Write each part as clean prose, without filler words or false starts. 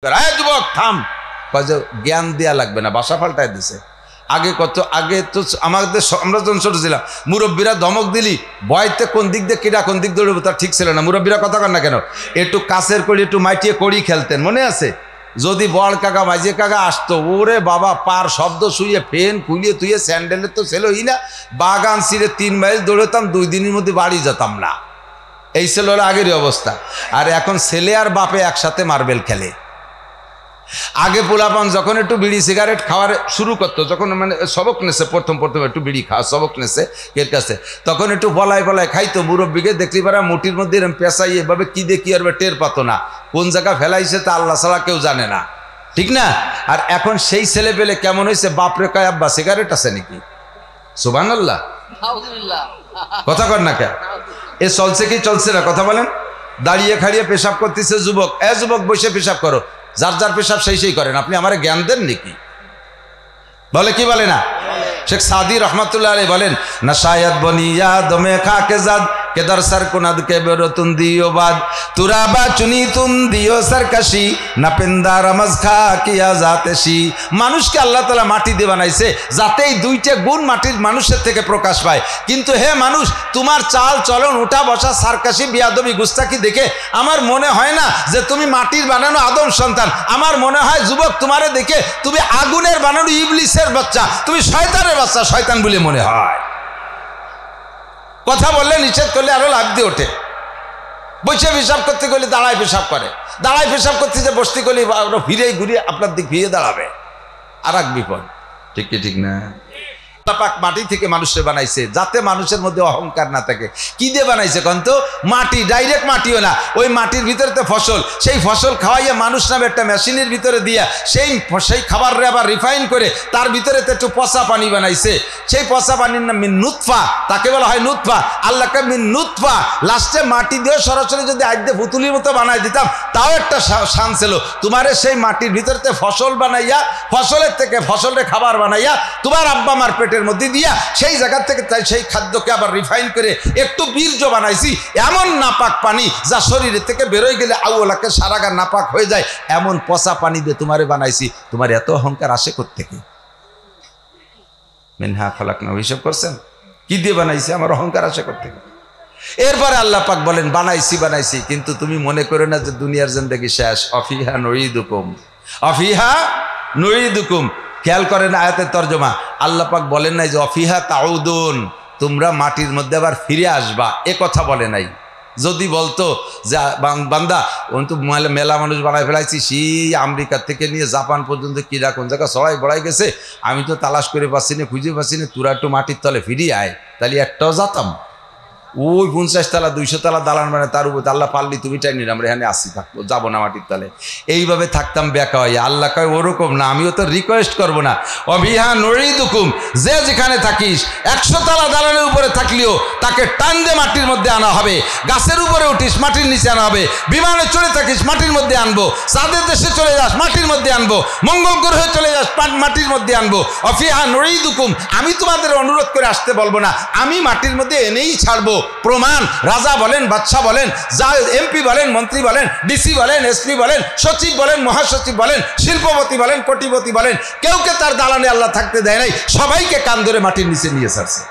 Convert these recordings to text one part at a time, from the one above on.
যুবক থাম, জ্ঞান দেয়া লাগবে না, বাসা পাল্টায় দিছে। আগে তো আমাদের আমরা যখন ছোট ছিলাম মুরব্বীরা ধমক দিলি বয়তে কোন দিক দিয়ে কিরা কোন দিক দৌড়বে তার ঠিক ছিল না। মুরব্বীরা কথা কন না কেন, একটু কাছের করি একটু মাইটিয়ে করি খেলতেন, মনে আছে? যদি বড় কাকা মাঝে কাকা আসতো, ওরে বাবা পার শব্দ শুয়ে ফেন খুলিয়ে তুইয়ে স্যান্ডেলের তো ছেলেই না, বাগান ছিঁড়ে 3 মাইল দৌড়তাম, 2 দিনের মধ্যে বাড়ি যেতাম না। এই ছিল আগেরই অবস্থা। আর এখন ছেলে আর বাপে একসাথে মার্বেল খেলে। আগে পোলাপান যখন একটু বিড়ি সিগারেট খাওয়ার শুরু করতো, যখন মানে সবক নেছে, প্রথম একটু বিড়ি খাওয়া সবক নেছে এর কাছে, তখন একটু পলায় খাইতো। মুরব্বীকে দেখলি পারা মুটির মধ্যে এরম পেঁচাই এভাবে কি দিয়ে কি আর টের পাতো না, কোন জায়গা ফেলাইছে তা আল্লাহ ছাড়া কেউ জানে না, ঠিক না? আর এখন সেই ছেলে পেলে কেমন হয়েছে, বাপরে কয় আব্বা সিগারেট আছে নাকি? সুবহানাল্লাহ, কথা কর না কে? এ চলছে কি চলছে না কথা বলেন? দাঁড়িয়ে খাড়িয়ে পেশাব করতেছে যুবক, যুবক বসে পেশাব করো, যার যার পেশাব সেই করেন, আপনি আমারে জ্ঞান দেন নাকি? বলে কি বলে না? শেখ সাদি রহমাতুল্লাহ আলাইহি বলেন, না শায়দ বনিয়া দমে খাকে জাদ কেদার সর কুনাদ কে বেরতুন দিও বাদ তুরাবা চুনি তুন দিও সরকাশি না পেন্দা রমজ খা কিয়া জাতেশি। মানুষকে আল্লাহ তাআলা মাটি দিয়ে বানাইছে যাতে এই 2টা গুণ মাটির মানুষের থেকে প্রকাশ পায়। কিন্তু হে মানুষ, তোমার চাল চলন উঠা বসা সারকাশি বিয়াদবি গুস্তাকি দেখে আমার মনে হয় না যে তুমি মাটির বানানো আদম সন্তান। আমার মনে হয় যুবক তোমারে দেখে তুমি আগুনের বানানো ইবলিসের বাচ্চা, তুমি শয়তানের বাচ্চা, শয়তান বলে মনে হয়। কথা বললে নিষেধ করলে আরো লাভ দিয়ে ওঠে। বসে পেশাব করতে গেলে দাঁড়ায় পেশাব করে, দাঁড়ায় পেশাব করতে যে বসতে গেলে ফিরে ঘুরিয়ে আপনার দিক ফিরে দাঁড়াবে, আর এক বিপদ। ঠিক কি ঠিক না? পাক মাটি থেকে মানুষের বানাইছে যাতে মানুষের মধ্যে অহংকার না থাকে। কি দিয়ে বানাইছে কন্ত? মাটি, ডাইরেক্ট মাটিও না, ওই মাটির ভিতরে তো ফসল, সেই ফসল খাওয়াইয়া মানুষ নামে একটা মেশিনের ভিতরে দিয়া সেই খাবারে আবার রিফাইন করে তার ভিতরে তো একটু পচা পানি বানাইছে। সেই পচা পানির নাম মিন নুতফা, তাকে বলা হয় নুতফা। আল্লাহকে মিন নুতফা, লাস্টে মাটি দিয়ে সরাসরি যদি আজকে পুতুলির মতো বানাই দিতাম তাও একটা শান ছিল। তোমারে সেই মাটির ভিতরে ফসল বানাইয়া, ফসলের থেকে ফসলের খাবার বানাইয়া তোমার আব্বা মার পেটের মধ্যে দিয়া সেই জায়গা থেকে তাই সেই খাদ্যকে আবার রিফাইন করে একটু বীর্য বানাইছি। এমন নাপাক পানি যা শরীরের থেকে বেরোয় গেলে আউলাকে সারাগা নাপাক হয়ে যায়, এমন পচা পানি দিয়ে তোমারে বানাইছি। তোমার এত অহংকার আসে কোত্থেকে? মিনহা খালাকনা, হিসাব করছেন কি দিয়ে বানাইছি? আমার অহংকার আসে কোত্থেকে? এরপরে আল্লাহ পাক বলেন বানাইছি, কিন্তু তুমি মনে করো না যে দুনিয়ার জিন্দেগি শেষ। অফিহা নুইদুকুম, অফিহা নুইদুকুম। খেয়াল করেন আয়াতের তর্জমা, আল্লাহ পাক বলেন নাই যে অফিহা তাউদুন, তোমরা মাটির মধ্যে আবার ফিরে আসবা, এ কথা বলে নাই। যদি বলতো যে বান্দা তো মেলা মানুষ বানায় ফেলাইছি, সেই আমেরিকা থেকে নিয়ে জাপান পর্যন্ত কিরা কোন জায়গা ছড়াই বড়াই গেছে, আমি তো তালাশ করে পাচ্ছি না, খুঁজে পাচ্ছি না, তোরা একটু মাটির তলে ফিরিয়ে আয়, তাহলে একটাও যেতাম। ওই 50 তলা 200 তলা দালান মানে তার উপর আল্লাহ পারলি তুমি চাইনি আমরা এখানে আসি থাকবো, যাবো না মাটির তলে, এইভাবে থাকতাম বেকা হয়ে। আল্লাহ কয় ওরকম না, আমিও তো রিকোয়েস্ট করবো না। অবিহা নুইদুকুম, যে যেখানে থাকিস 100 তলা দালানের উপরে থাকলেও তাকে টান দিয়ে মাটির মধ্যে আনা হবে। গাছের উপরে উঠিস মাটির নিচে আনা হবে, বিমানে চলে থাকিস মাটির মধ্যে আনবো, চাঁদের দেশে চলে যাস মাটির মধ্যে আনবো, মঙ্গল গ্রহে চলে যাস মাটির মধ্যে আনবো। অফিহা নুইদুকুম, আমি তোমাদের অনুরোধ করে আসতে বলবো না, আমি মাটির মধ্যে এনেই ছাড়বো। প্রমাণ, রাজা বলেন, বাদশাহ বলেন, যা এমপি বলেন, মন্ত্রী বলেন, ডিসি বলেন, এসপি বলেন, সচিব বলেন, মহাসচিব বলেন, শিল্পপতি বলেন, কোটিপতি বলেন, কেউকে তার দালানে আল্লাহ থাকতে দেয় নাই, সবাইকে কান ধরে মাটির নিচে নিয়ে ছাড়ছে।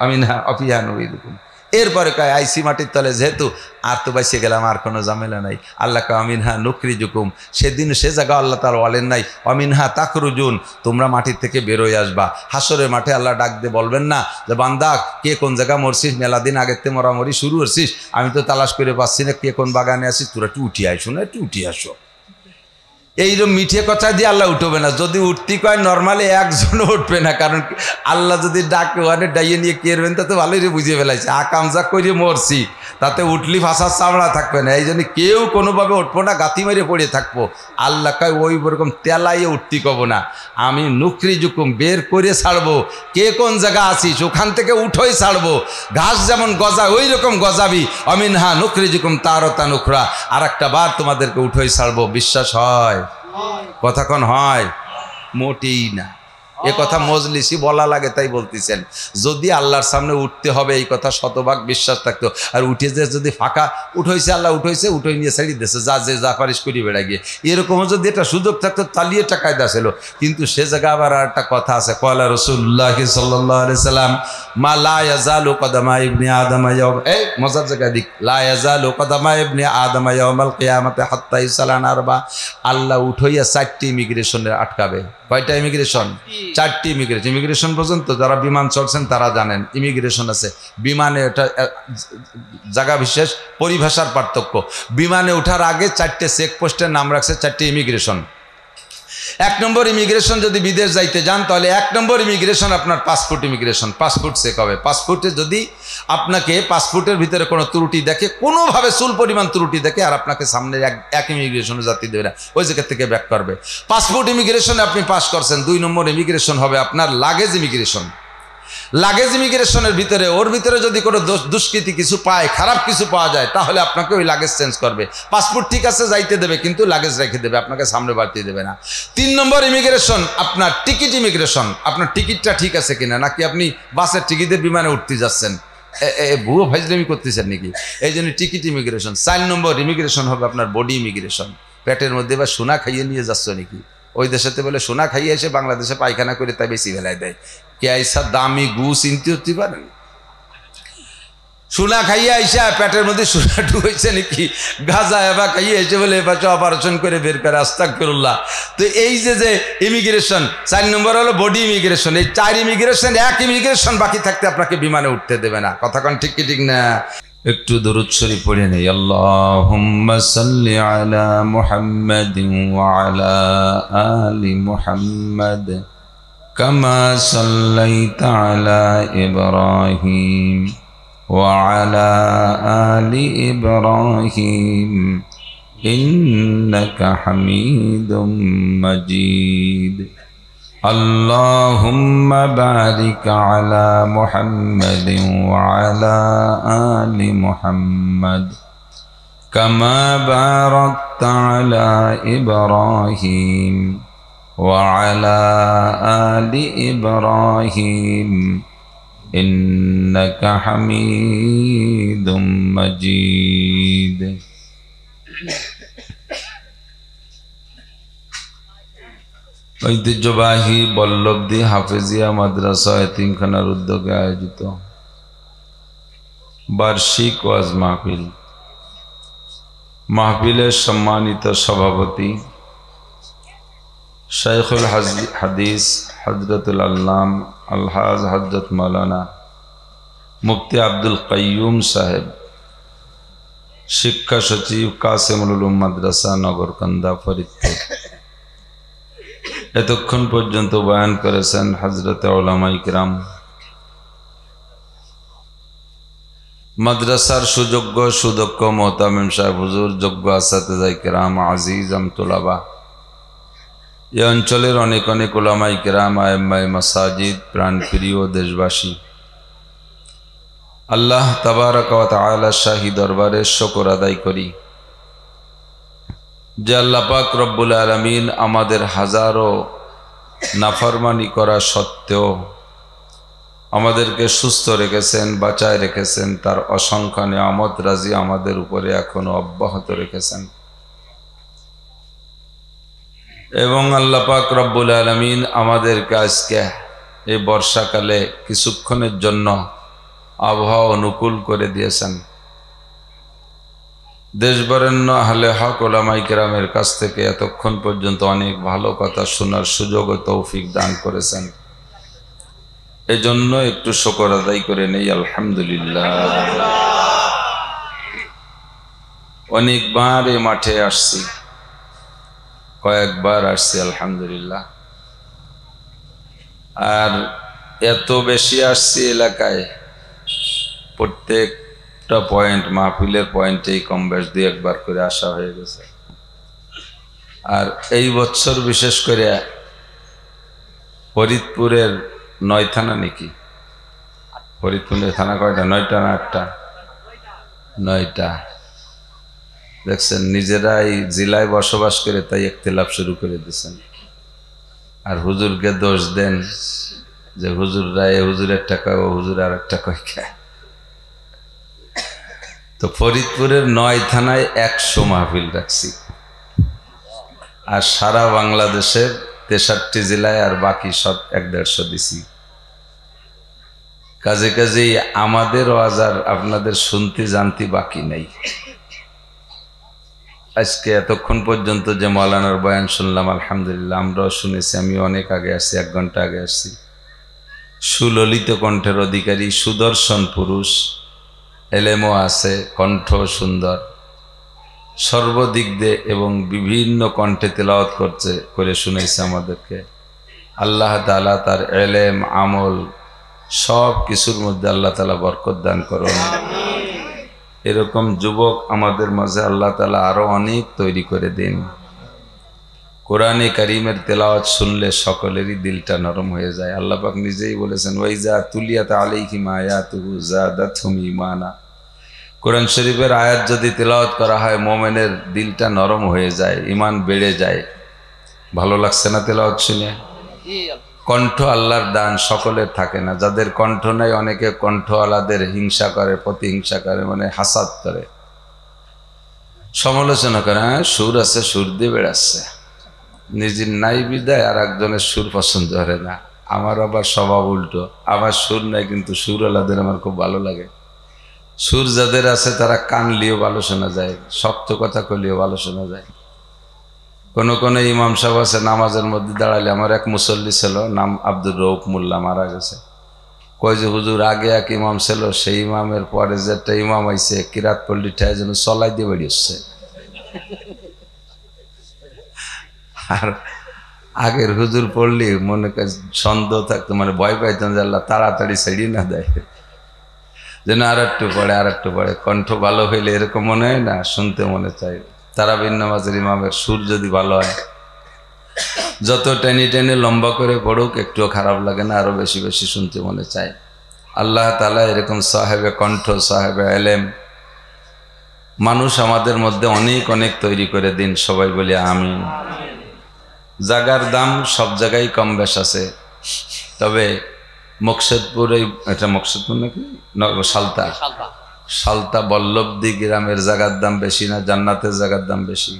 আমিন হা অফিহা নুইদুকুম। এরপরে কয় আইসি মাটির তলে, যেহেতু আর তো বাইসে গেলাম, আর কোনো ঝামেলা নাই। আল্লাহ কয় অমিনহা নুখরিজুকুম, সেদিন সে জায়গা আল্লাহ তাআলা বলেন নাই অমিনহা তাখরুজুন, তোমরা মাটির থেকে বেরোয় আসবা। হাসরের মাঠে আল্লাহ ডাক দিয়ে বলবেন না যে বান্দা কে কোন জায়গা মরছিস, মেলা দিন আগের থেকে মরামরি শুরু করছিস, আমি তো তালাশ করে পাচ্ছি না, কে কোন বাগানে আসিস, তোরা একটু উঠিয়ে আসো না, একটু উঠিয়ে আসো। এইরকম মিঠে কথা দিয়ে আল্লাহ উঠবে না। যদি উঠতে কয় নর্মালি একজনও উঠবে না, কারণ আল্লাহ যদি ডাকে ওখানে ডাইয়ে নিয়ে কেরবেন তা তো ভালোই বুঝিয়ে ফেলাইছে, আকামজা করে মরছি, তাতে উঠলি ফাঁসার চামড়া থাকবে না, এই জন্য কেউ কোনোভাবে উঠবো না, গাতি মেরে পড়ে থাকবো। আল্লাহ কয় ওই রকম তেলাইয়ে উঠতে কব না, আমি নুখরিজুকুম, বের করে ছাড়বো। কে কোন জায়গা আছিস ওখান থেকে উঠোই ছাড়বো। ঘাস যেমন গজা ওই রকম গজাবি। অমিনহা নুখরিজুকুম তারতা নুখরা, আর একটা বার তোমাদেরকে উঠোই ছাড়বো। বিশ্বাস হয়? কথাক্ষণ হয়? মোটেই না। এ কথা মজলিসি বলা লাগে তাই বলতেছেন। যদি আল্লাহর সামনে উঠতে হবে এই কথা শতভাগ বিশ্বাস থাকতো, আর উঠে যে যদি ফাঁকা উঠেছে আল্লাহ উঠেছে উঠে নিয়ে ছেড়ে দিয়েছে, যা যে যা পারিস করি বেড়া গিয়ে, এরকমও যদি এটা সুযোগ থাকতো তালিয়ে একটা কায়দা ছিল। কিন্তু সে জায়গা আবার আর একটা কথা আছে, কয়লা রাসূলুল্লাহ সাল্লাল্লাহু আলাইহি সাল্লাম মা লা ইয়াজালু কদামা ইবনে আদম ইয়াউম, এই মজার জায়গা দিক, লা ইয়াজালু কদামা ইবনে আদম ইয়াউমাল কিয়ামাতি হাত্তা ইসালান আরবা। আল্লাহ উঠাইয়া 4টি ইমিগ্রেশনে আটকাবে। কয়টা ইমিগ্রেশন? 4টি ইমিগ্রেশন। ইমিগ্রেশন পর্যন্ত যারা বিমান চলছেন তারা জানেন ইমিগ্রেশন আছে। বিমানে এটা জায়গা বিশেষ পরিভাষার পার্থক্য। বিমানে ওঠার আগে 4টে চেকপোস্টের নাম রাখছে, 4টি ইমিগ্রেশন। 1 নম্বর ইমিগ্রেশন যদি বিদেশ যাইতে যান তাহলে 1 নম্বর ইমিগ্রেশন আপনার পাসপোর্ট ইমিগ্রেশন, পাসপোর্ট চেক হবে। পাসপোর্টে যদি আপনাকে পাসপোর্টের ভিতরে কোনো ত্রুটি দেখে, কোনোভাবে চুল পরিমাণ ত্রুটি দেখে, আর আপনাকে সামনে এক ইমিগ্রেশনে যাত্রী দেবে না, ওই জায়গা থেকে ব্যাক করবে। পাসপোর্ট ইমিগ্রেশনে আপনি পাস করছেন। 2 নম্বর ইমিগ্রেশন হবে আপনার লাগেজ ইমিগ্রেশন। লাগেজ ইমিগ্রেশনের ভিতরে ওর ভিতরে যদি কোনো দুষ্কৃতি কিছু পায়, খারাপ কিছু পাওয়া যায়, তাহলে আপনাকে ওই লাগেজ চেঞ্জ করবে। পাসপোর্ট ঠিক আছে যাইতে দেবে, কিন্তু লাগেজ রেখে দেবে, আপনাকে সামনে বাড়তে দেবে না। 3 নম্বর ইমিগ্রেশন আপনার টিকিট ইমিগ্রেশন। আপনার টিকিটটা ঠিক আছে কিনা, নাকি আপনি বাসের টিকিটে বিমানে উঠতে যাচ্ছেন, ভুয়ো ফাইজলামি করতেছেন নাকি, এই জন্য টিকিট ইমিগ্রেশন। 4 নম্বর ইমিগ্রেশন হবে আপনার বডি ইমিগ্রেশন। পেটের মধ্যে বা সোনা খাইয়ে নিয়ে যাচ্ছ নাকি, ওই দেশেতে বলে সোনা খাইয়ে এসে বাংলাদেশে পায়খানা করে তাই বেশি বেলায় দেয়। কে আইসা দামি গু চিনতে হতে পারেন, সোনা খাইয়ে আইসা পেটের মধ্যে সোনা ঢুকেছে নাকি, গাঁজা এবার খাইয়ে এসে বলে এবার অপারেশন করে বের করে, আস্তাগফিরুল্লাহ। তো এই যে ইমিগ্রেশন 4 নম্বর হলো বডি ইমিগ্রেশন। এই 4 ইমিগ্রেশন, 1 ইমিগ্রেশন বাকি থাকতে আপনাকে বিমানে উঠতে দেবে না। কথা কোন ঠিক কি ঠিক না? একটু দরুদ শরীফ পড়ে নেই। আল্লাহুম্মা সাল্লি আলা মুহাম্মাদিন ওয়া আলা আলি মুহাম্মাদ কামা সাল্লাইতা আলা ইব্রাহিম ওয়া আলা আলি ইব্রাহিম ইন্নাকা হামিদুম মাজিদ। আল্লাহুম্মা বারিক আলা মুহাম্মাদিন ওয়া আলা আলি মুহাম্মাদ কামা বারাকতা আলা ইব্রাহিম ওয়া আলা আলি ইব্রাহিম ইন্নাকা হামিদুম মাজিদ। ঐতিহ্যবাহী বল্লভদী হাফেজিয়া মাদ্রাসা এতিমখানার উদ্যোগে আয়োজিত বার্ষিক ওয়াজ মাহফিল। মাহফিলের সম্মানিত সভাপতি শাইখুল হাদিস হযরতুল আল্লাম আলহাজ হযরত মাওলানা মুফতি আব্দুল কাইয়ুম সাহেব, শিক্ষা সচিব কাসিমুল উলুম মাদ্রাসা নগরকান্দা ফরিদপুর। এতক্ষণ পর্যন্ত বয়ান করেছেন হযরতে উলামায়ে কিরাম, মাদ্রাসার সুযোগ্য সুদক্ষ মোহতামিম সাহেব হুজুর, যোগ্য আসাতিজায়ে কিরাম, আজিজ আমতুলাবা, এই অঞ্চলের অনেক অনেক উলামায়ে কিরাম, আইম্মায়ে মাসাজিদ, প্রাণপ্রিয় দেশবাসী, আল্লাহ তাবারাক ওয়া তাআলা শাহী দরবারে শুকর আদায় করি যে আল্লাহ পাক রব্বুল আলামিন আমাদের হাজারো নাফরমানি করা সত্ত্বেও আমাদেরকে সুস্থ রেখেছেন, বাঁচায় রেখেছেন, তার অসংখ্য নিয়ামত রাজি আমাদের উপরে এখনো অব্যাহত রেখেছেন। এবং আল্লাহ পাক রব্বুল আলামিন আমাদেরকে আজকে এই বর্ষাকালে কিছুক্ষণের জন্য আবহাওয়া অনুকূল করে দিয়েছেন। দেশবরেণ্য আহলে হক উলামায়ে কিরামের কাছ থেকে এতক্ষণ পর্যন্ত অনেক ভালো কথা শোনার সুযোগ ও তৌফিক দান করেছেন। এজন্য একটু শুকর আদায় করে নেই আলহামদুলিল্লাহ। অনেকবার এই মাঠে আসছি, কয়েকবার আসছি আলহামদুলিল্লাহ। আর এত বেশি আসছি এলাকায়, প্রত্যেকটা পয়েন্ট মাহফিলের পয়েন্টেই কম বেশ 2-1 বার করে আসা হয়ে গেছে। আর এই বছর বিশেষ করে ফরিদপুরের 9 থানা নাকি, ফরিদপুরের থানা কয়টা? 9টা না 8টা? 9টা। দেখছেন, নিজেরাই জেলায় বসবাস করে তাই ইখতিলাফ শুরু করে দিয়েছেন। আর হুজুরকে দোষ দেন যে হুজুররা এ হুজুরের টাকা ও হুজুর আর একটা কয় খায়। তো ফরিদপুরের 9 থানায় 100 মাহফিল রাখছি, আর সারা বাংলাদেশের 63 জেলায় আর বাকি সব 150 দিছি। কাজেই আমাদের ওয়াজ আর আপনাদের শুনতে জানতে বাকি নাই। আজকে এতক্ষণ পর্যন্ত যে মাওলানার বয়ান শুনলাম, আলহামদুলিল্লাহ আমরাও শুনেছি। আমি অনেক আগে আসছি, 1 ঘন্টা আগে আসছি। সুললিত কণ্ঠের অধিকারী, সুদর্শন পুরুষ, এলেমও আছে, কণ্ঠ সুন্দর, সর্বদিক দিয়ে এবং বিভিন্ন কণ্ঠে তেলাওয়াত করে শুনেছে আমাদেরকে। আল্লাহ তাআলা তার এলেম আমল সব কিছুর মধ্যে আল্লাহ তাআলা বরকত দান করুন। এরকম যুবক আমাদের মাঝে আল্লাহ তাআলা আরো অনেক তৈরি করে দিন। কোরআনে কারীমের তেলাওয়াত শুনলে সকলেরই দিলটা নরম হয়ে যায়। আল্লাহ পাক নিজেই বলেছেন, ওয়াইজা তুলিয়াত আলাইহিম আয়াতুহু যাদাতহুম ঈমানা। কোরআন শরীফের আয়াত যদি তেলাওয়াত করা হয়, মুমিনের দিলটা নরম হয়ে যায়, ঈমান বেড়ে যায়। ভালো লাগছে না তেলাওয়াত শুনে? কণ্ঠ আল্লাহর দান, সকলের থাকে না। যাদের কণ্ঠ নাই, অনেকে কণ্ঠওয়ালাদের হিংসা করে, প্রতিহিংসা করে, মানে হাসাদ করে, সমালোচনা করে। হ্যাঁ, সুর আছে, সুর দিয়ে বেড়াচ্ছে, নিজের নাই বিদায় আর একজনের সুর পছন্দ করে না। আমার আবার স্বভাব উল্টো, আমার সুর নাই কিন্তু সুরওয়ালাদের আমার খুব ভালো লাগে। সুর যাদের আছে তারা কানলিও ভালো শোনা যায়, শক্ত কথা কলিও ভালো শোনা যায়। কোন কোন ইমাম সাহেব আছে নামাজের মধ্যে দাঁড়ালে, আমার এক মুসল্লি ছিল, নাম আব্দুর রউফ মোল্লা, মারা গেছে। কয় যে হুজুর আগে এক ইমাম ছিল, সেই ইমামের পরে যে একটা ইমাম আইছে, কিরাত পল্লী ঠায় যেন চলাই দিয়ে বেরিয়ে আসছে। আর আগের হুজুর পড়লি মনে সন্দেহ থাকতো, মানে ভয় পাইতাম যে আল্লাহ তাড়াতাড়ি ছেড়িয়ে না দেয়, যেন আর একটু পড়ে। কণ্ঠ ভালো হইলে এরকম মনে হয় না, শুনতে মনে চায়। তারাবির নামাজের ইমামের সুর যদি ভালো হয়, যত টেনে লম্বা করে পড়ুক একটুও খারাপ লাগে না, আরো বেশি বেশি শুনতে মনে চায়। আল্লাহ তাআলা এরকম সাহেবে কণ্ঠ, সাহেবে এলেম মানুষ আমাদের মধ্যে অনেক অনেক তৈরি করে দিন। সবাই বলি আমিন। জায়গার দাম সব জায়গায় কম বেশ আছে, তবে মকসদপুর, এটা মকসদপুর নাকি সালতা বল্লভদী গ্রামের জায়গার দাম বেশি না জান্নাতের জায়গার দাম বেশি?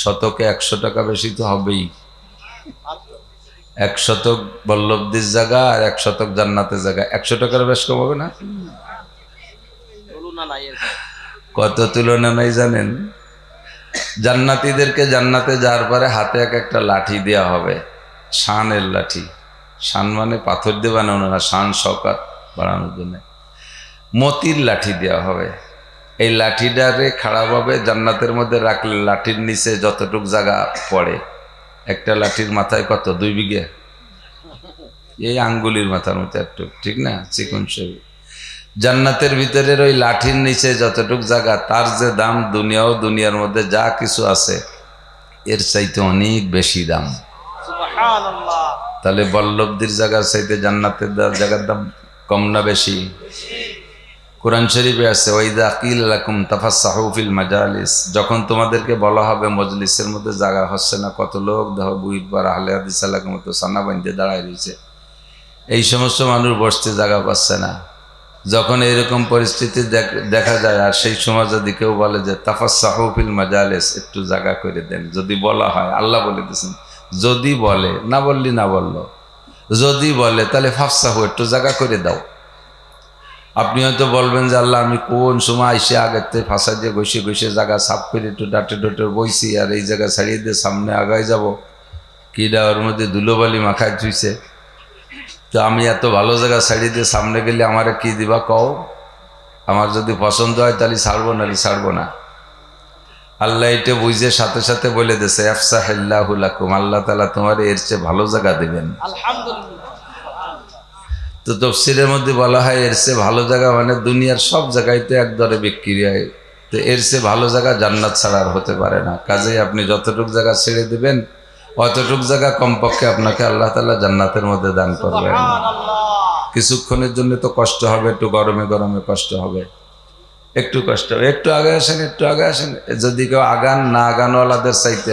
শতকে 100 টাকা বেশি তো হবেই। 1 শতক বল্লভদীর জায়গা আর 1 শতক জান্নাতের জায়গা, 100 টাকার বেশ কম হবে না? কত তুলনা নাই জানেন? জান্নাতীদেরকে জান্নাতে যাওয়ার পরে হাতে একটা লাঠি দেওয়া হবে, শানের লাঠি। শান মানে পাথর দিয়ে বানানো না, শান শওকত বাড়ানোর জন্য মতির লাঠি দেওয়া হবে। এই লাঠিটারে খাড়াভাবে জান্নাতের মধ্যে রাখলে লাঠির নিচে যতটুক জায়গা পড়ে, একটা লাঠির মাথায় কত, 2 বিঘে, এই আঙ্গুলির মাথার মতো একটু, ঠিক না, চিকন শরীর। জান্নাতের ভিতরের ওই লাঠির নিচে যতটুক জায়গা, তার যে দাম দুনিয়ার মধ্যে যা কিছু আছে এর চাইতে অনেক বেশি দাম। সুবহানাল্লাহ। তাহলে বল্লভদীর জায়গার চাইতে জান্নাতের জায়গার দাম কম না বেশি? কোরআন শরীফে আছে, ওয়াইদা কিল লাকুম তাফাসসাহু ফিল মাজালিস, যখন তোমাদেরকে বলা হবে মজলিসের মধ্যে জায়গা হচ্ছে না, কত লোক দেখো বুইট পার আহলে হাদিস এলাকার মতো সান্না বাঁধতে দাঁড়ায় রয়েছে, এই সমস্ত মানুষ বসতে জায়গা পাচ্ছে না। যখন এরকম পরিস্থিতি দেখা যায়, আর সেই সময় যদি কেউ বলে যে তাফাসসাহু ফিল মাজালিস, একটু জায়গা করে দেন, যদি বলা হয়, আল্লাহ বলে দিয়েছেন যদি বলে, না বললি না বললো, যদি বলে তাহলে ফাফসাহু, একটু জায়গা করে দাও। আপনি হয়তো বলবেন যে আল্লাহ আমি কোন সময় আইসে আগের থেকে ফাঁসা দিয়ে ঘষে জায়গা সাফ করে একটু ডাটে বইছি, আর এই জায়গা ছাড়িয়ে দিয়ে সামনে আগায় যাব, কিডা ওর মধ্যে ধুলোবালি মাখায় ধুইছে, তো আমি এত ভালো জায়গা ছাড়িয়ে দিয়ে সামনে গেলে আমারে কি দিবা কও? আমার যদি পছন্দ হয় তাহলে ছাড়বো, নাহলে ছাড়বো না। আল্লাহ এটা বুঝে সাথে সাথে বলে দিয়েছে, আফসাহিল্লাহু লাকুম, আল্লাহ তাআলা তোমার এর চেয়ে ভালো জায়গা দিবেন। আলহামদুলিল্লাহ। তো তাফসীরের মধ্যে বলা হয় এর চেয়ে ভালো জায়গা মানে দুনিয়ার সব জায়গাতে এক দরে বিক্রি হয়, তো এর চেয়ে ভালো জায়গা জান্নাত ছাড়া আর হতে পারে না। কাজেই আপনি যতটুক জায়গা ছেড়ে দিবেন, অতটুক জায়গা কমপক্ষে আপনাকে আল্লাহ তাআলা জান্নাতের মধ্যে দান করবেন। কিছুক্ষণের জন্য তো কষ্ট হবে, একটু গরমে কষ্ট হবে, একটু কষ্ট, একটু আগে আসেন, একটু আগে আসেন। যদি কেউ আগান, না আগানওয়ালাদের চাইতে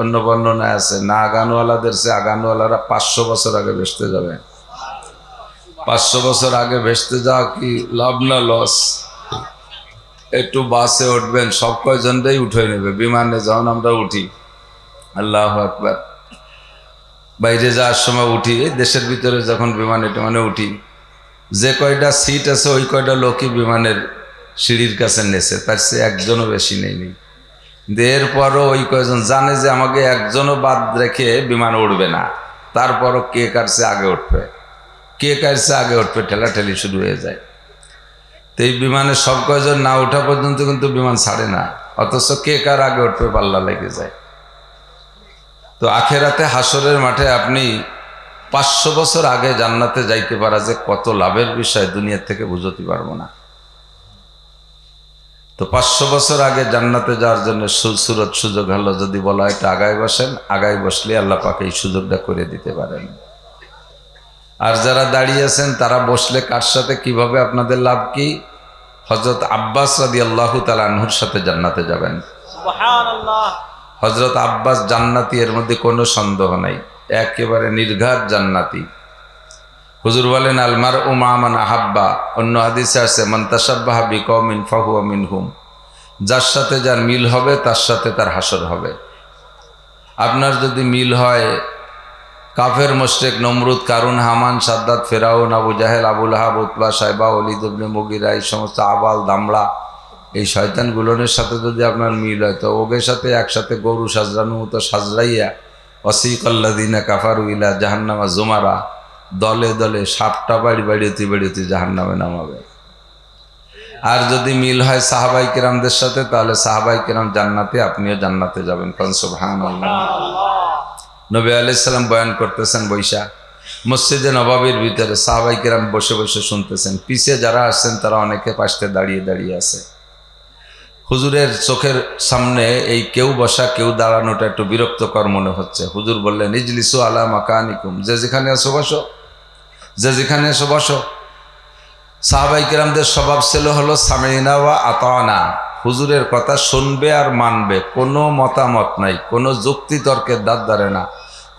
অন্য বর্ণনায় আছে, না আগানওয়ালাদের চেয়ে আগানওয়ালারা 500 বছর আগে ভেসতে যাবে। 500 বছর আগে ভেসতে যাওয়া কি লাভ না লস? একটু বাসে উঠবেন, সব কয়জনটাই উঠে নেবে। বিমানে যখন আমরা উঠি, আল্লাহু আকবার, বাইরে যাওয়ার সময় উঠি, এই দেশের ভিতরে যখন বিমানে উঠি, যে কয়টা সিট আছে ওই কয়টা লোকই বিমানের সিঁড়ির কাছে নেছে, তার চেয়ে একজনও বেশি নেয়নি। কিন্তু এরপরও ওই কয়জন জানে যে আমাকে একজনও বাদ রেখে বিমান উঠবে না, তারপরও কে কারছে আগে উঠবে, কে কারছে আগে উঠবে, ঠেলাঠেলি শুরু হয়ে যায়। তো এই বিমানে সব কয়জন না ওঠা পর্যন্ত কিন্তু বিমান ছাড়ে না, অথচ কে কার আগে উঠবে পাল্লা লেগে যায়। তো আখেরাতে হাসরের মাঠে আপনি 500 বছর আগে জান্নাতে যাইতে পারা যে কত লাভের বিষয়, দুনিয়ার থেকে বুঝতে পারবো না। তো 500 বছর আগে জান্নাতে যাওয়ার জন্য সুরত সুযোগ হলো, যদি বলা হয় এটা আগায় বসেন, আগায় বসলে আল্লাহ পাক এই সুযোগটা করে দিতে পারেন। আর যারা দাঁড়িয়ে আছেন তারা বসলে কার সাথে, কিভাবে, আপনাদের লাভ কি? হযরত আব্বাস রাদিয়াল্লাহু তাআলা আনহুর সাথে জান্নাতে যাবেন। সুবহানাল্লাহ। হযরত আব্বাস জান্নাতি, এর মধ্যে কোনো সন্দেহ নাই, একেবারে নির্ঘাত জান্নাতি। হুজুর বলেন আলমার উমান আহাব্বা, অন্য হাদিসে আছে মান তাশাব্বাহা বিকওমিন ফাহুয়া মিনহুম, যার সাথে যার মিল হবে তার সাথে তার হাসর হবে। আপনার যদি মিল হয় কাফের, মুশরিক, নমরুদ, কারুন, হামান, সাদ্দাত, ফেরাউন, আবু জাহেল, আবু লাহাব, উতবা, সাইবা, ওলীদ ইবনে মুগীরা, এই সমস্ত আবাল দামড়া, এই শয়তানগুলোর সাথে যদি আপনার মিল হয়, তো ওদের সাথে একসাথে গরু সাজরানোর মতো সাজরাইয়া ওয়াসিকাল্লাযীনা কাফারু ইলা জাহান্নামা জুমারা, দলে দলে সাপটা বাড়িতে জাহান্নামে নামাবে। আর যদি মিল হয় সাহাবাই কিরামদের সাথে, তাহলে সাহাবাই কিরাম জান্নাতে, আপনিও জান্নাতে যাবেন। সুবহানাল্লাহ। নবী আলাইহিস সালাম বয়ান করতেছেন বৈশা মসজিদে নববীর ভিতরে, সাহাবাই কিরাম বসে বসে শুনতেছেন, পিছে যারা আসছেন তারা অনেকে পাশে দাঁড়িয়ে দাঁড়িয়ে আছে। হুজুরের চোখের সামনে এই কেউ বসা কেউ দাঁড়ানোটা একটু বিরক্তকর মনে হচ্ছে। হুজুর বললেন ইজলিসু আলা মাকানিকুম, যে যেখানে আসো বসো, যে যেখানে আসো বসো। সাহাবাই কিরামদের স্বভাব ছিল হলো সামিনা ওয়া আতানা, হুজুরের কথা শুনবে আর মানবে, কোনো মতামত নাই, কোনো যুক্তি তর্কের দাঁত ধরে না।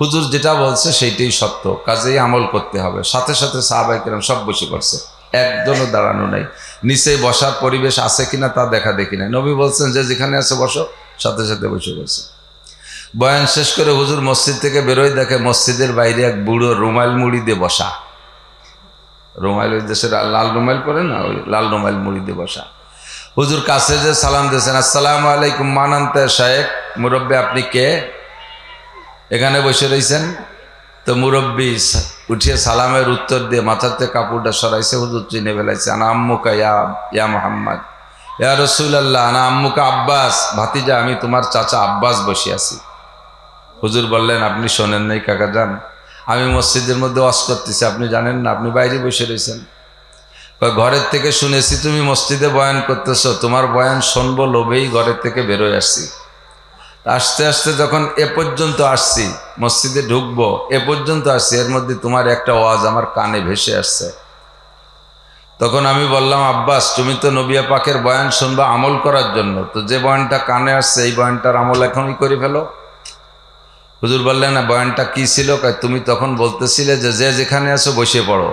হুজুর যেটা বলছে সেইটাই সত্য, কাজেই আমল করতে হবে। সাথে সাথে সাহাবাই কিরাম সব বসে পড়ছে, একজনও দাঁড়ানো নাই। নিচে বসার পরিবেশ আছে কিনা তা দেখা দেখি নাই। নবী বলছেন যে যেখানে আছে বসো, সাথে সাথে বসে পড়ছে। বয়ান শেষ করে হুজুর মসজিদ থেকে বেরোয়, দেখে মসজিদের বাইরে এক বুড়ো রুমাইল মুড়ি দিয়ে বসা, রুমাইল ওই দেশের লাল রুমাইল পরে না, ওই লাল রুমাইল মুড়ি দিয়ে বসা। হুজুর কাছে যে সালাম দিয়েছেন, আসসালামু আলাইকুম মানান্তে শায়েখ, মুরব্বী আপনি কে, এখানে বসে রয়েছেন? তো মুরব্বী উঠিয়ে সালামের উত্তর দিয়ে মাথাতে কাপড়টা সরাইছে, হুজুর চিনে ফেলাইছে। আনা আম্মুকা ইয়া মুহাম্মদ, ইয়া রাসূলুল্লাহ, আনা আম্মুকা আব্বাস, ভাতিজা আমি তোমার চাচা আব্বাস বসে আছি। হুজুর বললেন আপনি শোনেন নাই কাকা যান, আমি মসজিদের মধ্যে ওয়াজ করতেছি, আপনি জানেন না, আপনি বাইরে বসে রয়েছেন। ঘরের থেকে শুনেছি তুমি মসজিদে বয়ান করতেছো, তোমার বয়ান শুনবো লোভেই ঘরের থেকে বেরোয় আসছি। আস্তে আস্তে যখন এ পর্যন্ত আসছি, মসজিদে ঢুকবো এ পর্যন্ত আসছি, এর মধ্যে তোমার একটা ওয়াজ আমার কানে ভেসে আসছে। তখন আমি বললাম আব্বাস তুমি তো নবী পাকের বয়ান শুনবা আমল করার জন্য, তো যে বয়ানটা কানে আসছে এই বয়ানটার আমল এখনই করে ফেলো। হুজুর বললেন না বয়ানটা কি ছিল? তুমি তখন বলতেছিলে যে যে যেখানে আছো বসে পড়ো।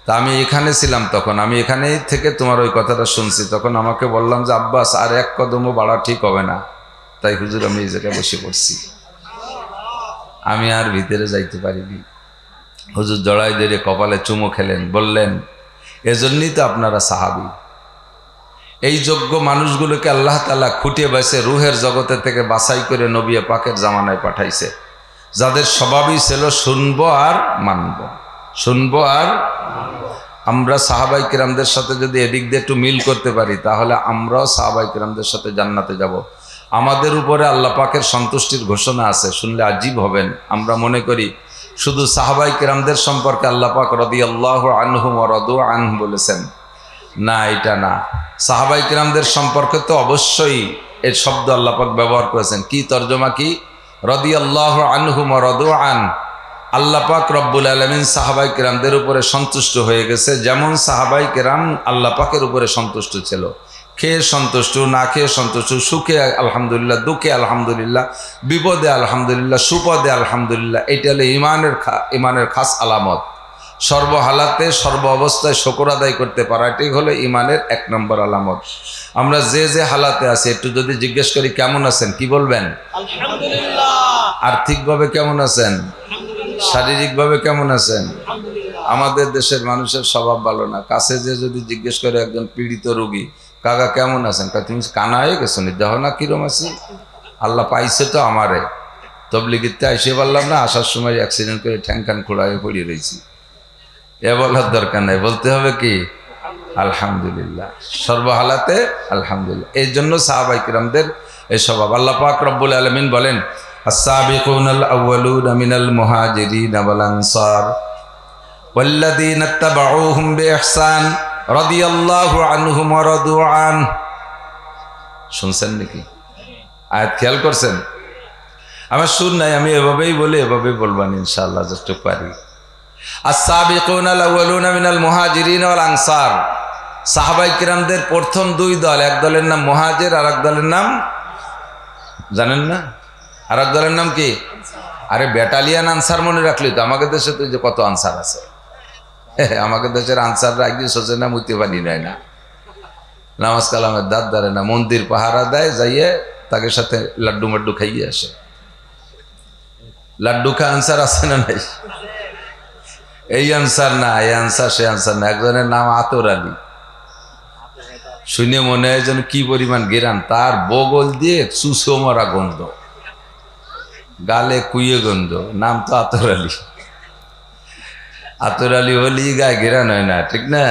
তা আমি এখানে ছিলাম, তখন আমি এখানেই থেকে তোমার ওই কথাটা শুনছি। তখন আমাকে বললাম যে আব্বাস আর এক কদমও বাড়া ঠিক হবে না, তাই হুজুর আমি এই জায়গায় বসে পড়ছি, আমি আর ভিতরে যাইতে পারিনি। হুজুর জড়াই দিয়ে কপালে চুমো খেলেন, বললেন এজন্যই তো আপনারা সাহাবী। এই যোগ্য মানুষগুলোকে আল্লাহ তাআলা খুঁটিয়ে বেছে রুহের জগতে থেকে বাছাই করে নবী পাকের জামানায় পাঠাইছে, যাদের স্বভাবই ছিল শুনবো আর মানবো, শুনবো আর। আমরা সাহাবাই কিরামদের সাথে যদি এদিক দিয়ে একটু মিল করতে পারি, তাহলে আমরাও সাহাবাই কিরামদের সাথে জান্নাতে যাব। আমাদের উপরে আল্লাহ পাকের সন্তুষ্টির ঘোষণা আছে, শুনলে আজীব হবেন। আমরা মনে করি শুধু সাহাবাই কিরামদের সম্পর্কে আল্লাহ পাক রাদিয়াল্লাহু আনহুম ওয়া রাদু আনহু বলেছেন, না এটা না। সাহাবাই কিরামদের সম্পর্কে তো অবশ্যই এর শব্দ আল্লাহ পাক ব্যবহার করেছেন। কি তর্জমা কি? রাদিয়াল্লাহু আনহুম ওয়া রাদু আন, আল্লাহ পাক রব্বুল আলামিন সাহাবাই কিরামদের উপরে সন্তুষ্ট হয়ে গেছে, যেমন সাহাবাই কিরাম আল্লাহ পাকের উপরে সন্তুষ্ট ছিল। খেয়ে সন্তুষ্ট, না খেয়ে সন্তুষ্ট, সুখে আলহামদুলিল্লাহ, দুঃখে আলহামদুলিল্লাহ, বিপদে আলহামদুলিল্লাহ, সুপদে আলহামদুলিল্লাহ। এটা হলো ইমানের খাস আলামত। সর্বহালাতে সর্ব অবস্থায় শুকর আদায় করতে পারা, এটাই হলো ইমানের 1 নম্বর আলামত। আমরা যে হালাতে আছি একটু যদি জিজ্ঞেস করি কেমন আছেন, কি বলবেন? আলহামদুলিল্লাহ। আর্থিকভাবে কেমন আছেন? শারীরিকভাবে কেমন আছেন? আমাদের দেশের মানুষের স্বভাব ভালো না। কাছে যে যদি জিজ্ঞেস করে একজন পীড়িত রোগী, কাকা কেমন আছেন, তুমি কানা হয়ে গেছো নি, দেখো না কিরম আছি। আল্লাহ পাইছে তো আমারে, তবলিগিতে আইসে পারলাম না, আসার সময় অ্যাক্সিডেন্ট করে ঠ্যাংখান খোলা হয়ে পড়ে রয়েছি। এ বলার দরকার নাই, বলতে হবে কি আলহামদুলিল্লাহ, সর্বহালাতে আলহামদুলিল্লাহ। এই জন্য সাহাবায়ে কিরামদের এই স্বভাব। আল্লাহ পাক রব্বুল আলামিন বলেন, আস-সাবিকুনাল আউয়ালুনা মিনাল মুহাজিরিনা ওয়াল আনসার ওয়াল্লাযীনা ইত্তাবাউহুম বিইহসান রাদিয়াল্লাহু আনহুম ওয়া রাদু আন। শুনছেন নাকি? আয়াত খেয়াল করছেন? আমার সুর নাই, আমি এভাবেই বলি, এভাবেই বলবান ইনশাআল্লাহ যতটুকু পারি। আস-সাবিকুনাল আউয়ালুনা মিনাল মুহাজিরিনা ওয়াল আনসার, সাহাবায়ে কিরামদের প্রথম 2 দল, এক দলের নাম মুহাজির আর এক দলের নাম জানেন না? আর এক দলের নাম কি? আরে ব্যাটালিয়ান আনসার মনে রাখলি তো। আমাদের দেশে তো যে কত আনসার আছে, আমাদের দেশের আনসাররা একদিন সোচে না, মুইতে পানি নেয় না, নামাজ কালামের দাঁত ধরে না, মন্দির পাহারা দেয়, যাইয়ে তাকে সাথে লাড্ডু মাড্ডু খাইয়ে আসে। লাড্ডু খা আনসার আছে না নাই? এই আনসার না, এই আনসার সে আনসার না। একজনের নাম আতর আলী, শুনে মনে হয় যেন কি পরিমাণ গেরান, তার বগল দিয়ে চুষো মরা গন্ধ, গালে কুইয়ে গন্ধ, নাম তো আতর আলী। আতর আলী হলি গায়ে গেরান হয় না, ঠিক না?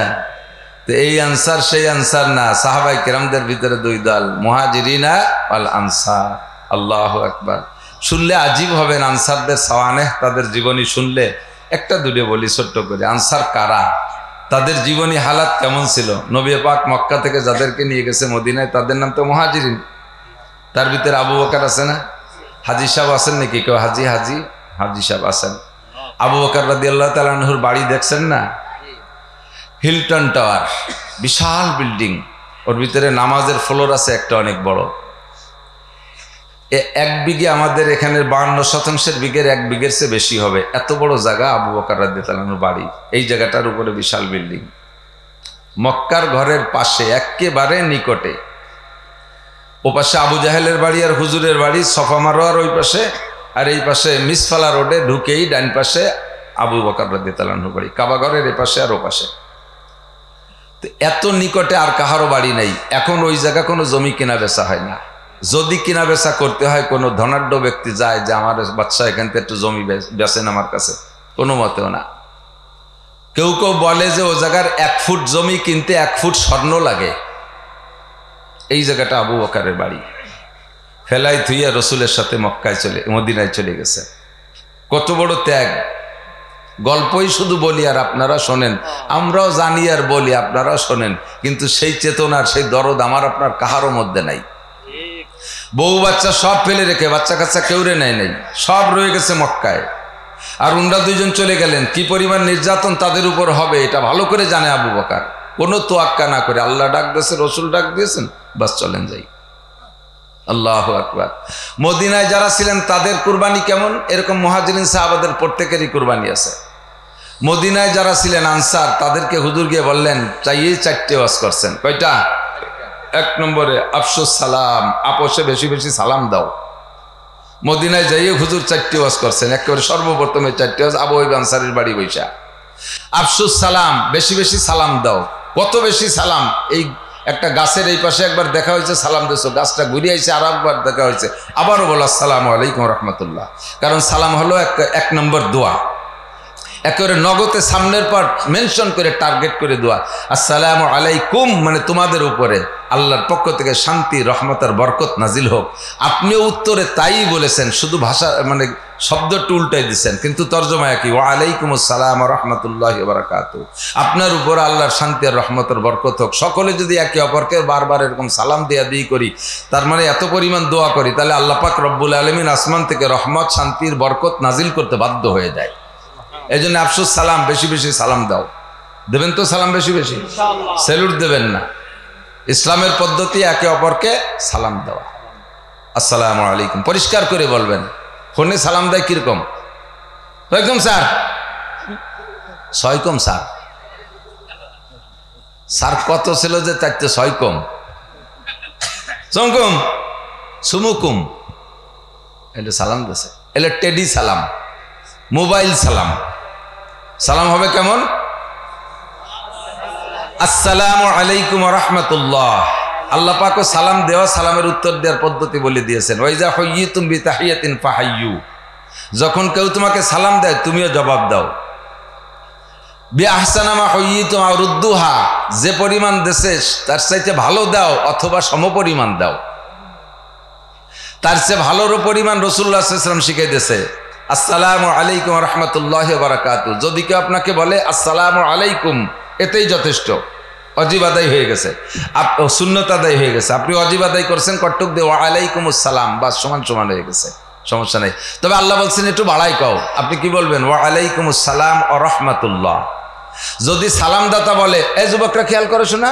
তো এই আনসার সেই আনসার না। সাহাবায়ে কিরামদের ভিতরে 2 দল, মুহাজিরিনা ওয়াল আনসার। আল্লাহু আকবার। শুনলে আজীব হবেন আনসারদের সাওয়ানেহ, তাদের জীবনী শুনলে। একটা দুটো বলি ছোট্ট করে, আনসার কারা, তাদের জীবনী হালাত কেমন ছিল। নবী পাক মক্কা থেকে যাদেরকে নিয়ে গেছে মদিনায়, তাদের নাম তো মুহাজিরিন। তার ভিতরে আবু বকর আছে না? হাজী সাহেব আছেন নাকি কেউ? হাজী সাহেব আছেন। আবু বকর রাদিয়াল্লাহু তাআলা আনহুর বাড়ি দেখছেন না? হিলটন টাওয়ার, বিশাল বিল্ডিং, ওর ভিতরে নামাজের ফ্লোর আছে একটা অনেক বড়। 1 বিঘে আমাদের এখানের 52% বিঘের 1 বিঘের চেয়ে বেশি হবে, এত বড় জায়গা আবু বকর রাদিয়াল্লাহু আনহুর বাড়ি। এই জায়গাটার উপরে বিশাল বিল্ডিং, মক্কার ঘরের পাশে একেবারে নিকটে। ও পাশে আবু জাহেলের বাড়ি আর হুজুরের বাড়ি, সফা মারোয়ার ওই পাশে, আর এই পাশে মিসফালা রোডে ঢুকেই ডান পাশে আবু বকর রাদিয়াল্লাহু আনহুর বাড়ি, কাবা ঘরের এ পাশে আর ও পাশে। তো এত নিকটে আর কাহারও বাড়ি নাই। এখন ওই জায়গা কোনো জমি কেনা বেচা হয় না। যদি কিনা বেচা করতে হয়, কোনো ধনাঢ্য ব্যক্তি যায় যে আমার বাচ্চা এখান থেকে একটু জমি বেচেন আমার কাছে, কোনো মতেও না। কেউ কেউ বলে যে ও জায়গার 1 ফুট জমি কিনতে 1 ফুট স্বর্ণ লাগে। এই জায়গাটা আবু বকরের বাড়ি। ফেলাই থুইয়া রসুলের সাথে মদিনায় চলে গেছে। কত বড় ত্যাগ! গল্পই শুধু বলি আর আপনারা শোনেন, আমরাও জানি আর বলি, আপনারাও শোনেন, কিন্তু সেই চেতনার সেই দরদ আমার আপনার কাহারও মধ্যে নাই। বউ বাচ্চা সব ফেলে রেখে, বাচ্চা কাচ্চা কেউ নেয় নাই, সব রয়ে গেছে মক্কায়। আর উনরা 2 জন চলে গেলেন। কি পরিমাণ নির্যাতন তাদের উপর হবে এটা ভালো করে জানে আবু বকর। কোনো তোয়াক্কা না করে, আল্লাহ ডাক দিয়েছে, রসুল ডাক দিয়েছেন, বাস চলেন যাই। আল্লাহু আকবার। মদিনায় যারা ছিলেন তাদের কুরবানি কেমন? এরকম মুহাজিরিন সাহাবাদের প্রত্যেকেরই কুরবানি আছে। মদিনায় যারা ছিলেন আনসার, তাদেরকে হুজুর গিয়ে বললেন, চাইয়ে 4টে ওয়াজ করছেন। কয়টা? 1 নম্বরে আফসোস সালাম, আপোষে বেশি বেশি সালাম দাও। মদিনায় যাইয়ে হুজুর 4টে ওয়াজ করছেন। একেবারে সর্বপ্রথমে 4টে ওয়াজ আবু আইয়ুব আনসারীর বাড়ি বৈশা। আফসোস সালাম, বেশি বেশি সালাম দাও। কত বেশি সালাম! এই একটা গাছের এই পাশে একবার দেখা হয়েছে, সালাম দিয়েছো, গাছটা ঘুরে আইছে, আর একবার দেখা হয়েছে, আবারও বলো আসসালামু আলাইকুম রহমতুল্লাহ। কারণ সালাম হলো 1 নম্বর দোয়া। একেবারে নগদে সামনের পর মেনশন করে টার্গেট করে দোয়া, আসসালামু আলাইকুম, মানে তোমাদের উপরে আল্লাহর পক্ষ থেকে শান্তি, রহমত আর বরকত নাজিল হোক। আপনিও উত্তরে তাই বলেছেন, শুধু ভাষা মানে শব্দটা উল্টাই দিচ্ছেন, কিন্তু তর্জমা কি, ওয়া আলাইকুম আসসালাম ওয়া রাহমাতুল্লাহি ওয়া বারাকাতুহু, আপনার উপর আল্লাহর শান্তি আর রহমত আর বরকত হোক। সকলে যদি একে অপরকে বারবার এরকম সালাম দিয়ে করি, তার মানে এত পরিমাণ দোয়া করি, তাহলে আল্লাহ পাক রব্বুল আলামিন আসমান থেকে রহমত, শান্তির বরকত নাজিল করতে বাধ্য হয়ে যায়। এই জন্য আফসোস সালাম, বেশি বেশি সালাম দাও। দেবেন তো সালাম বেশি বেশি, স্যালুট দেবেন না। ইসলামের পদ্ধতি একে অপরকে সালাম দেওয়া। আসসালামু আলাইকুম পরিষ্কার করে বলবেন। ফোনে সালাম দেয় কিরকম? ওয়ালাইকুম স্যার, ছয়কম স্যার। স্যার কত ছিল যে চারটে ছয়কম, চমকুম সুমুকুম, এটা সালাম দিয়েছে। এলে টেডি সালাম, মোবাইল সালাম। সালাম হবে কেমন? আসসালামু আলাইকুম ওয়া রাহমাতুল্লাহ। আল্লাহ পাকও সালাম দেওয়া, সালামের উত্তর দেওয়ার পদ্ধতি বলে দিয়েছেন। ওয়াইজা হুয়্যিতুম বিতাহিয়াতিন ফাহাইয়ু, যখন কেউ তোমাকে সালাম দেয় তুমিও জবাব দাও। বিআহসানা মা হুয়্যিতুম আও রুদ্দুহা, যে পরিমাণ দেশে তার চাইতে ভালো দাও অথবা সমপরিমাণ দাও। তার চেয়ে ভালোরও পরিমাণ রাসূলুল্লাহ সাল্লাল্লাহু আলাইহি ওয়াসাল্লাম শিখিয়ে দিয়েছে। আসসালামু আলাইকুম ওয়া রাহমাতুল্লাহি ওয়া বারাকাতুহু, যদি কেউ আপনাকে বলে আসসালামু আলাইকুম, এতেই যথেষ্ট, অজিব আদায় হয়ে গেছে, সুন্নত আদায় হয়ে গেছে। আপনি অজিব আদায় করছেন কটুক দিয়ে ওয়া আলাইকুমুস সালাম, বাস সমান সমান হয়ে গেছে, সমস্যা নেই। তবে আল্লাহ বলছেন একটু বাড়াই কও, আপনি কি বলবেন? ওয়া আলাইকুমুস সালাম ওয়া রাহমাতুল্লাহ। যদি সালামদাতা বলে, এই যুবকরা খেয়াল করো শোনা,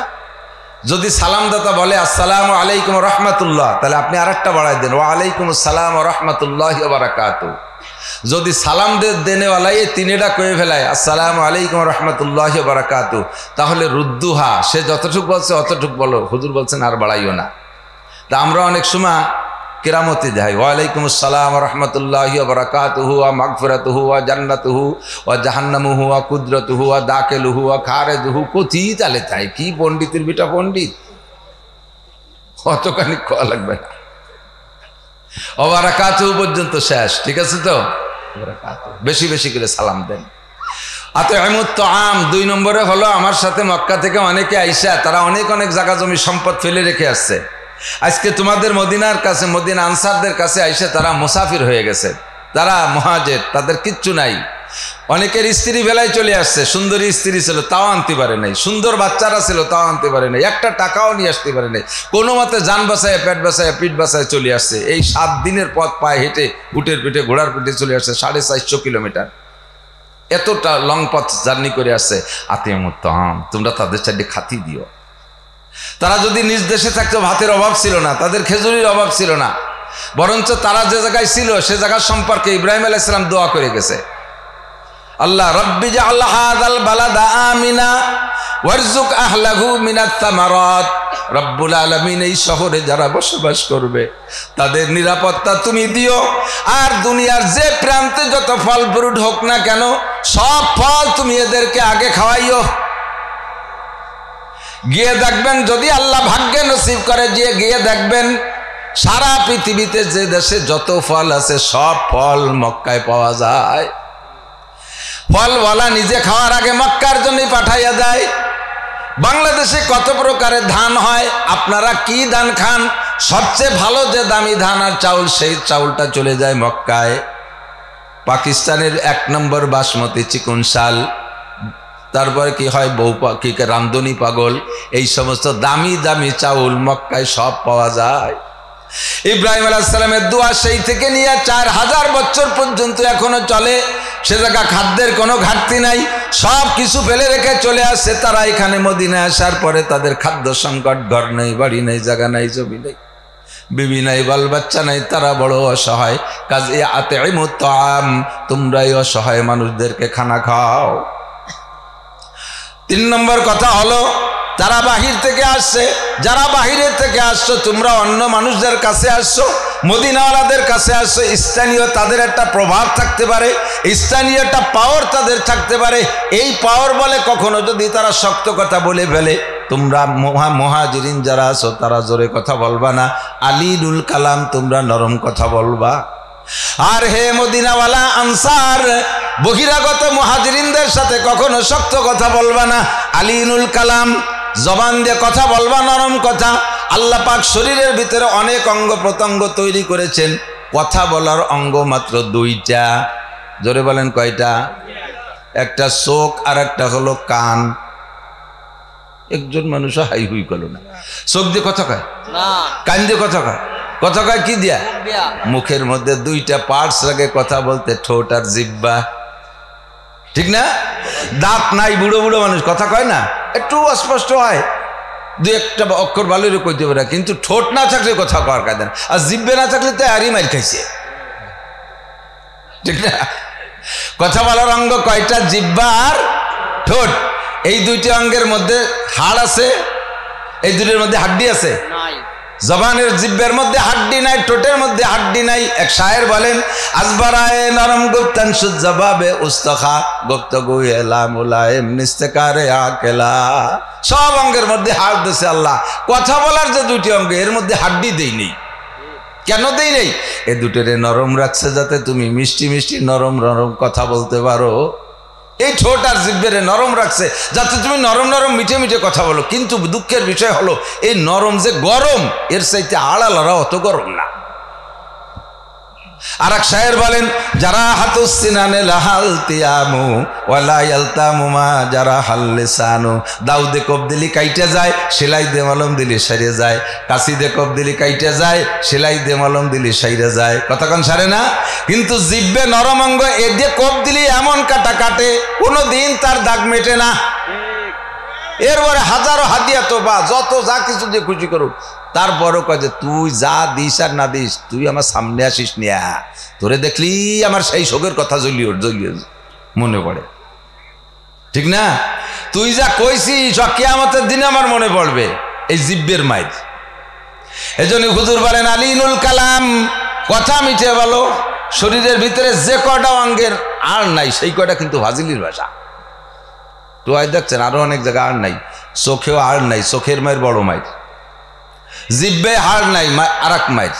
যদি সালামদাতা বলে আসসালামু আলাইকুম ওয়া রাহমাতুল্লাহ, তাহলে আপনি আরেকটা বাড়াই দেন ওয়া আলাইকুমুস সালাম ওয়া রাহমাতুল্লাহি ওয়া বারাকাতুহু। যদি সালাম দেনেওয়ালাই তিনেটা কয়ে ফেলায় আসসালামু আলাইকুম ওয়া রাহমাতুল্লাহি ওয়া বারাকাতুহু, তাহলে রুদ্দুহা, সে যতটুকু বলছে অতটুকু বলো, হুজুর বলছেন আর বাড়াইও না। তা আমরা অনেক সময় কেরামতি দেয় ওয়া আলাইকুমুস সালাম ওয়া রাহমাতুল্লাহি ওয়া বারাকাতুহু ওয়া মাগফিরাতুহু ওয়া জান্নাতুহু ওয়া জাহান্নামুহু ওয়া কুদরতুহু ওয়া দাখিলুহু ওয়া খারিজুহু, কোথি তালে তাই কি পণ্ডিতের বিটা পণ্ডিত, অতখানি কোয়া লাগবে না। ওয়া বারাকাতুহু পর্যন্ত শেষ, ঠিক আছে তো? বেশি বেশি করে সালাম দেন। আত'ইমুত তাআম, 2 নম্বরে হলো আমার সাথে মক্কা থেকে অনেকে আইসা, তারা অনেক অনেক জায়গা জমি সম্পদ ফেলে রেখে আসছে। আজকে তোমাদের মদিনার কাছে, মদিনা আনসারদের কাছে আইসা তারা মুসাফির হয়ে গেছে, তারা মুহাজির, তাদের কিচ্ছু নাই। অনেকের স্ত্রী বেলায় চলে আসছে, সুন্দরী স্ত্রী ছিল তাও আনতে পারে নাই, সুন্দর বাচ্চারা ছিল তাও আনতে পারে নাই, একটা টাকাও নিয়ে আসতে পারে নাই, কোনো মতে যান বাসায় পেট বাসায় পিঠ বাসায় চলে আসছে। এই 7 দিনের পথ পায়ে হেঁটে উটের পিঠে ঘোড়ার পিঠে চলে আসছে, 450 কিলোমিটার, এতটা লং পথ জার্নি করে আসছে। আতিমুত তাআম, তোমরা তাদের চাইতে খাতি দিও। তারা যদি নিজ দেশে থাকতো ভাতের অভাব ছিল না, তাদের খেজুরির অভাব ছিল না, বরঞ্চ তারা যে জায়গায় ছিল সে জায়গার সম্পর্কে ইব্রাহিম আলাইহিস সালাম দোয়া করে গেছে, আল্লাহ রব্বি জাআল হাযাল বালাদা আমিনা ওয়ারযুক আহলাহু মিনাত তামারাত। রব্বুল আলামিন, এই শহরে যারা বসবাস করবে তাদের নিরাপত্তা তুমি দিও, আর দুনিয়ার যে প্রান্তে যত ফল ফ্রুট হোক না কেন সব ফল তুমি এদেরকে আগে খাওয়াইও। গিয়ে দেখবেন, যদি আল্লাহ ভাগ্যে নসিব করে গিয়ে দেখবেন সারা পৃথিবীতে যে দেশে যত ফল আছে সব ফল মক্কায় পাওয়া যায়। ফলওয়ালা নিজে খাওয়ার আগে মক্কার জন্য পাঠাইয়া দেয়। বাংলাদেশে কত প্রকারের ধান হয়, আপনারা কি ধান খান? সবচেয়ে ভালো যে দামি ধান আর চাউল, সেই চাউলটা চলে যায় মক্কায়। পাকিস্তানের 1 নম্বর বাসমতি চিকন শাল, তারপরে কি হয় কি রামদনি পাগল, এই সমস্ত দামি দামি চাউল মক্কায় সব পাওয়া যায়। ইব্রাহিম আলাইহিস সালামের দোয়া সেই থেকে নিয়ে 4000 বছর পর্যন্ত এখনো চলে। সে জায়গা খাদ্যের কোনো ঘাটতি নাই, সব কিছু ফেলে রেখে চলে আসছে তারা এখানে মদিনায় আসার পরে। তাদের খাদ্য সংকট, ঘর নেই, বাড়ি নেই, জায়গা নাই, জমি নেই, বিবি নাই, বাল বাচ্চা নাই, তারা বড় অসহায়। কাজে আতিমুত তাআম, তোমরাই অসহায় মানুষদেরকে খানা খাও। 3 নম্বর কথা হলো, তারা বাহির থেকে আসছে, যারা বাহিরের থেকে আসছো তোমরা অন্য মানুষদের কাছে আসছো, মদিনাওয়ালাদের কাছে আসছো, স্থানীয় তাদের একটা প্রভাব থাকতে পারে, স্থানীয় একটা পাওয়ার তাদের থাকতে পারে। এই পাওয়ার বলে কখনো যদি তারা শক্ত কথা বলে ফেলে, তোমরা মুহাজিরিন যারা আছো তারা জোরে কথা বলবা না, আলীনুল কালাম, তোমরা নরম কথা বলবা। আর হে মদিনাওয়ালা আনসার, বহিরাগত মুহাজিরিনদের সাথে কখনো শক্ত কথা বলবা না, আলীনুল কালাম, জবান দিয়ে কথা বলবা, নরম কথা। আল্লাহ পাক শরীরের ভিতরে অনেক অঙ্গ প্রত্যঙ্গ তৈরি করেছেন, কথা বলার অঙ্গ মাত্র 2টা। জোরে বলেন কয়টা? একটা চোখ আর একটা হলো কান। একজন মানুষ হাই হুই করলো না, চোখ দিয়ে কথা কয় না, কান দিয়ে কথা কয়। কথা কয় কি দিয়া? মুখের মধ্যে 2টা পার্টস লাগে কথা বলতে, ঠোঁট আর জিহ্বা, ঠিক না? দাঁত নাই, বুড়ো বুড়ো মানুষ কথা কয় না, একটু অস্পষ্ট হয়। দুই একটা অক্ষর ভালোই কইতে পারে, কিন্তু ঠোঁট না থাকলে কথা কওয়ার কাজ না। আর জিব্বে না থাকলে তো আরই মার খাইছে, ঠিক না? কথা বলার অঙ্গ কয়টা? জিব্বা আর ঠোঁট। এই দুইটি অঙ্গের মধ্যে হাড় আছে, এই দুটির মধ্যে হাড্ডি আছে? জবানের জিব্বের মধ্যে হাড্ডি নাই, ঠোঁটের মধ্যে হাড্ডি নাই। এক শায়ের বলেন, আজবারায়ে নরম গুপ্তান সুজবাবে উস্তখা গুপ্ত গুয়েলা মুলায়েম নিস্তেকারে আকেলা। সব অঙ্গের মধ্যে হাড় দিয়েছে আল্লাহ, কথা বলার যে দুটি অঙ্গ এর মধ্যে হাড্ডি দেই নেই। কেন দেই নেই? এ দুটোরে নরম রাখছে যাতে তুমি মিষ্টি মিষ্টি নরম নরম কথা বলতে পারো। এই ঠোঁট আর জিহ্বারে নরম রাখছে যাতে তুমি নরম নরম মিঠে মিঠে কথা বলো। কিন্তু দুঃখের বিষয় হলো এই নরম যে গরম, এর চাইতে আড়ালারা অত গরম না। আর এক শায়ের বলেন, যারা হাতুস সিনানে লাহাল তিয়ামু ওয়ালা ইয়ালতামু মা যারা হাল্লিসানু। দাউদে কোপ দিলি কাইটে যায়, সেলাই দে মলম দিলি সাইরে যায়। কাশি দে কোপ দিলি কাইটে যায়, সেলাই দে মলম দিলি সাইরে যায়। কতক্ষণ সারে না? কিন্তু জিহ্বে নরম অঙ্গ, এ দিয়ে কোপ দিলি এমন কাটা কাটে, কোনোদিন তার দাগ মেটে না। এরপরে হাজারো হাদিয়া তো বা যত যা কিছু দিয়ে খুশি করুক, তারপরও কয় যে তুই যা দিস আর না দিস, তুই আমার সামনে আসিস নিয়া, তোরে দেখলি আমার সেই শোকের কথা জ্বলিয়ে মনে পড়ে, ঠিক না? তুই যা কইছিস কিয়ামতের দিনে আমার মনে পড়বে। এই জিব্বের মাইর। এজন্য হুজুর বলেন, আলিনুল কালাম, কথা মিঠে বলো। শরীরের ভিতরে যে কয়টা অঙ্গের আর নাই, সেই কয়টা কিন্তু ফাজিলির ভাষা। তো আজ দেখছেন আরো অনেক জায়গায় আর নাই, চোখেও আর নাই, চোখের মায়ের বড় মায়ের। জিব্বে হাড় নাই, আর এক মায়ের।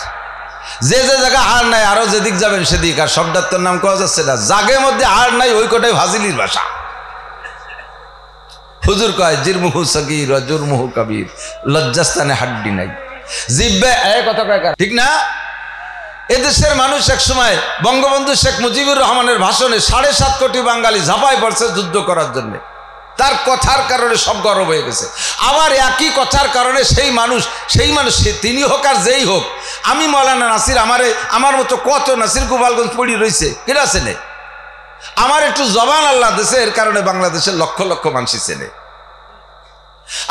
যে যে জায়গা হাড় নাই, আরো যেদিক যাবেন সেদিক। আর সব ডাক্তার নাম কোয়া যাচ্ছে না, জাগের মধ্যে হাড় নাই, ওই কোটাই ফাজিলির ভাষা। হুজুর কয়, জিরমুহু সগীর ওয়া জুরমুহু কবীর, লজ্জাস্থানে হাড্ডি নাই। জিব্বে এই কথা কয়, ঠিক না? এদেশের মানুষ এক সময় বঙ্গবন্ধু শেখ মুজিবুর রহমানের ভাষণে 7.5 কোটি বাঙালি ঝাঁপায় পড়ছে যুদ্ধ করার জন্য। তার কথার কারণে সব গরম হয়ে গেছে। আবার একই কথার কারণে সেই মানুষ তিনি হোক আর যেই হোক, আমি মৌলানা নাসির, আমার মতো কত নাসির গোপালগঞ্জ পড়ি রয়েছে, কেন চেনে? আমার একটু জবান আল্লাহ দেশে, এর কারণে বাংলাদেশের লক্ষ লক্ষ মানুষই চেনে।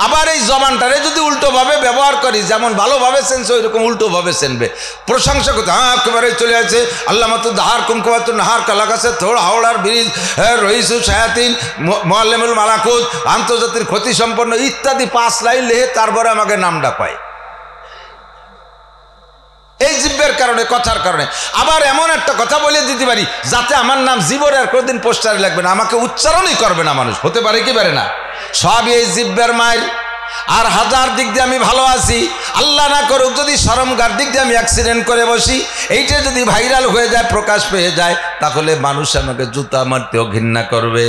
আবার এই জবানটারে যদি উল্টো ভাবে ব্যবহার করি, যেমন ভালোভাবে চেনছে ওইরকম উল্টো ভাবে চেনবে। প্রশংসা করতে একেবারে চলে আছে, আল্লাহ মাতু দাহার কুমকুমাত নাহার কালাকাছে থোড় হাওড়ার ব্রিজ, রইসু শায়াতিন মুআল্লিমুল মালাকুত, আন্তর্জাতিক ক্ষতি সম্পন্ন ইত্যাদি 5 লাইন লেহে তারপরে আমাকে নাম ডাকায়। এই জিব্বের কারণে, কথার কারণে। আবার এমন একটা কথা বলে দিতে পারি যাতে আমার নাম জীবনে আর কোনদিন পোস্টারে লাগবে না, আমাকে উচ্চারণই করবে না মানুষ। হতে পারে কি পারে না? সবই এই জিব্বের মায়ের। আর হাজার দিক দিয়ে আমি ভালো আছি, আল্লাহ না করুক যদি শরমগার দিক দিয়ে আমি অ্যাক্সিডেন্ট করে বসি, এইটা যদি ভাইরাল হয়ে যায়, প্রকাশ পেয়ে যায়, তাহলে মানুষ আমাকে জুতা মারতেও ঘৃণা করবে।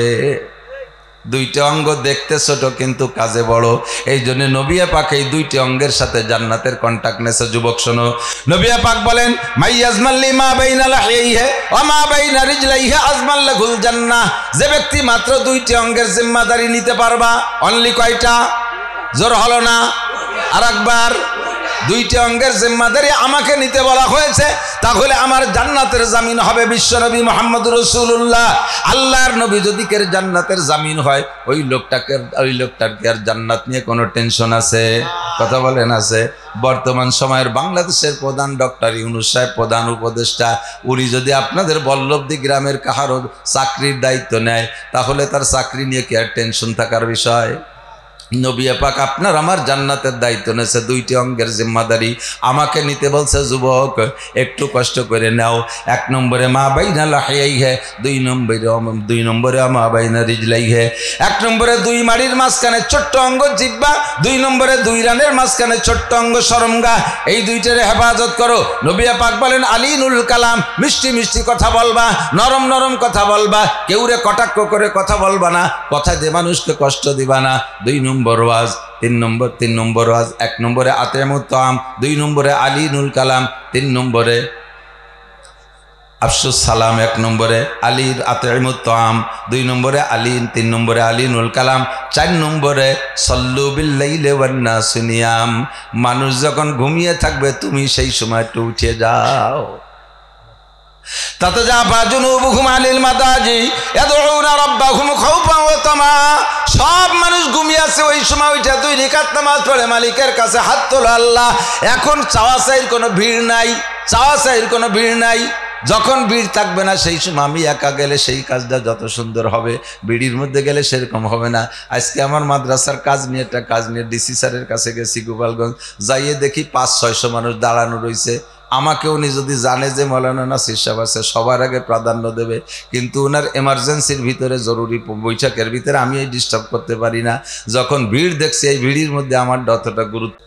দুইটা অঙ্গ দেখতে ছোট কিন্তু কাজে বড়। এই জন্য নবী পাক এই দুইটি অঙ্গের সাথে জান্নাতের কন্টাক্ট নেছে। যুবক শোনো, নবী পাক বলেন, মাইয়াজমাল লিমা বাইনা লাহিহি ওয়া মা বাইনা রিজলাইহি আজমাল লাহুল জান্নাহ। যে ব্যক্তি মাত্র দুইটি অঙ্গের জিম্মাদারি নিতে পারবা, অনলি কয়টা? জোর হলো না? আরেকবার। দুইটি অঙ্গের জিম্মাদারি আমাকে নিতে বলা হয়েছে, তাহলে আমার জান্নাতের জামিন হবে বিশ্বনবী মুহাম্মদুর রাসূলুল্লাহ। আল্লাহর নবী যদি কের জান্নাতের জামিন হয়, ওই লোকটার কি আর জান্নাত নিয়ে কোনো টেনশন আছে? কথা বলেন, আছে? বর্তমান সময়ের বাংলাদেশের প্রধান ডক্টর ইউনূস সাহেব, প্রধান উপদেষ্টা, উনি যদি আপনাদের বল্লভদী গ্রামের কাহারও চাকরির দায়িত্ব নেয়, তাহলে তার চাকরি নিয়ে কি আর টেনশন থাকার বিষয়? নবী পাক আপনার আমার জান্নাতের দায়িত্ব নিয়েছে, দুইটি অঙ্গের জিম্মাদারি আমাকে নিতে বলছে। যুবক, একটু কষ্ট করে নাও। 1 নম্বরে মা বাইনা লাহিয়াইহি, 2 নম্বরে মা বাইনা রিজলাইহি। 1 নম্বরে 2 মাড়ির মাঝখানে ছোট্ট অঙ্গ জিহ্বা, 2 নম্বরে 2 রানের মাঝখানে ছোট্ট অঙ্গ শরমগা। এই দুইটারে হেফাজত করো। নবী পাক বলেন, আলিনুল কালাম, মিষ্টি মিষ্টি কথা বলবা, নরম নরম কথা বলবা, কেউরে কটাক্ষ করে কথা বলবা না, কথা দিয়ে মানুষকে কষ্ট দিবা না। 2 নম্বর ওয়াজ, 3 নম্বর ওয়াজ। 1 নম্বরে আতিমুত তাআম, 2 নম্বরে আলিনুল কালাম, 3 নম্বরে আফসুস সালাম, 1 নম্বরে আলীর আতিমুত তাআম, 2 নম্বরে আলীন, 3 নম্বরে আলিনুল কালাম, 4 নম্বরে সল্লু বিল লাইলি ওয়ান নাসু নিয়াম। মানুষ যখন ঘুমিয়ে থাকবে তুমি সেই সময় একটু উঠে যাও। তাতাজাফা জুনুবুহুম আনিল মাদাজি ইয়াদউনা রাব্বাহুম খাউফান ওয়া তামা। সব মানুষ ঘুমিয়ে আছে, ওই সময় ওইটা 2 রাকাত নামাজ পড়ে মালিকের কাছে হাত তোলো আল্লাহ। এখন চাওয়া চাইর কোনো ভিড় নাই, চাওয়া চাইর কোনো ভিড় নাই। যখন ভিড় থাকবে না সেই সময় আমি একা গেলে সেই কাজটা যত সুন্দর হবে, ভিড়ির মধ্যে গেলে সেরকম হবে না। আজকে আমার মাদ্রাসার কাজ নিয়ে একটা কাজ নিয়ে ডিসি স্যারের কাছে গেছি গোপালগঞ্জ, যাইয়ে দেখি 500-600 মানুষ দাঁড়ানো রয়েছে। আমাকে উনি যদি জানে যে মৌলানা নাসির সাহেব আছে সবার আগে প্রাধান্য দেবে, কিন্তু ওনার এমার্জেন্সির ভিতরে জরুরি বৈঠকের ভিতরে আমি এই ডিস্টার্ব করতে পারি না। যখন ভিড় দেখছি এই ভিড়ির মধ্যে আমার অতটা গুরুত্ব,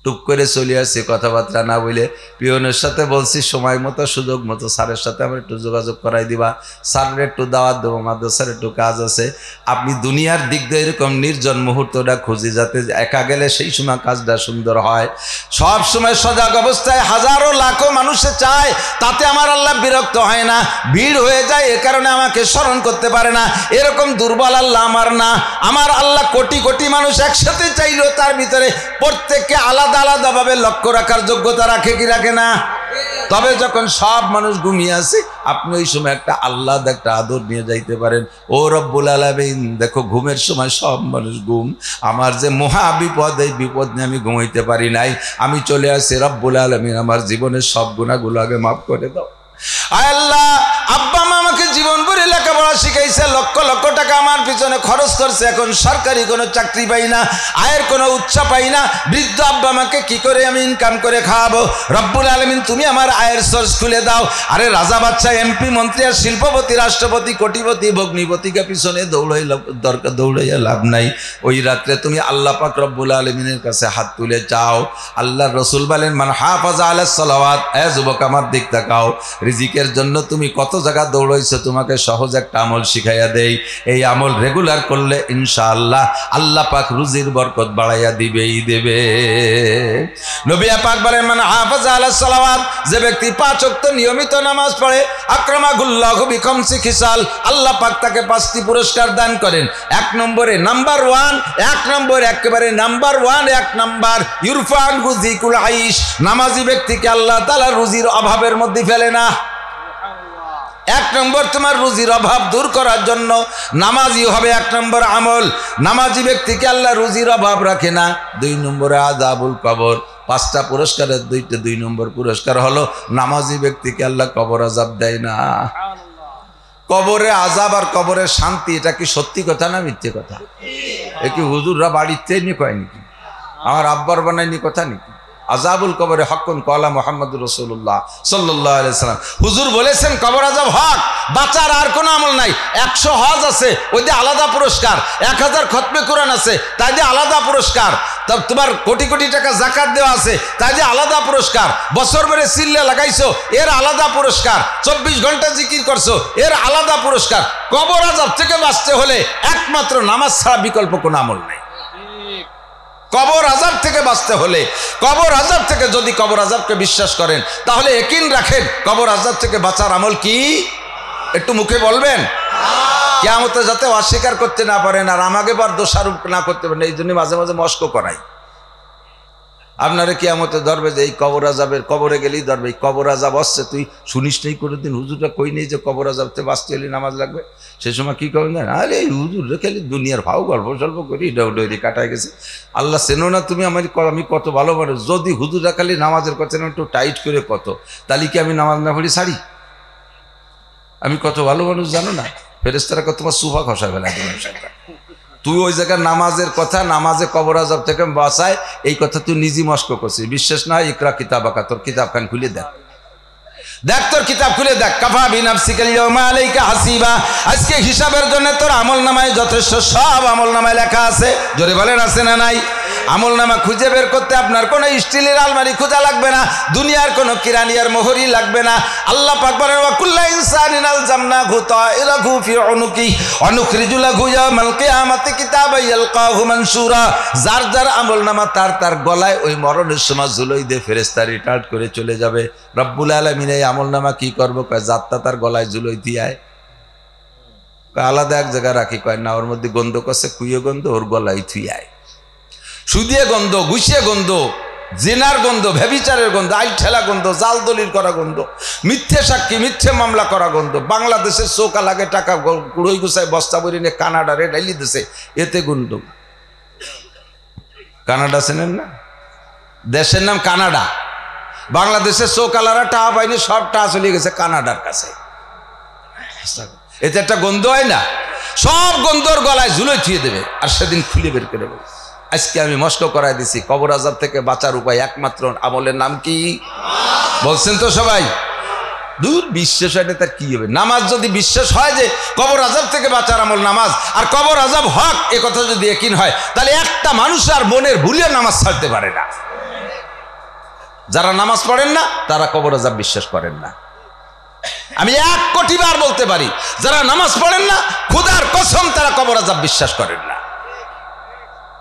টুক করে চলে আসছে কথাবার্তা না বলে। পিয়নের সাথে বলছি সময় মতো সুযোগ মতো স্যারের সাথে আমার একটু যোগাযোগ করাই দিবা, স্যারের একটু দাওয়াত দেবো, মাদ্রাসার একটু কাজ আছে। আপনি দুনিয়ার দিক দিয়ে এরকম নির্জন মুহূর্তটা খুঁজি, যাতে একা গেলে সেই সময় কাজটা সুন্দর হয়। সব সময় সজাগ অবস্থায় হাজারো লাখো মানুষে চায়, তাতে আমার আল্লাহ বিরক্ত হয় না। ভিড় হয়ে যায় এ কারণে আমাকে স্মরণ করতে পারে না, এরকম দুর্বল আল্লাহ আমার না। আমার আল্লাহ কোটি কোটি মানুষ একসাথে চাইলেও তার ভিতরে প্রত্যেককে আলাদা আলাদাভাবে লক্ষ্য রাখার যোগ্যতা রাখে কি রাখে না? তবে যখন সব মানুষ ঘুমিয়ে আছে আপনি ওই সময় একটা আল্লাহর একটা আদর নিয়ে যাইতে পারেন। ও রব্বুল আলামিন, দেখো ঘুমের সময় সব মানুষ ঘুম, আমার যে মহা বিপদ, এই বিপদ নিয়ে আমি ঘুমাইতে পারি নাই, আমি চলে আসি রব্বুল আলামিন আমার জীবনের সব গুনাহগুলো আগে মাফ করে দাও। আয় আল্লাহ, আব্বা মা আমাকে জীবন ভরে লেখাপড়া শিখাইছে, লক্ষ লক্ষ টাকা আমার পিছনে খরচ করছে, এখন সরকারি কোনো চাকরি পাই না, আয়ের কোনো উৎস পাই না, বৃদ্ধ আব্বা আমাকে কি করে আমি ইনকাম করে খাওয়াবো? রব্বুল আলামিন তুমি আমার আয়ের সোর্স খুলে দাও। আরে রাজা বাচ্চা, এমপি, মন্ত্রী আর শিল্পপতি, রাষ্ট্রপতি, কোটিপতি, ভগ্নিপতিকে পিছনে দৌড়াইয়া লাভ নাই। ওই রাত্রে তুমি আল্লাহ পাক রব্বুল আলামিনের কাছে হাত তুলে চাও। আল্লাহর রাসূল বলেন, মান হাফাজা আলাস সালাওয়াত, এ যুবক আমার দিক তাকাও, রিজিকের জন্য তুমি কত জায়গা দৌড়াইছো, তোমাকে সহজ একটা আমল শিখাইয়া দেই। এই আমল রেগুলার করলে ইনশাআল্লাহ আল্লাহ পাক রুজির বরকত বাড়াইয়া দিবেই দেবে। নবী পাক বলেন, মান হাফাজা আলাস সালাওয়াত, যে ব্যক্তি 5 ওয়াক্ত নিয়মিত নামাজ পড়ে, আকরামাহুল্লাহু বিখামসি খিসাল, আল্লাহ পাক তাকে 5টি পুরস্কার দান করেন। 1 নম্বরে নাম্বার 1, 1 নম্বর একেবারে নাম্বার 1, 1 নাম্বার ইরফান গুযিকুল আইশ, নামাজি ব্যক্তিকে আল্লাহ তাআলা রুজির অভাবের মধ্যে ফেলে না। 1 নম্বর তোমার রুজির অভাব দূর করার জন্য নামাজি হবে 1 নম্বর আমল। নামাজি ব্যক্তিকে আল্লাহ রুজির অভাব রাখে না। 2 নম্বরে আযাবুল কবর, 5টা পুরস্কারের 2 নম্বর পুরস্কার হলো নামাজি ব্যক্তিকে আল্লাহ কবর আযাব দেয় না। কবরে আযাব আর কবরের শান্তি, এটা কি সত্যি কথা না মিথ্যে কথা? এ কি হুজুররা বাড়িতে নি কয় নাকি? আমার আব্বার বানায়নি কথা নাকি? আযাবুল কবরে হকুন কলা মুহাম্মদুর রাসূলুল্লাহ সাল্লাল্লাহু আলাইহি সাল্লাম, হুজুর বলেছেন কবর আযাব হক, বাঁচার আর কোনো আমল নাই। 100 হজ আছে, ওই দিয়ে আলাদা পুরস্কার, 1000 খতমে কোরআন আছে, তাই দিয়ে আলাদা পুরস্কার, তোমার কোটি কোটি টাকা যাকাত দেওয়া আছে, তাই দিয়ে আলাদা পুরস্কার, বছর ভরে সিল্লা লাগাইছো, এর আলাদা পুরস্কার, 24 ঘন্টা জিকির করছো, এর আলাদা পুরস্কার। কবর আযাব থেকে বাঁচতে হলে একমাত্র নামাজ ছাড়া বিকল্প কোনো আমল নেই। কবর আযাব থেকে বাঁচতে হলে, কবর আযাব থেকে, যদি কবর আযাবকে বিশ্বাস করেন তাহলে ইয়াকিন রাখেন কবর আযাব থেকে বাঁচার আমল কি? একটু মুখে বলবেন। কিয়ামতে যাতে অস্বীকার করতে না পারেন আর আমাকে বার দোষারোপ না করতে পারেন, এই জন্য মাঝে মাঝে মস্ক করাই। আপনারা কিয়ামতে ধরবে যে এই কবর আযাবের, কবরে গেলেই ধরবে এই কবর আযাব আসছে, তুই শুনিস নেই কোনোদিন, হুজুরটা কই নেই যে কবর আযাব থেকে বাঁচতে হলে নামাজ লাগবে। সে সময় কী করবেন? আরে এই হুজুর খেলে দুনিয়ার ভাও গল্প সল্প করি ডৌডৌরি কাটায় গেছে। আল্লাহ চেনো না তুমি আমি কত ভালো মানুষ। যদি হুজুররা খালি নামাজের কথা একটু টাইট করে কত, তাহলে কি আমি নামাজ না পড়ি ছাড়ি? আমি কত ভালো মানুষ জানো না? ফেরেশতারা কত তোমার সুফা খসা ফেলা দিলাম। তুই ওই জায়গায় নামাজের কথা, নামাজে কবর আযাব থেকে বাঁচায়, এই কথা তুই নিজেই মস্ক করছিস। বিশ্বাস না হয় ইকরা কিতাবাকা, তোর কিতাব খান খুলে দেখ, দেখ তোর কিতাব খুলে দেখ। কাফা বিনাফসিকা আল-ইয়াওমা আলাইকা হাসিবা, আজকে হিসাবের জন্য তোর আমলনামায় যথেষ্ট, সব আমলনামায় লেখা আছে। জোরে বলেন আছে না নাই? আমলনামা খুঁজে বের করতে আপনার কোনো স্টিলের আলমারি খোঁজা লাগবে না, দুনিয়ার কোনো কিরানিয়ার মোহরি লাগবে না। আল্লাহ পাক বলেন, ওয়া কুল্লা ইনসানিন আলজামনাহু তাইরাহু ফি উনুকি ওয়া নুখরিজু লাহু ইয়াওমাল কিয়ামাতি কিতাবান ইয়ালকাহু মানসুরা। যার যার আমলনামা তার গলায় ওই মরণের সময় ঝুলোই দিয়ে ফেরেশতা রিটার্ন করে চলে যাবে। রব্বুল আলামিন এই আমলনামা কি করবো? কয় যাত্রা তার গলায় ঝুলোই দিয়ায়, আলাদা এক জায়গায় রাখি। কয় না, ওর মধ্যে গন্ধ করছে, কুইয়ে গন্ধ, ওর গলায় থুইয়ায়, সুদিয়ে গন্ধ, ঘুষিয়ে গন্ধ, জিনার গন্ধ, ব্যভিচারের গন্ধ, আইল ঠেলা গন্ধ, জাল দলিল করা গন্ধ, মিথ্যে সাক্ষী, মিথ্যে মামলা করা গন্ধ। বাংলাদেশের চৌকা লাগে টাকা কুড়োই গুছায় বস্তা বই নিয়ে কানাডা রে ডাইলি দিছে, এতে গন্ধ। কানাডা চেনেন না? দেশের নাম কানাডা। বাংলাদেশের চৌকালারা টাকা পাইনি, সব টাকা চলে গেছে কানাডার কাছে। এতে একটা গন্ধ হয় না? সব গন্ধর গলায় ঝুলে থুয়ে দেবে আর সেদিন খুলে বের করে দেবে। আজকে আমি মস্ক করাই দিছি, কবর আযাব থেকে বাঁচার উপায় একমাত্র আমলের নাম কি বলছেন তো সবাই? দূর, বিশ্বাস হয় না তার কি হবে? নামাজ যদি বিশ্বাস হয় যে কবর আযাব থেকে বাঁচার আমল নামাজ, আর কবর আযাব হক এ কথা যদি ইয়াকিন হয়, তাহলে একটা মানুষ আর মনের ভুলে নামাজ ছাড়তে পারে না। যারা নামাজ পড়েন না তারা কবর আযাব বিশ্বাস করেন না। আমি 1 কোটি বার বলতে পারি, যারা নামাজ পড়েন না খোদার কসম তারা কবর আযাব বিশ্বাস করেন না।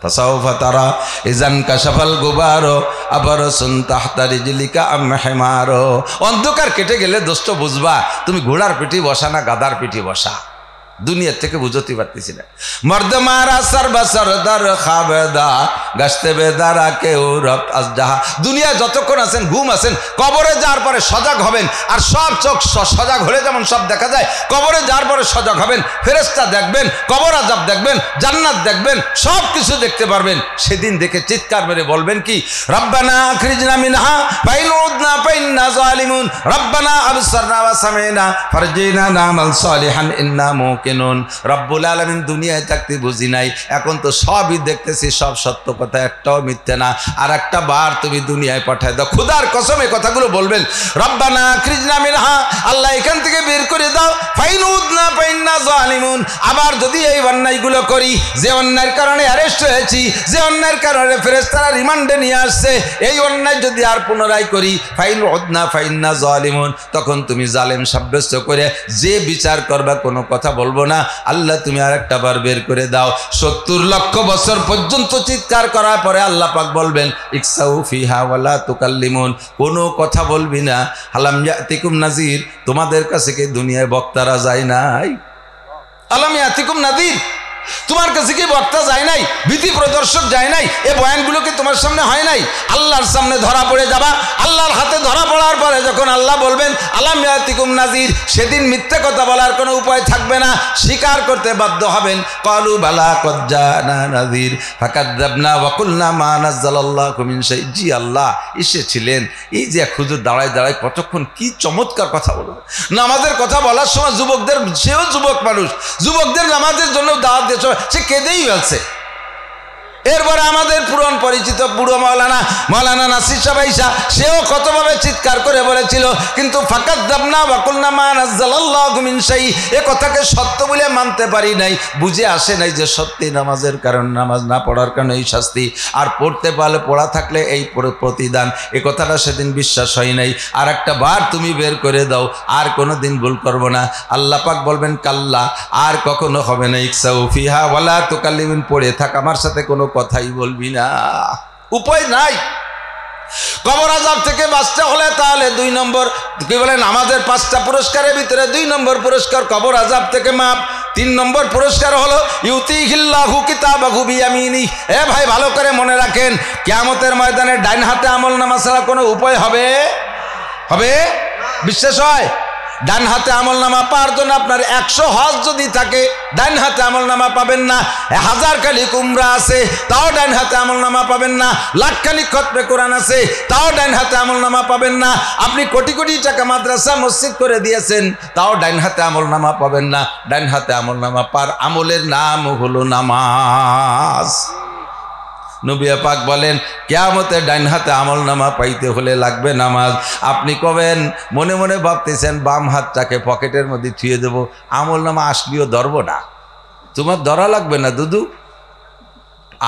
ফাসাউফা তারা ইজান কাশাফাল গুবারো আবারসুন তাহতা রিজলিকা আম হিমারো। অন্ধকার কেটে গেলে দোস্ত বুঝবা তুমি ঘোড়ার পিঠে বসা না গাধার পিঠে বসা। দুনিয়ার থেকে বুঝতে পারতেছি না। মর্দ মারা সরবা সরদার খাবেদা গাছতে বেদারা কেউ রব আজ যাহা। দুনিয়া যতক্ষণ আছেন ঘুম আছেন, কবরে যাওয়ার পরে সজাগ হবেন। আর সব চোখ সজাগ হলে যেমন সব দেখা যায়, কবরে যাওয়ার পরে সজাগ হবেন। ফেরেশতা দেখবেন, কবর আযাব দেখবেন, জান্নাত দেখবেন, সব কিছু দেখতে পারবেন। সেদিন দেখে চিৎকার মেরে বলবেন কি, রব্বানা আখরিজনা মিনহা ফাইন উদনা ফাইন্না যালিমুন রব্বানা আবসারনা ওয়া সামি'না ফারজিনা নামাল সালিহান ইন্না মুকিনুন। রব্বুল আলামিন দুনিয়ায় থাকতে বুঝি নাই, এখন তো সবই দেখতেছি, সব সত্য কথা, একটাও মিথ্যা না। আর একটা বার তুমি দুনিয়ায় পাঠায় দাও। খোদার কসম এই কথাগুলো বলবেন, রব্বানা আখরিজনা মিনহা, আল্লাহ এখান থেকে বের করে দাও, ফাইন উদনা ফাইন্না যালিমুন। আবার যদি এই অন্যায়গুলো করি, যে অন্যায়ের কারণে অ্যারেস্ট হয়েছি, যে অন্যায়ের কারণে ফেরেশতারা রিমান্ডে নিয়ে আসছে, এই অন্যায় যদি আর পুনরায় করি, ফাইন উদনা ফাইন্না যালিমুন, তখন তুমি জালেম সাব্যস্ত করে যে বিচার করবা কোনো কথা বলবো না। আল্লাহ তুমি আর একটা বার বের করে দাও। 70 লক্ষ বছর পর্যন্ত চিৎকার করার পরে আল্লাহ পাক বলবেন, ইকসাউ ফিহা ওয়ালা তুকাল্লিমুন, কোনো কথা বলবি না। আলাম ইয়াতিকুম নাযির, তোমাদের কাছে কি দুনিয়ায় বক্তারা যায় নাই? আলাম ইয়াতিকুম নাযির, তোমার কাছে কি বক্তা যায় নাই? ভীতি প্রদর্শক যায় নাই? এই বয়ানগুলো কি তোমার সামনে হয় নাই? আল্লাহর সামনে ধরা পড়ে যাবা। আল্লাহর হাতে ধরা পড়ার পরে যখন আল্লাহ বলবেন আলাম ইয়াতিকুম নাযির, সেদিন মিথ্যা কথা বলার কোনো উপায় থাকবে না, স্বীকার করতে বাধ্য হবেন। ক্বালু বালা ক্বাদ জানা নাযির ফাকাযযাবনা ওয়া কুলনা মা নাযালাল্লাহু মিন শাই। জি আল্লাহ এসেছিলেন। এই যে হুজুর দাঁড়ায় দাঁড়ায় কতক্ষণ কি চমৎকার কথা বলবে। নামাজের কথা বলার সময় যুবকদের, সেও যুবক মানুষ, যুবকদের নামাজের জন্য দাওয়াত দিয়েছে, সে কেঁদেই ফেলছে। এরপরে আমাদের পুরান পরিচিত বুড়ো মাওলানা নাসির সাহেব, সেও কতভাবে চিৎকার করে বলেছিল, কিন্তু ফাকাযযাবনা ওয়া কুলনা মা নাযালাল্লাহু মিন শাই, এ কথাকে সত্য বলে মানতে পারি নাই, বুঝে আসে নাই যে সত্যি নামাজের কারণ, নামাজ না পড়ার কারণে এই শাস্তি, আর পড়তে পারলে, পড়া থাকলে এই প্রতিদান, এ কথাটা সেদিন বিশ্বাস হয় নাই। আর একটা বার তুমি বের করে দাও, আর কোনো দিন ভুল করবো না। আল্লাহ পাক বলবেন কাল্লা, আর কখনো হবে না। ইকসাউ ফিহা ওয়ালা তুকাল্লিমুন, পড়ে থাক, আমার সাথে কোনো কথাই বলবি না। উপায় নাই। কবর আযাব থেকে বাঁচতে হলে তাহলে 2 নম্বর কি বলেন, আমাদের 5টা পুরস্কারের ভিতরে 2 নম্বর পুরস্কার কবর আযাব থেকে মাপ। 3 নম্বর পুরস্কার হলো ইউতিহিল্লাহু কিতাবাহু বিয়ামিনি। এ ভাই ভালো করে মনে রাখেন, কিয়ামতের ময়দানে ডাইন হাতে আমলনামা ছাড়া কোনো উপায় হবে? বিশ্বাস হয়? ডান হাতে আমলনামা পাওয়ার জন্য আপনার 100 হজ যদি থাকে, ডান হাতে আমলনামা পাবেন না। 1000 খালি উমরা আছে, তাও ডান হাতে আমলনামা পাবেন না। লাখ খালি খতমে কোরআন আছে, তাও ডান হাতে আমলনামা পাবেন না। আপনি কোটি কোটি টাকা মাদ্রাসা মসজিদ করে দিয়েছেন, তাও ডান হাতে আমলনামা পাবেন না। ডান হাতে আমলনামা পার আমলের নাম হলো নামাজ। নবী পাক বলেন, কিয়ামতে ডাইন হাতে আমলনামা পাইতে হলে লাগবে নামাজ। আপনি কবেন, মনে মনে ভাবতেছেন বাম হাতটাকে পকেটের মধ্যে থুয়ে দেবো, আমলনামা আসলেও ধরবো না। তোমার ধরা লাগবে না দুদু,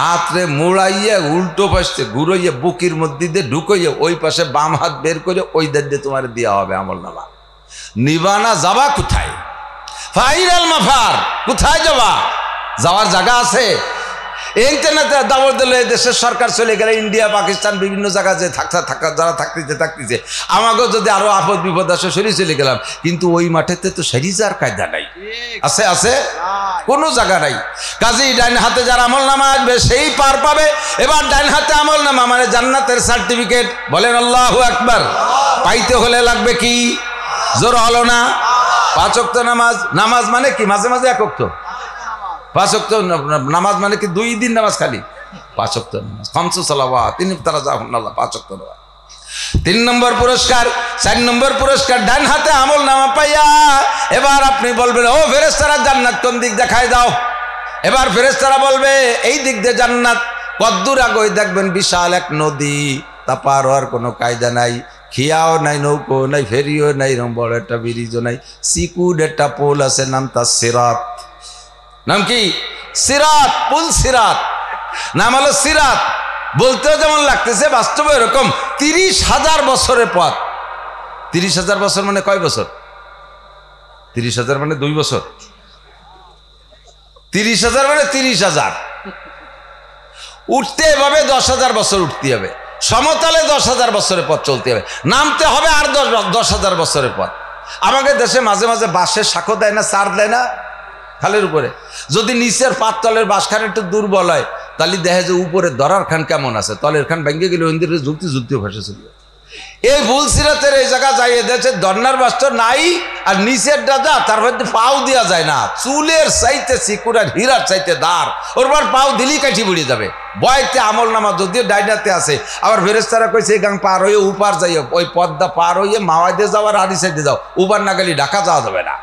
হাতরে মুড়াইয়া উল্টো পাশে ঘুরাইয়া বুকের মধ্যে দিয়ে ঢুকাইয়া ওই পাশে বাম হাত বের করে ওই দাঁত দিয়ে তোমার দেওয়া হবে আমলনামা। নিবানা যাবা কোথায়? ফাইরাল মাফার, কোথায় যাবা? যাওয়ার জায়গা আছে? ইন্টারনেটে দাবর দিলে দেশের সরকার চলে গেলে ইন্ডিয়া পাকিস্তান বিভিন্ন জায়গায় যে যারা থাকতেছে আমাকেও যদি আরো আপদ বিপদ আসে সরিয়ে চলে গেলাম, কিন্তু ওই মাঠেতে তো সারিজার কায়দা নাই, আছে কোনো জায়গা নাই। কাজেই ডাইন হাতে যার আমল নামা আসবে সেই পার পাবে। এবার ডাইন হাতে আমল নামা মানে জান্নাতের সার্টিফিকেট, বলেন আল্লাহু আকবার। পাইতে হলে লাগবে কি? জোর হলো না? 5 ওয়াক্ত নামাজ। নামাজ মানে কি? মাঝে মাঝে 1 ওয়াক্ত। 5 ওয়াক্ত নামাজ মানে কি? 2 দিন নামাজ খালি 5 ওয়াক্ত নামাজ, 5 সালাওয়াত, 3 তারা জাহুন্নাল্লাহ 5 ওয়াক্ত নামাজ। 3 নম্বর পুরস্কার। 4 নম্বর পুরস্কার, ডান হাতে আমল নামা পাইয়া এবার আপনি বলবেন, ও ফেরেশতারা জান্নাত কোন দিক দেখায় দাও। এবার ফেরেশতারা বলবে এই দিক দিয়ে জান্নাত। কদ্দূর আগে দেখবেন বিশাল এক নদী, তা পার হওয়ার কোনো কায়দা নাই, খিয়াও নাই, নৌকো নাই, ফেরিও নাই, বড় একটা ব্রিজও নাই, সিকুড একটা পোল আছে, নাম তার সিরাত। নাম কি? সিরাত, পুল সিরাত, নাম হলো সিরাত। বলতেও যেমন লাগতেছে, বাস্তবে এরকম। 30,000 বছরের পথ। 30,000 বছর মানে কয় বছর? 30,000 মানে 2 বছর। 30,000 মানে 30,000। উঠতে এভাবে 10,000 বছর উঠতে হবে, সমতলে 10,000 বছরের পথ চলতে হবে, নামতে হবে আর 10,000 বছরের পথ। আমাদের দেশে মাঝে মাঝে বাঁশের শাখো দেয় না, চার দেয় না খালের উপরে। যদি নিচের পাততলের বাঁশখান একটু দুর্বল হয়, তাহলে দেখে যে উপরে দরার খান কেমন আছে, তলের খান ভেঙে গেলে ওইদিকে ঝুলতে ঝুলতে ভাসে চলবে। এই ভুল সিরাতের এই জায়গা যাইয়ে দিয়েছে, দন্নার বাস্তর নাই আর নিচের ডাজা, তার মধ্যে পাও দেওয়া যায় না, চুলের চাইতে চিকুরার হীরার চাইতে দাঁড়, ওর পর পাও দিলেই কাঠি বুড়িয়ে যাবে। বয়তে আমল নামা যদিও ডাইনাতে আছে, আবার ফেরেশতারা কইছে এই গাং পার হয়ে উপার যাইও, ওই পদ্মা পার হয়ে মাওয়াইদে যাও আর আড়ি সাইডে যাও, উপার না গেলে ঢাকা যাওয়া যাবে না।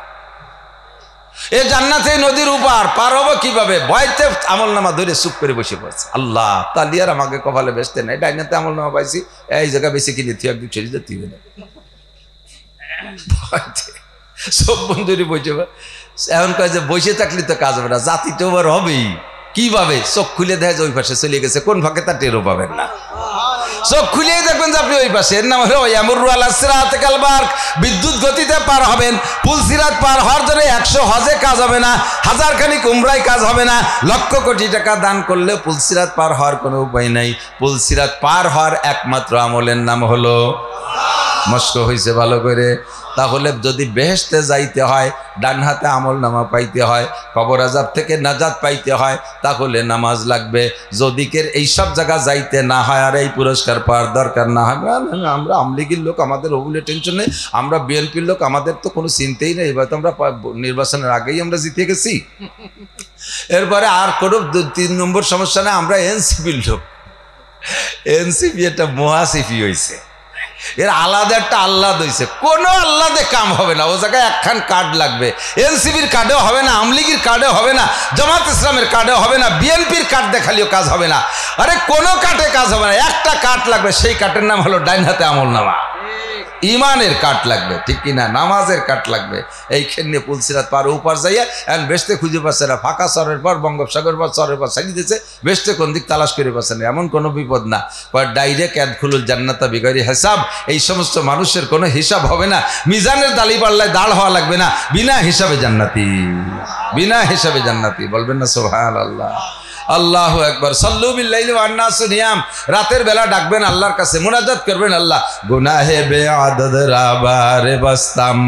এ জান্নাতে নদীর উপার পার হবো কিভাবে? ভয়তে আমল নামা ধরে চুপ করে বসে পড়ছে। আল্লাহ তাহলে আর আমাকে কপালে বেসতে নাই, ডাইনাতে আমল নামা পাইছি, এই জায়গা বেশি কিনে তুই একদিন ছেড়ে যেতে হবে না। সব বন্ধুরই বসে, এখন কয় যে বসে থাকলে তো কাজ হবে না, জাতি তো আবার হবেই। কিভাবে? চোখ খুলে দেখা যায় ওই পাশে চলে গেছে, কোন ফাঁকে তা টেরও পাবেন না। চোখ খুলিয়ে দেখবেন যে আপনি ওই পাশে। এর নাম হলো ইয়ামুরু আলা সিরাত কাল বারক, বিদ্যুৎ গতিতে পার হবেন। পুল সিরাত পার হওয়ার জন্য 100 হজে কাজ হবে না, 1000 খানিক উমরায় কাজ হবে না, লক্ষ কোটি টাকা দান করলে পুল সিরাত পার হওয়ার কোনো উপায় নাই। পুল সিরাত পার হওয়ার একমাত্র আমলের নাম হলো, মস্ক হয়েছে ভালো করে। তাহলে যদি বেহেশতে যাইতে হয়, ডান হাতে আমল নামা পাইতে হয়, কবর আযাব থেকে নাজাত পাইতে হয়, তাহলে নামাজ লাগবে। যদি কের এইসব জায়গা যাইতে না হয় আর এই পুরস্কার পাওয়ার দরকার না হয়, আমরা আমলিগির লোক, আমাদের ওগুলো টেনশন নেই, আমরা বিএনপির লোক, আমাদের তো কোনো চিন্তাই নেই, এবার তো আমরা নির্বাচনের আগেই আমরা জিতে গেছি, এরপরে আর কোনো 3 নম্বর সমস্যা নেই, আমরা এনসিপির লোক। এনসিপি একটা মহাসিপি হয়েছে, এর আলাদা একটা আহ্লাদ হয়েছে, কোনো আহ্লাদে কাম হবে না। ও জায়গায় একখান কার্ড লাগবে, এনসিপির কার্ডেও হবে না, আমলিগির কার্ডেও হবে না, জামাত ইসলামের কার্ডেও হবে না, বিএনপির কার্ড দেখালেও কাজ হবে না। আরে কোনো কার্ডে কাজ হবে না, একটা কার্ড লাগবে, সেই কার্ডের নাম হলো ডাইন হাতে আমল নামা। ইমানের কাঠ লাগবে, ঠিক কিনা? নামাজের কাঠ লাগবে। এইখানে পুল সিরাত পার উপার যাইয়া এখন বেসতে খুঁজে পাচ্ছে না, ফাঁকা চরের পর বঙ্গোপসাগর পর চরের পর ছাড়িয়ে দিয়েছে, বেসতে কোন দিক তালাশ করে পাচ্ছে না, এমন কোনো বিপদ না। ডাইরেক্ট ইয়াদখুলুল জান্নাতা বিগাইরি হিসাব। এই সমস্ত মানুষের কোনো হিসাব হবে না, মিজানের দালি পাল্লায় দাঁড় হওয়া লাগবে না, বিনা হিসাবে জান্নাতি, বিনা হিসাবে জান্নাতি। বলবেন না সুবহানাল্লাহ? আল্লাহু আকবার। সাল্লু বিল্লাইলি ওয়ান নাসু নিয়াম। রাতের বেলা ডাকবেন আল্লাহর কাছে, মুনাজাত করবেন, আল্লাহ গুনাহে বেআদদ রাবার বাস্তাম,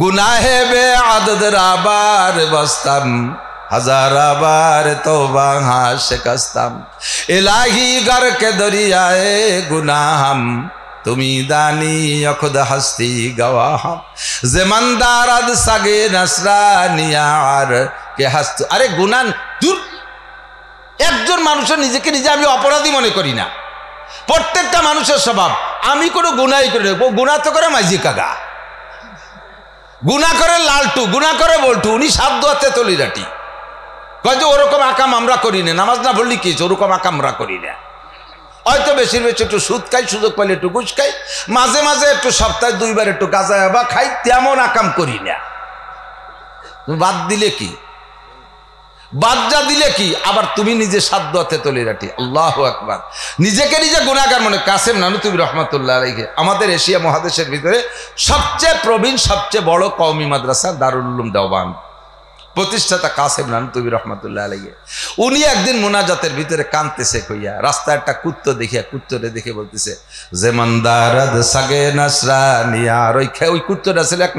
গুনাহে বেআদদ রাবার বাস্তাম, হাজারাবার তওবা হা শিকস্তাম, ইলাহি গর কে দরিয়ায়ে গুনাহম, তুমি দানি খুদ হস্তি গওয়াহম, জিমানদারাদ সাগে নসরানিয়ার কে হস্ত। আরে গুনাহ দূর, একজন মানুষের নিজেকে নিজে আমি অপরাধী মনে করি না। প্রত্যেকটা মানুষের স্বভাব, আমি কোনো গুনাই করি না। গুনাহ তো করে মাইজি কাকা, গুনাহ করে লালটু, গুনাহ করে বল্টু, উনি 7 দোয়াতে তলিরাটি কয় যে ওরকম আকাম আমরা করি না, নামাজ না বললি কি ওরকম আকাম আমরা করি না। হয়তো বেশির বেশি একটু সুদ খাই, সুযোগ পাইলে একটু ঘুষ খাই, মাঝে মাঝে একটু সপ্তাহে 2 বার একটু গাঁজা বা খাই, তেমন আকাম করি না। বাদ দিলে কি, বাদজা দিলে কি, আবার তুমি নিজে 7 দোয়াতে তলিরাটি। আল্লাহু আকবার। নিজেকে নিজে গুনাহগার মনে। কাসেম নানুতুবি রহমাতুল্লাহ আলাইহি আমাদের এশিয়া মহাদেশের ভিতরে সবচেয়ে প্রবীণ, সবচেয়ে বড় কওমি মাদ্রাসা দারুল উলুম দেওবান। প্রতিষ্ঠাতা কাসেম নানুতুবি রহমাতুল্লাহ আলাইহি। উনি একদিন মোনাজাতের ভিতরে কাঁদতেছে কইয়া, রাস্তায় একটা কুত্তো দেখিয়া, কুত্তরে দেখে বলতেছে জেমানদারাদ সাগে নাসরানিয়া। আর ওই কুত্তটা ছিল এক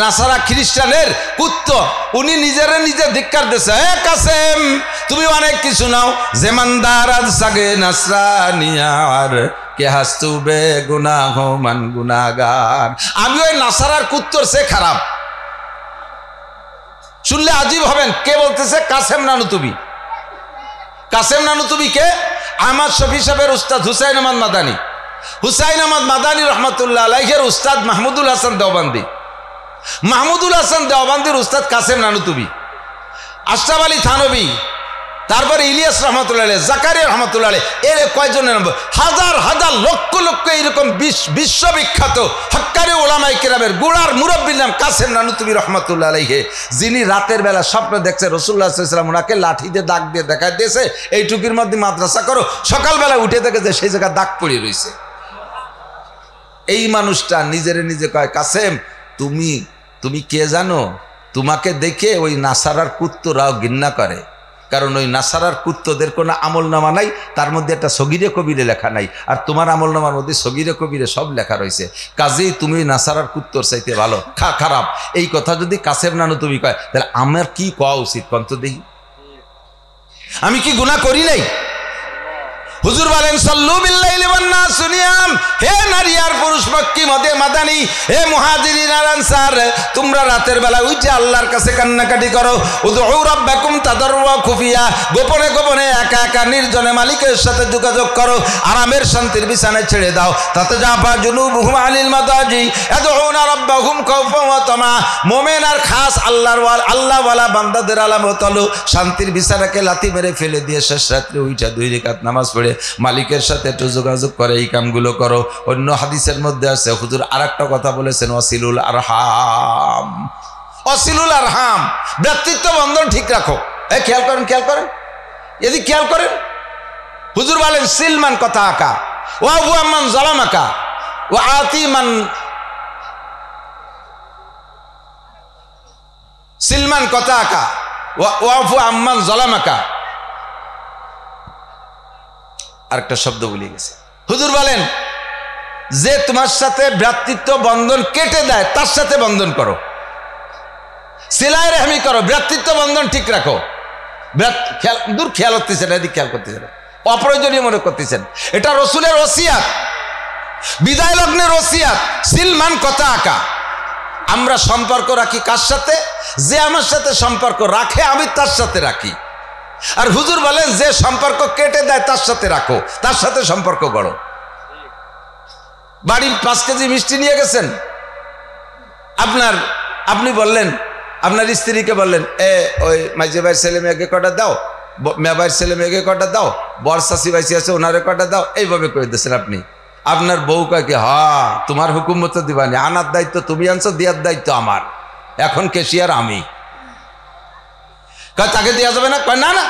নাসারা খ্রিস্টানের কুত্তো। উনি নিজেরে নিজে ধিক্কার দিছে, এ কাসেম তুমি অনেক কিছু নাও, জেমানদারাদ সাগে নাসরানিয়ার কে হাসতুবে গুনাহ মান গুনাহগার। আমি ওই নাসারার কুত্তর সে খারাপ। শুনলে আজীব হবেন, কে বলতেছে? কাসেম নানুতুবি। কাসেম নানুতুবি কে? আহমদ শফি সাহেবের উস্তাদ হুসাইন আহমদ মাদানী। হুসাইন আহমদ মাদানী রহমাতুল্লাহ আলাইহির উস্তাদ মাহমুদুল হাসান দেওবন্দি। মাহমুদুল হাসান দেওবন্দির উস্তাদ কাসেম নানুতুবি। আশরাফ আলী থানবী, তারপরে ইলিয়াস রহমাতুল্লাহ আলাইহি, জাকারিয়া রহমাতুল্লাহ আলাইহি, এর কয়জনের নাম? হাজার হাজার লক্ষ লক্ষ এইরকম বিশ্ববিখ্যাত হক্কানি উলামায়ে কেরামের গোড়ার মুরব্বির নাম কাসেম নানুতুবি রহমাতুল্লাহ আলাইহি, যিনি রাতের বেলা স্বপ্ন দেখছে রাসূলুল্লাহ সাল্লাল্লাহু আলাইহি ওয়াসাল্লাম ওনাকে লাঠি দিয়ে দাগ দিয়ে দেখায় দিয়েছে, এই টুকির মধ্যে মাদ্রাসা করো। সকালবেলা উঠে দেখে যে সেই জায়গায় দাগ পড়ে রয়েছে। এই মানুষটা নিজেরে নিজে কয়, কাসেম তুমি কে জানো? তোমাকে দেখে ওই নাসারার কুত্তরাও ঘৃণা করে, কারণ ওই নাসারার কুত্তদের কোনো আমল নামা নাই, তার মধ্যে একটা সগিরে কবিরে লেখা নাই, আর তোমার আমল নামার মধ্যে সগিরে কবিরে সব লেখা রয়েছে। কাজেই তুমি নাসারার কুত্তর চাইতে ভালো, খারাপ। এই কথা যদি কাসেম নানুতুবি কয়, তাহলে আমার কি কওয়া উচিত কন্ত দেখি? আমি কি গুনাহ করি নাই? হুজুর বলেন সাল্লু বিল্লাইলি ওয়ান নাস নিয়াম। হে নারী আর পুরুষ, মক্কি মাদানী, হে মুহাজিরিন আর আনসার, তোমরা রাতের বেলা উঠে আল্লাহর কাছে কান্নাকাটি করো। উদউ রাব্বাকুম তাদাররুয়া খুফিয়া, গোপনে গোপনে একা একা নির্জনে মালিকের সাথে যোগাযোগ করো। আরামের শান্তির বিছানায় ছেড়ে দাও। তাতে জাফা জুনুবুহুম আনিল মাদাজি ইয়াদউনা রাব্বাহুম খাওফান ওয়া তামা। মুমিন আর খাস আল্লাহওয়ালা বান্দাদের আলামত হলো শান্তির বিছানাকে লাথি মেরে ফেলে দিয়ে শেষ রাত্রে উঠা 2 রাকাত নামাজ পড়ে মালিকের সাথে একটু যোগাযোগ করে এই কামগুলো করো। অন্য হাদিসের মধ্যে আছে হুজুর আরেকটা কথা বলেছেন, ওয়াসিলুল আরহাম। ওয়াসিলুল আরহাম, ব্যক্তিত্ব বন্ধন ঠিক রাখো। খেয়াল করেন এদিকে খেয়াল করেন। হুজুর বলেন সিলমান কথা আকা ওয়া আবু আম্মান জালামাকা ওয়া আতিমান। সিলমান কথা আকা ওয়া আবু আম্মান জালামাকা। আরেকটা শব্দ ভুলে গেছে। হুজুর বলেন যে তোমার সাথে ভ্রাতৃত্ব বন্ধন কেটে দেয় তার সাথে বন্ধন করো, সিলাই রেহমি করো, ভ্রাতৃত্ব বন্ধন ঠিক রাখো। খেয়াল করতেছেন, এদিকে খেয়াল করতেছেন, অপ্রয়োজনীয় মনে করতেছেন। এটা রসুলের ওসিয়াত, বিদায় লগ্নের ওসিয়াত। সিলমান কথা আকা। আমরা সম্পর্ক রাখি কার সাথে? যে আমার সাথে সম্পর্ক রাখে আমি তার সাথে রাখি। আর হুজুর বলেন যে সম্পর্ক কেটে দেয় তার সাথে রাখো, তার সাথে সম্পর্ক গড়ো। বাড়ির 5 কেজি মিষ্টি নিয়ে গেছেন, আপনি বললেন আপনার স্ত্রীকে বললেন, ওই মাঝে ভাইয়ের ছেলে মেয়েকে কটা দাও, মেয়ের ছেলে মেয়েকে কটা দাও, বর চাষি বাইসি আছে ওনারে কটা দাও, এইভাবে করে দিয়েছেন আপনি। আপনার বউ কয় কি, তোমার হুকুম মতো দিবানি, আনার দায়িত্ব তুমি আনছো, দেওয়ার দায়িত্ব আমার, এখন কেশিয়ার আমি। তাকে দেওয়া যাবে না? কয় না,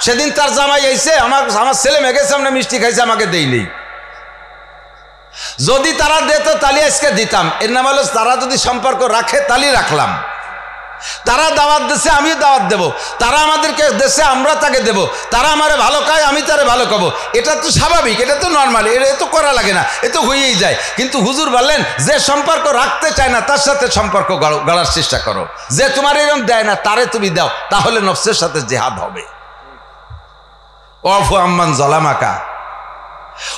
সেদিন তার জামাই আইছে, আমার ছেলে মেয়েকে সামনে মিষ্টি খাইছে, আমাকে দেই নেই। যদি তারা দিত তাহলে আজকে দিতাম। এর নাম হলো তারা যদি সম্পর্ক রাখে তাহলে রাখলাম। তারা দাওয়াত দেশে আমি দাওয়াত দেব, তারা আমাদেরকে দেশে আমরা তাকে দেব, তারা আমারে ভালো খায় আমি তারে ভালো খাবো। এটা তো স্বাভাবিক, এটা তো নর্মাল, এটা তো করা লাগে না, এ তো হয়েই যায়। কিন্তু হুজুর বললেন যে সম্পর্ক রাখতে চায় না তার সাথে সম্পর্ক গড়ার চেষ্টা করো। যে তোমার এরকম দেয় না তারে তুমি দাও, তাহলে নফসের সাথে জিহাদ হবে। ওয়াফু আম্মান জালামাকা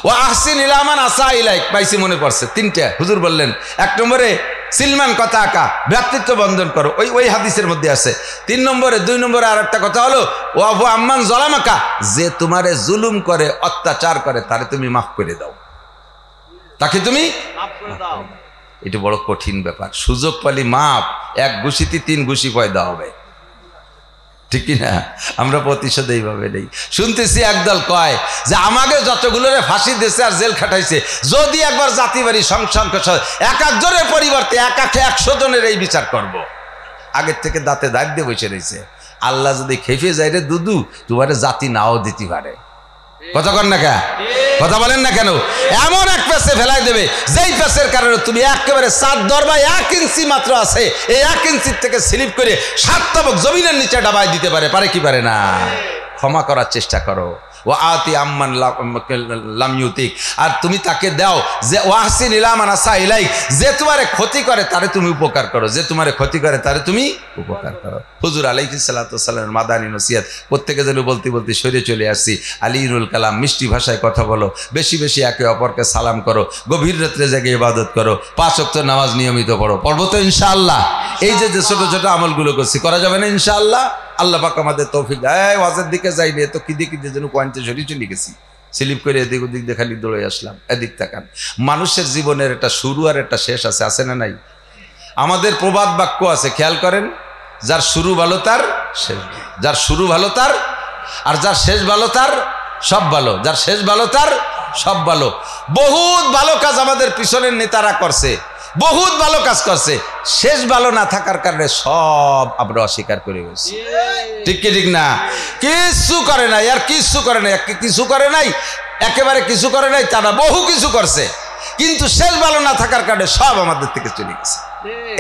ও আহসিন ইলা মান আসা ইলাইক। পাইছি, মনে পড়ছে 3টা। হুজুর বললেন 1 নম্বরে সিলমান কথা আকা, ভ্রাতৃত্ব বন্ধন করো, ওই হাদিসের মধ্যে আছে। 3 নম্বরে 2 নম্বরে আর একটা কথা হলো ওয়াফু আম্মান জালামাকা, যে তোমারে জুলুম করে অত্যাচার করে তারে তুমি মাফ করে দাও, তাকে তুমি মাফ করে দাও। এটা বড় কঠিন ব্যাপার। সুযোগ পালি মাপ, 1 ঘুষিতে 3 ঘুষি পয়দা হবে, ঠিক কিনা? আমরা প্রতিশোধ এইভাবে নেই। শুনতেছি একদল কয় যে আমাকে যতগুলোরে ফাঁসি দিয়েছে আর জেল খাটাইছে, যদি একবার জাতি বাড়ি সংসদ 1 জনের পরিবর্তে 100 জনের এই বিচার করব। আগের থেকে দাঁতে দাগ দিয়ে বসে রয়েছে। আল্লাহ যদি খেপে যায় রে দুদু, তোমার জাতি নাও দিতে পারে। কথা কন না কেন, কথা বলেন না কেন? এমন এক প্যাসে ফেলাই দেবে যেই প্যাসের কারণে তুমি একেবারে 7 দরবা 1 ইঞ্চি মাত্র আছে, এই 1 ইঞ্চি থেকে স্লিপ করে 7 তবক জমিনের নিচে ডাবাই দিতে পারে, পারে কি পারে না? ক্ষমা করার চেষ্টা করো। ও আতি আম্মান লাম ইউতিক, আর তুমি তাকে দাও যে ওয়াহসিন ইলা মান আসা ইলাইক, যে তোমারে ক্ষতি করে তারে তুমি উপকার করো, যে তোমারে ক্ষতি করে তারে তুমি উপকার করো। হুজুর আলাইহিস সালাতু ওয়াস সালামের মাদানী নসিহত প্রত্যেকে যেন বলতে বলতে সরে চলে আসছি। আলিনুল কালাম, মিষ্টি ভাষায় কথা বলো, বেশি বেশি একে অপরকে সালাম করো, গভীর রাত্রে জেগে ইবাদত করো, 5 ওয়াক্ত নামাজ নিয়মিত পড়ো। পড়বো তো ইনশাআল্লাহ? এই যে ছোট ছোট আমলগুলো করছি, করা যাবে না ইনশাআল্লাহ? আল্লাহ পাক আমাদের তৌফিক দেয়। ওয়াজের দিকে যাইনি, তো কি দেখি যেন পয়েন্টে সরিয়ে চলে গেছি, স্লিপ করে এদিক ওদিক দিয়ে খালি দৌড়ে আসলাম। এদিক তাকান, মানুষের জীবনের একটা শুরু আর একটা শেষ আছে, আছে না নাই? আমাদের প্রবাদ বাক্য আছে, খেয়াল করেন, যার শুরু ভালো তার শেষ, যার শুরু ভালো তার, আর যার শেষ ভালো তার সব ভালো, যার শেষ ভালো তার সব ভালো। বহুত ভালো কাজ আমাদের পিছনের নেতারা করছে, বহুত ভালো কাজ করছে, শেষ ভালো না থাকার কারণে সব আমরা অস্বীকার করে গেছি। ঠিক কি ঠিক না? কিছু করে নাই, আর কিছু করে নাই, কিছু করে নাই, একেবারে কিছু করে নাই তা না, বহু কিছু করছে, কিন্তু শেষ ভালো না থাকার কারণে সব আমাদের থেকে চলে গেছে।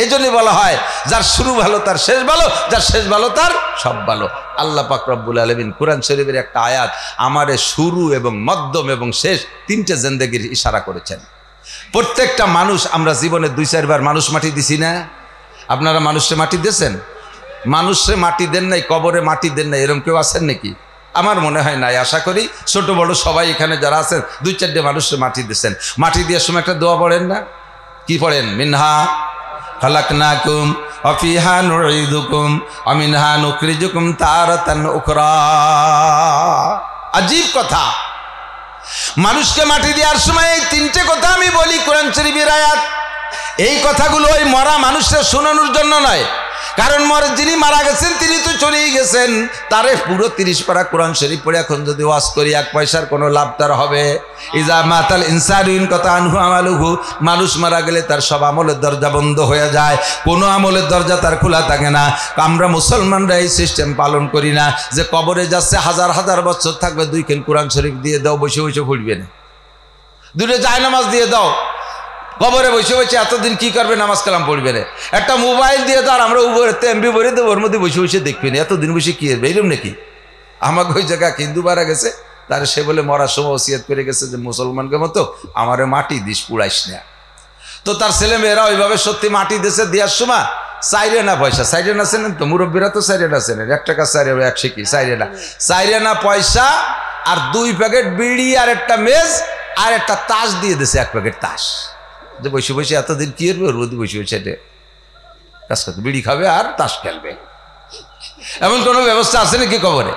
এই জন্যই বলা হয় যার শুরু ভালো তার শেষ ভালো, যার শেষ ভালো তার সব ভালো। আল্লাহ পাক রব্বুল আলামিন কুরআন শরীফের একটা আয়াত আমারে শুরু এবং মধ্যম এবং শেষ 3টে জিন্দেগির ইশারা করেছেন। প্রত্যেকটা মানুষ, আমরা জীবনে 2-4 বার মানুষ মাটি দিছি না? আপনারা মানুষে মাটি দিয়েছেন? মানুষে মাটি দেন নাই, কবরে মাটি দেন নাই, এরকম কেউ আছেন নাকি? আমার মনে হয় নাই। আশা করি ছোট বড় সবাই এখানে যারা আছেন 2-4টে মানুষে মাটি দিয়েছেন। মাটি দেওয়ার সময় একটা দোয়া পড়েন না? কি পড়েন? মিনহা খালাকনাকুম ওয়া ফিহা নুঈদুকুম ওয়া মিনহা নুখরিজুকুম তারাতান উখরা। আজীব কথা, মানুষকে মাটি দেওয়ার সময় এই 3টে কথা আমি বলি, কোরআন শরীফের আয়াত। এই কথাগুলো ওই মরা মানুষের শোনানোর জন্য নয়, কারণ যিনি মারা গেছেন তিনি তো চলেই গেছেন, তারে পুরো 30 পারা কোরআন শরীফ পড়ে এখন যদি ওয়াজ করি 1 পয়সার কোনো লাভ তার হবে? ইজা মাতাল ইনসানু ইনকাতা আনহু আমালুহু, মানুষ মারা গেলে তার সব আমলের দরজা বন্ধ হয়ে যায়, কোনো আমলের দরজা তার খোলা থাকে না। আমরা মুসলমানরা এই সিস্টেম পালন করি না যে কবরে যাচ্ছে হাজার হাজার বছর থাকবে, 2 কোরআন শরীফ দিয়ে দাও, বসে বসে পড়বে না, 2টো জায়নামাজ দিয়ে দাও, কবরে বসে বসে এতদিন কি করবে, নামাজ কালাম পড়বে না। একটা মোবাইল দিয়ে তো আর আমরা এমবি ভরে দেবো, ওর মধ্যে বসে বসে দেখবি না, এতদিন বসে কি হবে, এরকম নাকি? আমাকে ওই জায়গা হিন্দু মারা গেছে, তার সে বলে মরার সময় ওসিয়ত করে গেছে যে মুসলমানকে মতো আমারে মাটি দিস, পুড়াইস না। তো তার ছেলে মেয়েরা ওইভাবে সত্যি মাটি দিয়েছে, দেওয়ার সময় চাইরে না পয়সা, চাইরে না চেনেন তো, মুরব্বীরা তো চাইরে না চেনেন, 1 টাকা চাইরে 100 কি চাইরে না পয়সা, আর 2 প্যাকেট বিড়ি, আর একটা মেজ, আর একটা তাস দিয়ে দিয়েছে, 1 প্যাকেট তাস, যে বসে বসে এতদিন কি করবে, রোদ বসে বসে কাজ করতে, বিড়ি খাবে আর তাস খেলবে। এমন কোনো ব্যবস্থা আছে নাকি কবরে?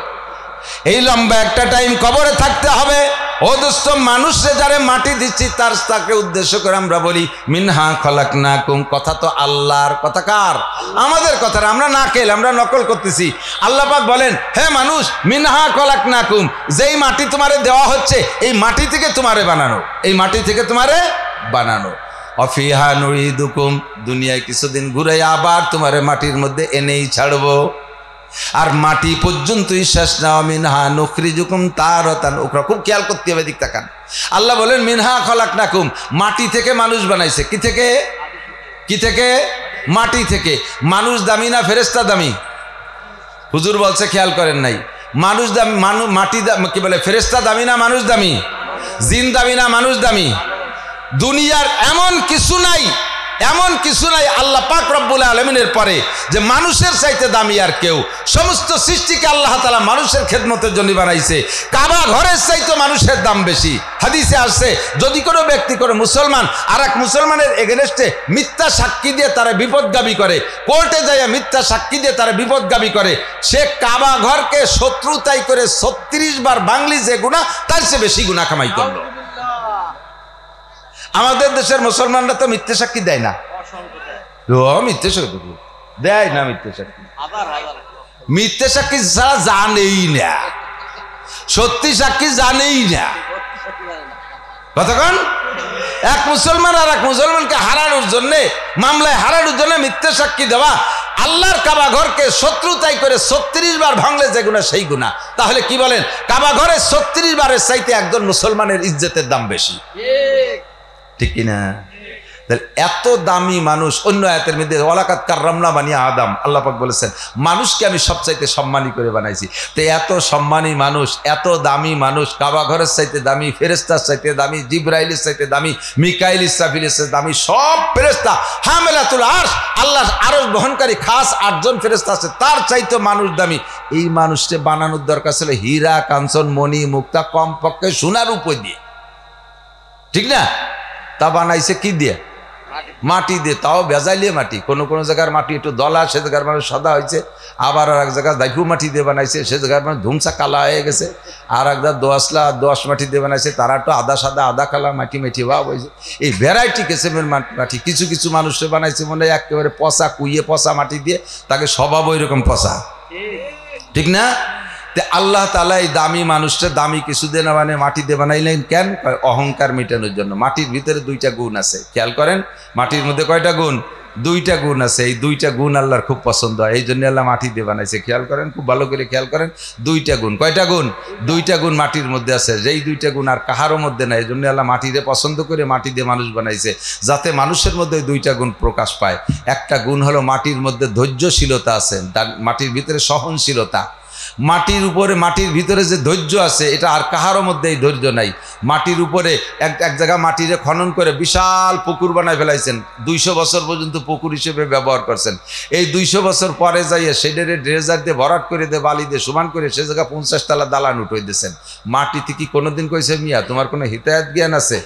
এই লম্বা একটা টাইম কবরে থাকতে হবে। ও দোস্ত, মানুষে যারে মাটি দিচ্ছি তাকে উদ্দেশ্য করে আমরা বলি মিনহা খলাকনাকুম। কথা তো আল্লাহর, কথা কার? আমাদের কথা, আমরা না খেলে আমরা নকল করতেছি। আল্লাহ পাক বলেন, হে মানুষ, মিনহা খলাকনাকুম, যেই মাটি তোমারে দেওয়া হচ্ছে এই মাটি থেকে তোমারে বানানো, এই মাটি থেকে তোমারে বানানো। অফিহা নুঈদুকুম, দুনিয়ায় কিছুদিন ঘুরে আবার তোমারে মাটির মধ্যে এনেই ছাড়বো, আর মাটি পর্যন্তই শেষ না। মিনহা নুখরিজুকুম তারাতান উখরা। খুব খেয়াল করতে হবে, দিক তাকান। আল্লাহ বলেন মিনহা খলাকনাকুম, মাটি থেকে মানুষ বানাইছে। কি থেকে? কি থেকে? মাটি থেকে। মানুষ দামি না ফেরেশতা দামি? হুজুর বলছে, খেয়াল করেন নাই? মানুষ দামি, মাটি কি বলে, ফেরেশতা দামি না মানুষ দামি? জিন দামি না মানুষ দামি? দুনিয়ার এমন কিছু নাই, এমন কিছু নাই আল্লাহ পাক রব্বুল আলামিনের পরে যে মানুষের চাইতে দামি আর কেউ। সমস্ত সৃষ্টিকে আল্লাহ তাআলা মানুষের খেদমতের জন্য বানাইছে। কাবা ঘরের চাইতে মানুষের দাম বেশি। হাদিসে আসছে, যদি কোনো ব্যক্তি, কোনো মুসলমান আর এক মুসলমানের এগেনস্টে মিথ্যা সাক্ষী দিয়ে তারা বিপদগামী করে, কোর্টে যায় মিথ্যা সাক্ষী দিয়ে তারা বিপদগামী করে, সে কাবা ঘরকে শত্রুতাই করে 36 বার বাংলি যে গুনাহ, তার চেয়ে বেশি গুনাহ কামাই করলো। আমাদের দেশের মুসলমানরা তো মিথ্যে সাক্ষী দেয় না, মিথ্যে সাক্ষী দেয় না, মিথ্যে সাক্ষী ছাড়া জানেই না, সত্যি সাক্ষী জানেই না। কতক্ষণ এক মুসলমান আর এক মুসলমানকে হারানোর জন্য, মামলায় হারানোর জন্য মিথ্যে সাক্ষী দেওয়া আল্লাহর কাবা ঘরকে শত্রুতাই করে 36 বার ভাঙলে যে গুনাহ সেই গুনাহ। তাহলে কি বলেন, কাবা ঘরে 36 বারের চাইতে একজন মুসলমানের ইজ্জতের দাম বেশি, ঠিক কিনা? এত দামি মানুষ। অন্য আয়াতের মধ্যে ওয়ালাকাদ কাররামনা বানি আদম, আল্লাহ পাক বলেছেন মানুষকে আমি সবচাইতে সম্মানী করে বানাইছি। তো এত সম্মানী মানুষ, এত দামি মানুষ, কাবা ঘরের চাইতে দামি, ফেরেশতার চাইতে দামি, জিবরাইলের চাইতে দামি, মিকাইল ইসরাফিলের চাইতে দামি, সব ফেরেশতা হামেলাতুল আরশ, আল্লাহর আরশ বহনকারী খাস 8 জন ফেরেশতা আছে, তার চাইতে মানুষ দামি। এই মানুষকে বানানোর দরকার ছিল হীরা, কাঞ্চন, মণি, মুক্তা, কমপক্ষে সোনার উপর দিয়ে, ঠিক না? তা বানাইছে কি দিয়ে? মাটি দিয়ে, তাও ভেজাইলিয়ে মাটি। কোনো কোনো জায়গার মাটি একটু দলা, সে জায়গার মানুষ সাদা হয়েছে। আবার আর এক জায়গায় দাইফু মাটি দিয়ে বানাইছে, সে জায়গার মানুষ ধুমসা কালা হয়ে গেছে। আর একদা দোয়াশ মাটি দিয়ে বানাইছে, তারা একটু আদা সাদা, আদা কালা, মাটি মেটি ভাব হয়েছে। এই ভ্যারাইটি কিসিমের মাটি। কিছু কিছু মানুষে বানাইছে মনে হয় একেবারে পচা, কুইয়ে পচা মাটি দিয়ে, তাকে স্বভাব ওই রকম পচা, ঠিক না? আল্লাহ তাআলা এই দামি মানুষটা দামি কিছু দিয়ে না মানে মাটি দিয়ে বানাইলেন কেন? অহংকার মেটানোর জন্য। মাটির ভিতরে 2টা গুণ আছে, খেয়াল করেন। মাটির মধ্যে কয়টা গুণ? 2টা গুণ আছে। এই 2টা গুণ আল্লাহর খুব পছন্দ হয়, এই জন্য আল্লাহ মাটি দিয়ে বানাইছে। খেয়াল করেন, খুব ভালো করে খেয়াল করেন। 2টা গুণ। কয়টা গুণ? 2টা গুণ মাটির মধ্যে আছে, যেই 2টা গুণ আর কাহারও মধ্যে নাই। এই জন্য আল্লাহ মাটি দিয়ে পছন্দ করে মাটি দিয়ে মানুষ বানাইছে, যাতে মানুষের মধ্যে 2টা গুণ প্রকাশ পায়। একটা গুণ হলো মাটির মধ্যে ধৈর্যশীলতা আছে, মাটির ভিতরে সহনশীলতা। মাটির উপরে, মাটির ভিতরে যে ধৈর্য আছে, এটা আর কাহারও মধ্যে এই ধৈর্য নাই। মাটির উপরে এক জায়গা মাটিরে খনন করে বিশাল পুকুর বানায় ফেলাইছেন, 200 বছর পর্যন্ত পুকুর হিসেবে ব্যবহার করছেন। এই 200 বছর পরে যাইয়ে সেটারে ড্রেজার দিয়ে ভরাট করে দিয়ে, বালি দিয়ে সমান করে সে জায়গা 50 তলা দালান উঠে দিয়েছেন। মাটিতে কি কোনোদিন কইছে মিয়া তোমার কোনো হিতায়াত জ্ঞান আছে?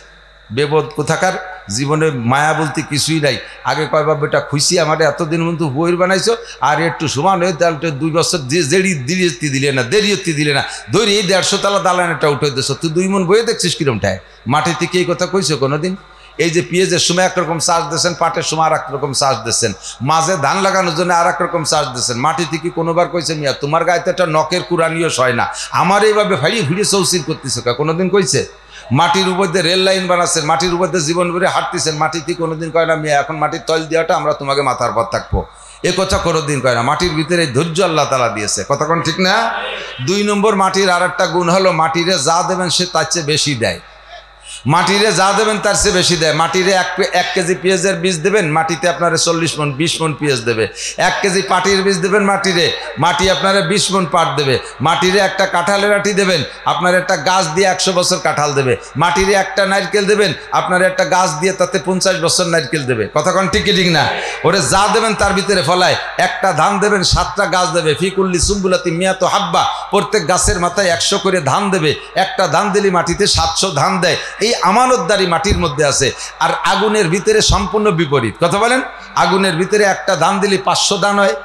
বেবোধ কোথাকার, জীবনে মায়া বলতে কিছুই নাই। আগে কয়বার বেটা খুশি আমার এতদিন মতো বইয়ের বানাইছো, আর একটু সমান হয়ে তাহলে 2 বছর দেরিয়তি দিলে না, ধরি এই 150 তলা দালান একটা উঠে দিয়েছ। তুই 2 মন বইয়ে দেখছিস কিরমটায়? মাটি থেকে এই কথা কইছো কোনোদিন? এই যে পেঁয়াজের সময় একরকম চার্জ দিয়েছেন, পাটের সময় আর একরকম চার্জ দিয়েছেন, মাঝে ধান লাগানোর জন্য আর একরকম চার্জ দিয়েছেন। মাটি থেকে কোনোবার কইছে মিয়া তোমার গায়ে তো একটা নখের কুরানিও সয় না, আমার এইভাবে ফাড়িয়ে ফিরিয়ে চৌচির করতেছে, কোনোদিন কইছে? মাটির উপর দিয়ে রেল লাইন বানাচ্ছেন, মাটির উপর দিয়ে জীবন ভরে হাঁটতেছেন, মাটিতে কোনোদিন কয় না মিয়া এখন মাটির তল দেওয়াটা আমরা তোমাকে মাথার পর থাকবো, এ কথা কোনোদিন কয় না। মাটির ভিতরে ধৈর্য আল্লাহ তাআলা দিয়েছে, কতক্ষণ, ঠিক না? 2 নম্বর মাটির আর একটা গুণ হলো মাটিরে যা দেবেন সে তার চেয়ে বেশি দেয়। মাটিরে যা দেবেন তার চেয়ে বেশি দেয়। মাটিরে 1 কেজি পেঁয়াজের বীজ দেবেন, মাটিতে আপনারা 40 মণ 20 মণ পেঁয়াজ দেবে। 1 কেজি পাটির বীজ দেবেন মাটিরে, মাটি আপনারা 20 মণ পাট দেবে। মাটিরে একটা কাঁঠালের আটি দেবেন, আপনার একটা গাছ দিয়ে 100 বছর কাঁঠাল দেবে। মাটিরে একটা নারকেল দেবেন, আপনার একটা গাছ দিয়ে তাতে 50 বছর নারকেল দেবে। কতক্ষণ, ঠিক ঠিক না? ওরে যা দেবেন তার ভিতরে ফলায়। একটা ধান দেবেন, 7টা গাছ দেবে। ফিকুল্লি সুম্বুলাতি মিয়াতু হাব্বা, প্রত্যেক গাছের মাথায় 100 করে ধান দেবে। একটা ধান দিলে মাটিতে 700 ধান দেয়। এই আমানতদারি মাটির মধ্যে আছে। আর আগুনের ভিতরে সম্পূর্ণ বিপরীত। কথা বলেন, আগুনের ভিতরে একটা ধান দিলে 500 ধান হয়,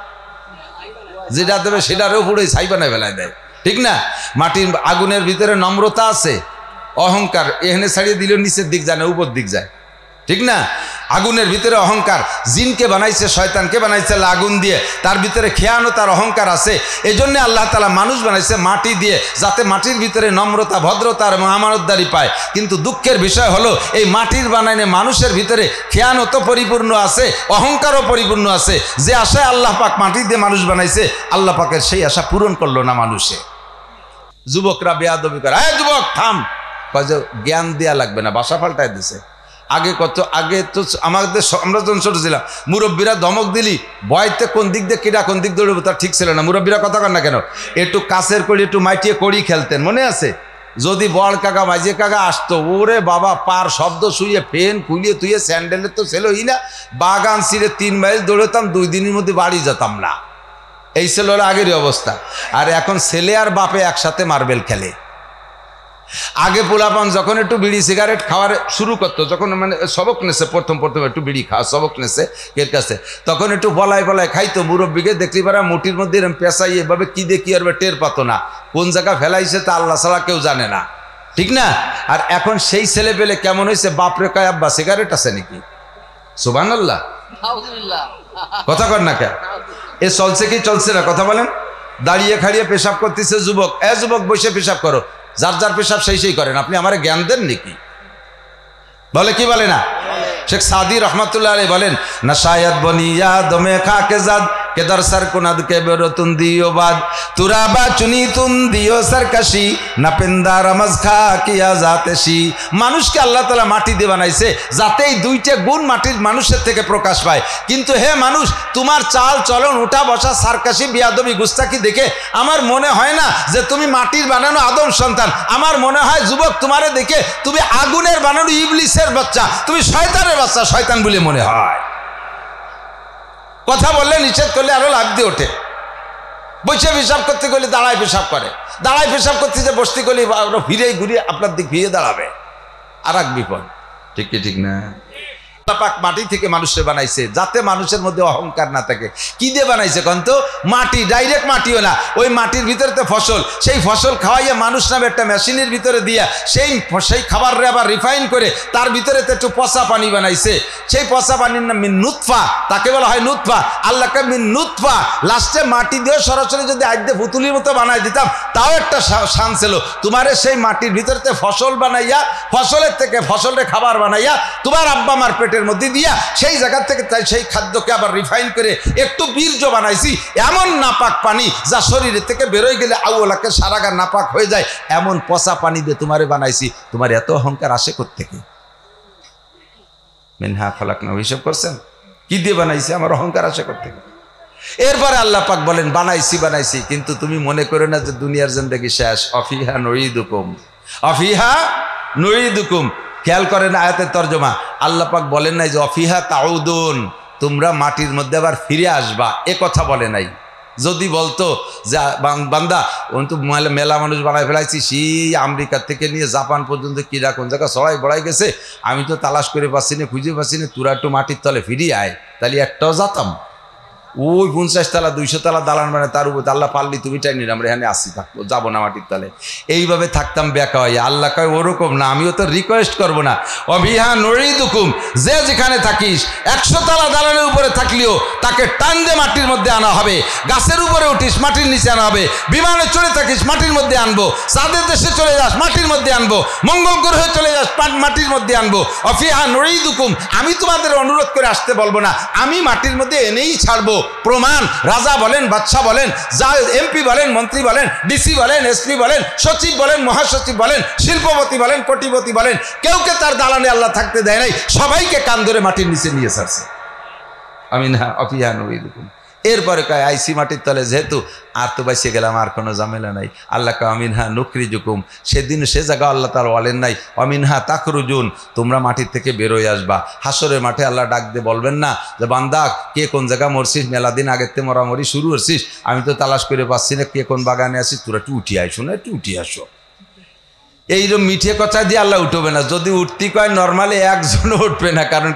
যেটা দেবে সেটারও পুরো ছাই বানায় ফেলায় দেয়, ঠিক না? মাটির আগুনের ভিতরে নম্রতা আছে, অহংকার এখানে ছাড়িয়ে দিলেও নিচের দিক যায় না, উপর দিক যায়, ঠিক না? আগুনের ভিতরে অহংকার। জিনকে বানাইছে, শয়তানকে বানাইছে আগুন দিয়ে, তার ভিতরে খেয়ানত আর অহংকার আছে। এই জন্য আল্লাহ তাআলা মানুষ বানাইছে মাটি দিয়ে, যাতে মাটির ভিতরে নম্রতা, ভদ্রতা এবং আমানতদারি পায়। কিন্তু দুঃখের বিষয় হলো এই মাটির বানাইনে মানুষের ভিতরে খেয়ানত পরিপূর্ণ আছে, অহংকারও পরিপূর্ণ আছে। যে আশায় আল্লাহ পাক মাটি দিয়ে মানুষ বানাইছে, আল্লাহ পাকের সেই আশা পূরণ করলো না মানুষে। যুবকরা বেয়াদবি করে, যুবক থাম, জ্ঞান দেয়া লাগবে না, বাসা পাল্টায় দিছে। আগে তো আমাদের, আমরা যখন ছোট ছিলাম, মুরব্বীরা ধমক দিলি ভয়তে কোন দিক দিয়ে কিরা কোন দিক দৌড়বে তার ঠিক ছিল না। মুরব্বীরা কথা কন না কেন, একটু কাছের কড়ি একটু মাইটিয়ে কড়ি খেলতেন, মনে আছে? যদি বড় কাকা মাঝে কাকা আসতো, ওরে বাবা পার শব্দ শুয়ে ফেন খুলিয়ে তুইয়ে স্যান্ডেলের তো ছেলই না, বাগান ছিঁড়ে 3 মাইল দৌড়েতাম, 2 দিনের মধ্যে বাড়ি যেতাম না। এই ছিল আগেরই অবস্থা। আর এখন ছেলে আর বাপে একসাথে মার্বেল খেলে। আগে পোলাপান যখন একটু বিড়ি সিগারেট খাওয়ার শুরু করতো, যখন মানে সবক নেছে, প্রথম একটু বিড়ি খাওয়া সবক নেছে এর কাছে, তখন একটু বলায় খাইতো। মুরব্বীকে দেখলি পারা মুটির মধ্যে এরম পেঁচাই এভাবে কি দিয়ে কি আর টের পাতো না, কোন জায়গা ফেলাইছে তা আল্লাহ ছাড়া কেউ জানে না, ঠিক না? আর এখন সেই ছেলে পেলে কেমন হয়েছে, বাপরে কয় আব্বা সিগারেট আছে নাকি? সুবহানাল্লাহ, কথা কর না কে? এ চলছে কি চলছে না? কথা বলেন। দাঁড়িয়ে খাড়িয়ে পেশাব করতেছে যুবক, যুবক বসে পেশাব করো, যার যার পেশাব সেই করেন, আপনি আমারে জ্ঞান দেন নাকি? বলে কি বলে না? শেখ সাদি রহমাতুল্লাহ আলাইহি বলেন, না শায়দ বনিয়া দমে খাকে জাদ কেদার সার কোনাদ কে বেরোতুন দিও বাদ তুরাবা চুনি তুন দিও সরকাশি না পেন্দা রমজ খা কিয়া জাতেশি। মানুষকে আল্লাহ তাআলা মাটি দিয়ে বানাইছে যাতে এই দুইটা গুণ মাটির মানুষের থেকে প্রকাশ পায়। কিন্তু হে মানুষ, তোমার চাল চলন উঠা বসা সারকাশি বিয়াদবি গুস্তাকি দেখে আমার মনে হয় না যে তুমি মাটির বানানো আদম সন্তান। আমার মনে হয় যুবক, তোমারে দেখে তুমি আগুনের বানানো ইবলিসের বাচ্চা, তুমি শয়তানের বাচ্চা, শয়তান বলে মনে হয়। কথা বললে নিষেধ করলে আরো লাভ দিয়ে ওঠে। বসে পেশাব করতে গেলে দাঁড়ায় পেশাব করে, দাঁড়ায় পেশাব করতে যে বসতে গেলে ফিরে ঘুরিয়ে আপনার দিক ফিরে দাঁড়াবে, আর এক বিপদ। ঠিক কি ঠিক না? পাক মাটি থেকে মানুষের বানাইছে যাতে মানুষের মধ্যে অহংকার না থাকে। কি দিয়ে বানাইছে কন্ত? মাটি, ডাইরেক্ট মাটিও না, ওই মাটির ভিতরে তো ফসল, সেই ফসল খাওয়াইয়া মানুষ নামে একটা মেশিনের ভিতরে দিয়া সেই খাবারে আবার রিফাইন করে তার ভিতরে তো একটু পচা পানি বানাইছে। সেই পচা পানির নাম মিন নুতফা, তাকে বলা হয় নুতফা। আল্লাহকে মিন নুতফা, লাস্টে মাটি দিয়ে সরাসরি যদি আজকে পুতুলির মতো বানাই দিতাম তাও একটা শান ছিল। তোমারে সেই মাটির ভিতরে ফসল বানাইয়া, ফসলের থেকে ফসলের খাবার বানাইয়া তোমার আব্বা মার পেটের মধ্যে দিয়া সেই জায়গা থেকে তাই সেই খাদ্যকে আবার রিফাইন করে একটু বীর্য বানাইছি। এমন নাপাক পানি যা শরীরের থেকে বেরোয় গেলে আউলাকে সারাগা নাপাক হয়ে যায়, এমন পচা পানি দিয়ে তোমারে বানাইছি। তোমার এত অহংকার আসে কোত্থেকে? মিনহা খলাকনা, হিসাব করছেন কি দিয়ে বানাইছি? আমার অহংকার আসে কোত্থেকে? এরপরে আল্লাহ পাক বলেন বানাইছি, কিন্তু তুমি মনে করো না যে দুনিয়ার জিন্দেগি শেষ। অফিহা নুইদুকুম, অফিহা নুইদুকুম। খেয়াল করেন আয়াতের তর্জমা, আল্লাহ পাক বলেন নাই যে অফিহা তাউদুন, তোমরা মাটির মধ্যে আবার ফিরে আসবা, এ কথা বলে নাই। যদি বলতো যে বান্দা তো মেলা মানুষ বানায় ফেলাইছি, সেই আমেরিকা থেকে নিয়ে জাপান পর্যন্ত কিরা কোন জায়গা সবাই বড়াই গেছে, আমি তো তালাশ করে পাচ্ছি না, খুঁজে পাচ্ছি না, তোরা একটু মাটির তলে ফিরিয়ে আয়, তাহলে একটাও যেতাম। ওই 50 তলা 200 তলা দালান মানে তার উপর আল্লাহ পারলি তুমি টাইনি, আমরা এখানে আসি থাকবো, যাবো না মাটির তলে, এইভাবে থাকতাম বেকা হয়ে। আল্লাহ কয় ওরকম না, আমিও তো রিকোয়েস্ট করবো না। অবিহা নুইদুকুম, যে যেখানে থাকিস 100 তলা দালানের উপরে থাকলেও তাকে টান দিয়ে মাটির মধ্যে আনা হবে। গাছের উপরে উঠিস মাটির নিচে আনা হবে। বিমানে চলে থাকিস মাটির মধ্যে আনবো। চাঁদের দেশে চলে যাস মাটির মধ্যে আনবো। মঙ্গল গ্রহে চলে যাস মাটির মধ্যে আনবো। অফিহা নুইদুকুম, আমি তোমাদের অনুরোধ করে আসতে বলবো না, আমি মাটির মধ্যে এনেই ছাড়বো। প্রমাণ, রাজা বলেন, বাদশাহ বলেন, যা এমপি বলেন, মন্ত্রী বলেন, ডিসি বলেন, এসপি বলেন, সচিব বলেন, মহাসচিব বলেন, শিল্পপতি বলেন, কোটিপতি বলেন, কেউকে তার দালানে আল্লাহ থাকতে দেয় নাই, সবাইকে কান ধরে মাটির নিচে নিয়ে ছাড়ছে। আমিন হা অফিহা নুইদুকুম। এরপরে কয় আইসি মাটির তলে, যেহেতু আর তো বাইসে গেলাম, আর কোনো ঝামেলা নাই। আল্লাহ কয় অমিনহা নুখরিজুকুম, সেদিন সে জায়গা আল্লাহ তার বলেন নাই অমিনহা তাখরুজুন, তোমরা মাটির থেকে বেরোয় আসবা। হাসরের মাঠে আল্লাহ ডাক দিয়ে বলবেন না যে বান্দা কে কোন জায়গা মরছিস, মেলা দিন আগের থেকে মরামরি শুরু করছিস, আমি তো তালাশ করে পাচ্ছি না, কে কোন বাগানে আসিস, তোরা একটু উঠিয়ে আইসো না, একটু উঠিয়ে আসো। এইরকম মিঠে কথা দিয়ে আল্লাহ উঠবে না। যদি উঠতি কয় নর্মালি একজনও উঠবে না, কারণ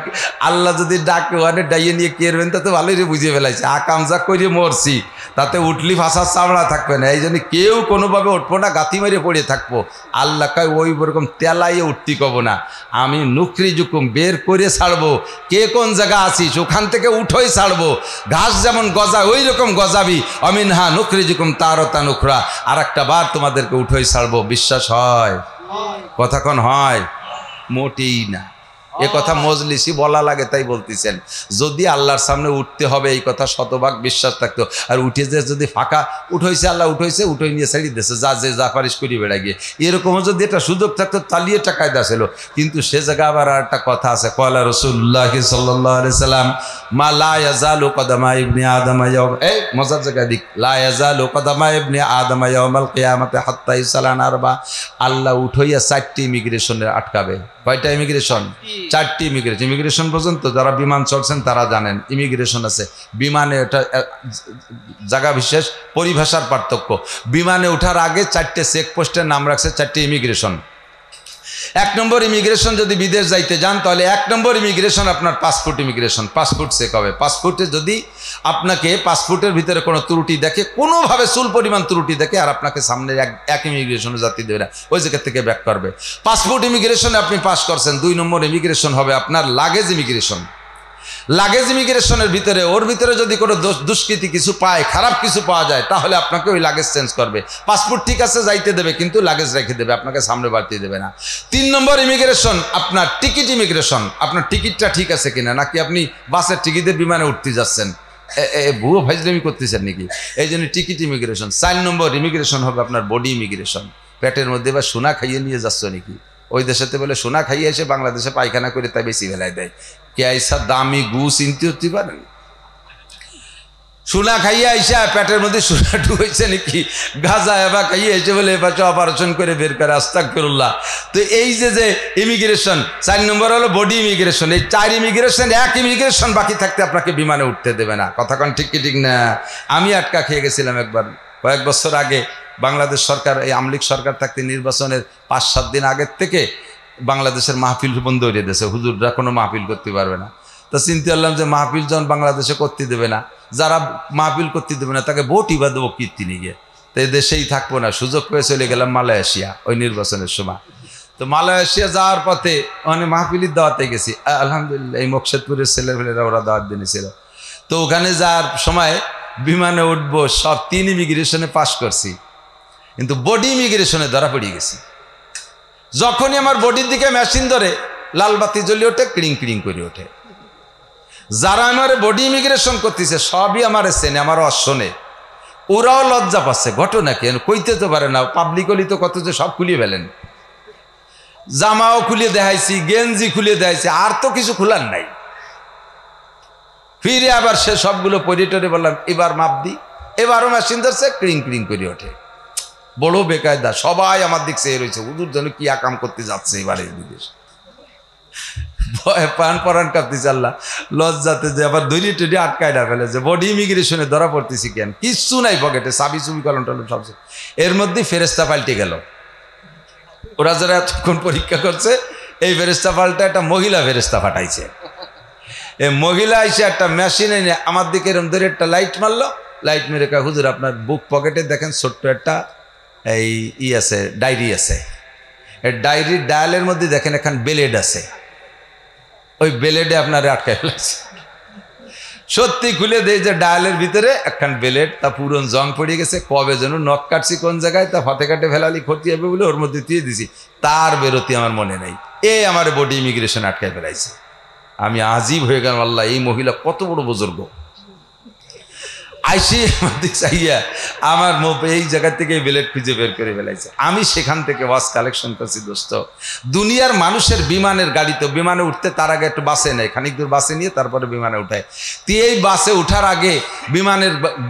আল্লাহ যদি ডাকে ওখানে ডাইয়ে নিয়ে কেরবেন তাতে ভালোই বুঝিয়ে ফেলাইছে, আকামজা করে মরছি, তাতে উঠলি ফাঁসার চামড়া থাকবে না, এই জন্য কেউ কোনোভাবে উঠবো না, গাতি মেরে পড়ে থাকবো। আল্লাহ কয় ওই ওরকম তেলাইয়ে উঠতি কব না, আমি নুকরি জুকুম বের করে ছাড়বো। কে কোন জায়গা আছিস ওখান থেকে উঠোই ছাড়বো। ঘাস যেমন গজায় ওই রকম গজাবি। অমিনহা নুকরি জুকুম তারতা নুকরা, আর একটা বার তোমাদেরকে উঠোই ছাড়বো। বিশ্বাস হয়? কথা কোন হয়? মোটেই না। এ কথা মজলিসি বলা লাগে তাই বলতেছেন। যদি আল্লাহর সামনে উঠতে হবে এই কথা শতভাগ বিশ্বাস থাকতো, আর উঠে যে যদি ফাঁকা উঠেছে আল্লাহ উঠেছে, উঠে নিয়ে ছাড়িয়ে দিয়েছে, যা যে যা পারিস করি বেড়া গিয়ে, এরকমও যদি একটা সুযোগ থাকতো তালিয়ে একটা কায়দা ছিল। কিন্তু সে জায়গায় আবার আর একটা কথা আছে, কলা রাসূলুল্লাহ সাল্লাল্লাহু আলাইহি সাল্লাম মা লা ইয়াজালু কদামা ইবনে আদম ইয়াউম, এই মজার জায়গা দিক, লা ইয়াজালু কদামা ইবনে আদম ইয়াউমাল কিয়ামাতি হাত্তা ইসালান আরবা। আল্লাহ উঠাইয়া 4টি ইমিগ্রেশনের আটকাবে। কয়টা ইমিগ্রেশন? 4টি ইমিগ্রেশন। ইমিগ্রেশন পর্যন্ত যারা বিমান চলছেন তারা জানেন ইমিগ্রেশন আছে। বিমানে ওটা জায়গা বিশেষ পরিভাষার পার্থক্য। বিমানে ওঠার আগে 4টে চেকপোস্টের নাম রাখছে, 4টি ইমিগ্রেশন। 1 নম্বর ইমিগ্রেশন যদি বিদেশ যাইতে যান তাহলে 1 নম্বর ইমিগ্রেশন আপনার পাসপোর্ট ইমিগ্রেশন। পাসপোর্ট চেক হবে। পাসপোর্টে যদি আপনাকে পাসপোর্টের ভিতরে কোনো ত্রুটি দেখে, কোনোভাবে চুল পরিমাণ ত্রুটি দেখে, আর আপনাকে সামনে এক ইমিগ্রেশনে যাত্রী দেবে না, ওই জায়গা থেকে ব্যাক করবে। পাসপোর্ট ইমিগ্রেশনে আপনি পাস করছেন। 2 নম্বর ইমিগ্রেশন হবে আপনার লাগেজ ইমিগ্রেশন। লাগেজ ইমিগ্রেশনের ভিতরে ওর ভিতরে যদি কোনো দুষ্কৃতি কিছু পায়, খারাপ কিছু পাওয়া যায়, তাহলে আপনাকে ওই লাগেজ চেঞ্জ করবে। পাসপোর্ট ঠিক আছে যাইতে দেবে, কিন্তু লাগেজ রেখে দেবে, আপনাকে সামনে বাড়তে দেবে না। 3 নম্বর ইমিগ্রেশন আপনার টিকিট ইমিগ্রেশন। আপনার টিকিটটা ঠিক আছে কিনা, নাকি আপনি বাসের টিকিটে বিমানে উঠতে যাচ্ছেন, ভুয়ো ফাইজলামি করতেছেন নাকি? এই জন্য টিকিট ইমিগ্রেশন। 4 নম্বর ইমিগ্রেশন হবে আপনার বডি ইমিগ্রেশন। পেটের মধ্যে বা সোনা খাইয়ে নিয়ে যাচ্ছ নাকি? ওই দেশেতে বলে সোনা খাইয়ে এসে বাংলাদেশে পায়খানা করে তাই বেশি বেলায় দেয়। কে আইসা দামি গু চিনতে হতে পারেন? সোনা খাইয়ে আইসা পেটের মধ্যে সোনা ঢুকেছে নাকি? গাঁজা এবার খাইয়ে এসে বলে এবার অপারেশন করে বের করে, আস্তাগফিরুল্লাহ। তো এই যে ইমিগ্রেশন 4 নম্বর হলো বডি ইমিগ্রেশন। এই 4 ইমিগ্রেশন, 1 ইমিগ্রেশন বাকি থাকতে আপনাকে বিমানে উঠতে দেবে না। কথা কোন ঠিক কি ঠিক না? আমি আটকা খেয়ে গেছিলাম একবার, কয়েক বছর আগে। বাংলাদেশ সরকার, এই আমলিক সরকার থাকতে নির্বাচনের 5-7 দিন আগের থেকে বাংলাদেশের মাহফিল বন্ধ করে দিয়েছে। হুজুররা কোনো মাহফিল করতে পারবে না। তো চিন্তা করলাম যে মাহফিল যখন বাংলাদেশে করতে দেবে না, যারা মাহফিল করতে দেবে না তাকে ভোটই বা দেবো কীর্তি নিয়ে। তো এই দেশেই থাকবো না, সুযোগ পেয়ে চলে গেলাম মালয়েশিয়া ওই নির্বাচনের সময়। তো মালয়েশিয়া যাওয়ার পথে মানে মাহফিলের দাওয়াতে গেছি, আলহামদুলিল্লাহ। এই মকসেদপুরের ছেলেপেলেরা ওরা দাওয়াত দিয়েছিল। তো ওখানে যাওয়ার সময় বিমানে উঠবো, সব 3 ইমিগ্রেশনে পাস করছি, কিন্তু বডি ইমিগ্রেশনে ধরা পড়ে গেছি। যখনই আমার বডির দিকে মেশিন ধরে লাল বাতি জ্বলে ওঠে, ক্রিং ক্রিং করে ওঠে। যারা আমার বডি ইমিগ্রেশন করতেছে সবই আমার চেনে, আমার অশোনে। ওরাও লজ্জা পাচ্ছে। ঘটনা কেন কইতে তো পারে না, পাবলিকলি তো কত যে সব খুলিয়ে ফেলেন। জামাও খুলে দেখাইছি, গেঞ্জি খুলে দেখাইছি, আর তো কিছু খোলার নাই। ফিরে আবার সে সবগুলো পরিটরে বললাম এবার মাপ দি, এবারও মেশিন ধরছে, ক্রিং ক্রিং করে ওঠে। বড় বেকায়দা। সবাই আমার দিক চেয়ে রয়েছে, হুজুর যেন কি আকাম করতে যাচ্ছে এবারে বিদেশ। ভয় পান পরান কাঁপতেছে। আল্লাহ লজ্জাতে যে আবার দৈরি টৈরি আটকায় না ফেলেছে। বডি ইমিগ্রেশনে ধরা পড়তেছি কেন? কিচ্ছু নাই পকেটে, চাবি চুবি কলম টলম সব। এর মধ্যে ফেরেস্তা পাল্টে গেল। ওরা যারা এতক্ষণ পরীক্ষা করছে, এই ফেরেস্তা পাল্টা একটা মহিলা ফেরেস্তা পাঠাইছে। এই মহিলা এসে একটা মেশিন এনে আমার দিকে এরম ধরে একটা লাইট মারলো। লাইট মেরে কয় হুজুর আপনার বুক পকেটে দেখেন ছোট্ট একটা এই আছে, ডায়েরি আছে। এই ডায়েরির ডায়ালের মধ্যে দেখেন এখান ব্লেড আছে। ওই ব্লেডে আপনারে আটকায় ফেলেছে। সত্যি খুলে দেয় যে ডায়ালের ভিতরে একখান ব্লেড, তা পুরন জং পড়ে গেছে। কবে যেন নখ কাটছি কোন জায়গায়, তা ফাতে কাটে ফেলালি ক্ষতি হবে বলে ওর মধ্যে দিয়ে দিছি। তার বেরোতে আমার মনে নেই। আমার বডি ইমিগ্রেশন আটকায় ফেলাইছে। আমি আজীব হয়ে গেলাম। আল্লাহ, এই মহিলা কত বড় বুজুর্গ। আইসি চাইয়া আমার এই জায়গা থেকে ব্লেড খুঁজে বের করে ফেলাইছে। আমি সেখান থেকে ওয়াজ কালেকশন করছি। দোস্ত, দুনিয়ার মানুষের বিমানের গাড়িতে, বিমানে উঠতে তার আগে একটু বাসে নেয়, খানিক দূর বাসে নিয়ে তারপরে বিমানে উঠায়। তুই এই বাসে উঠার আগে,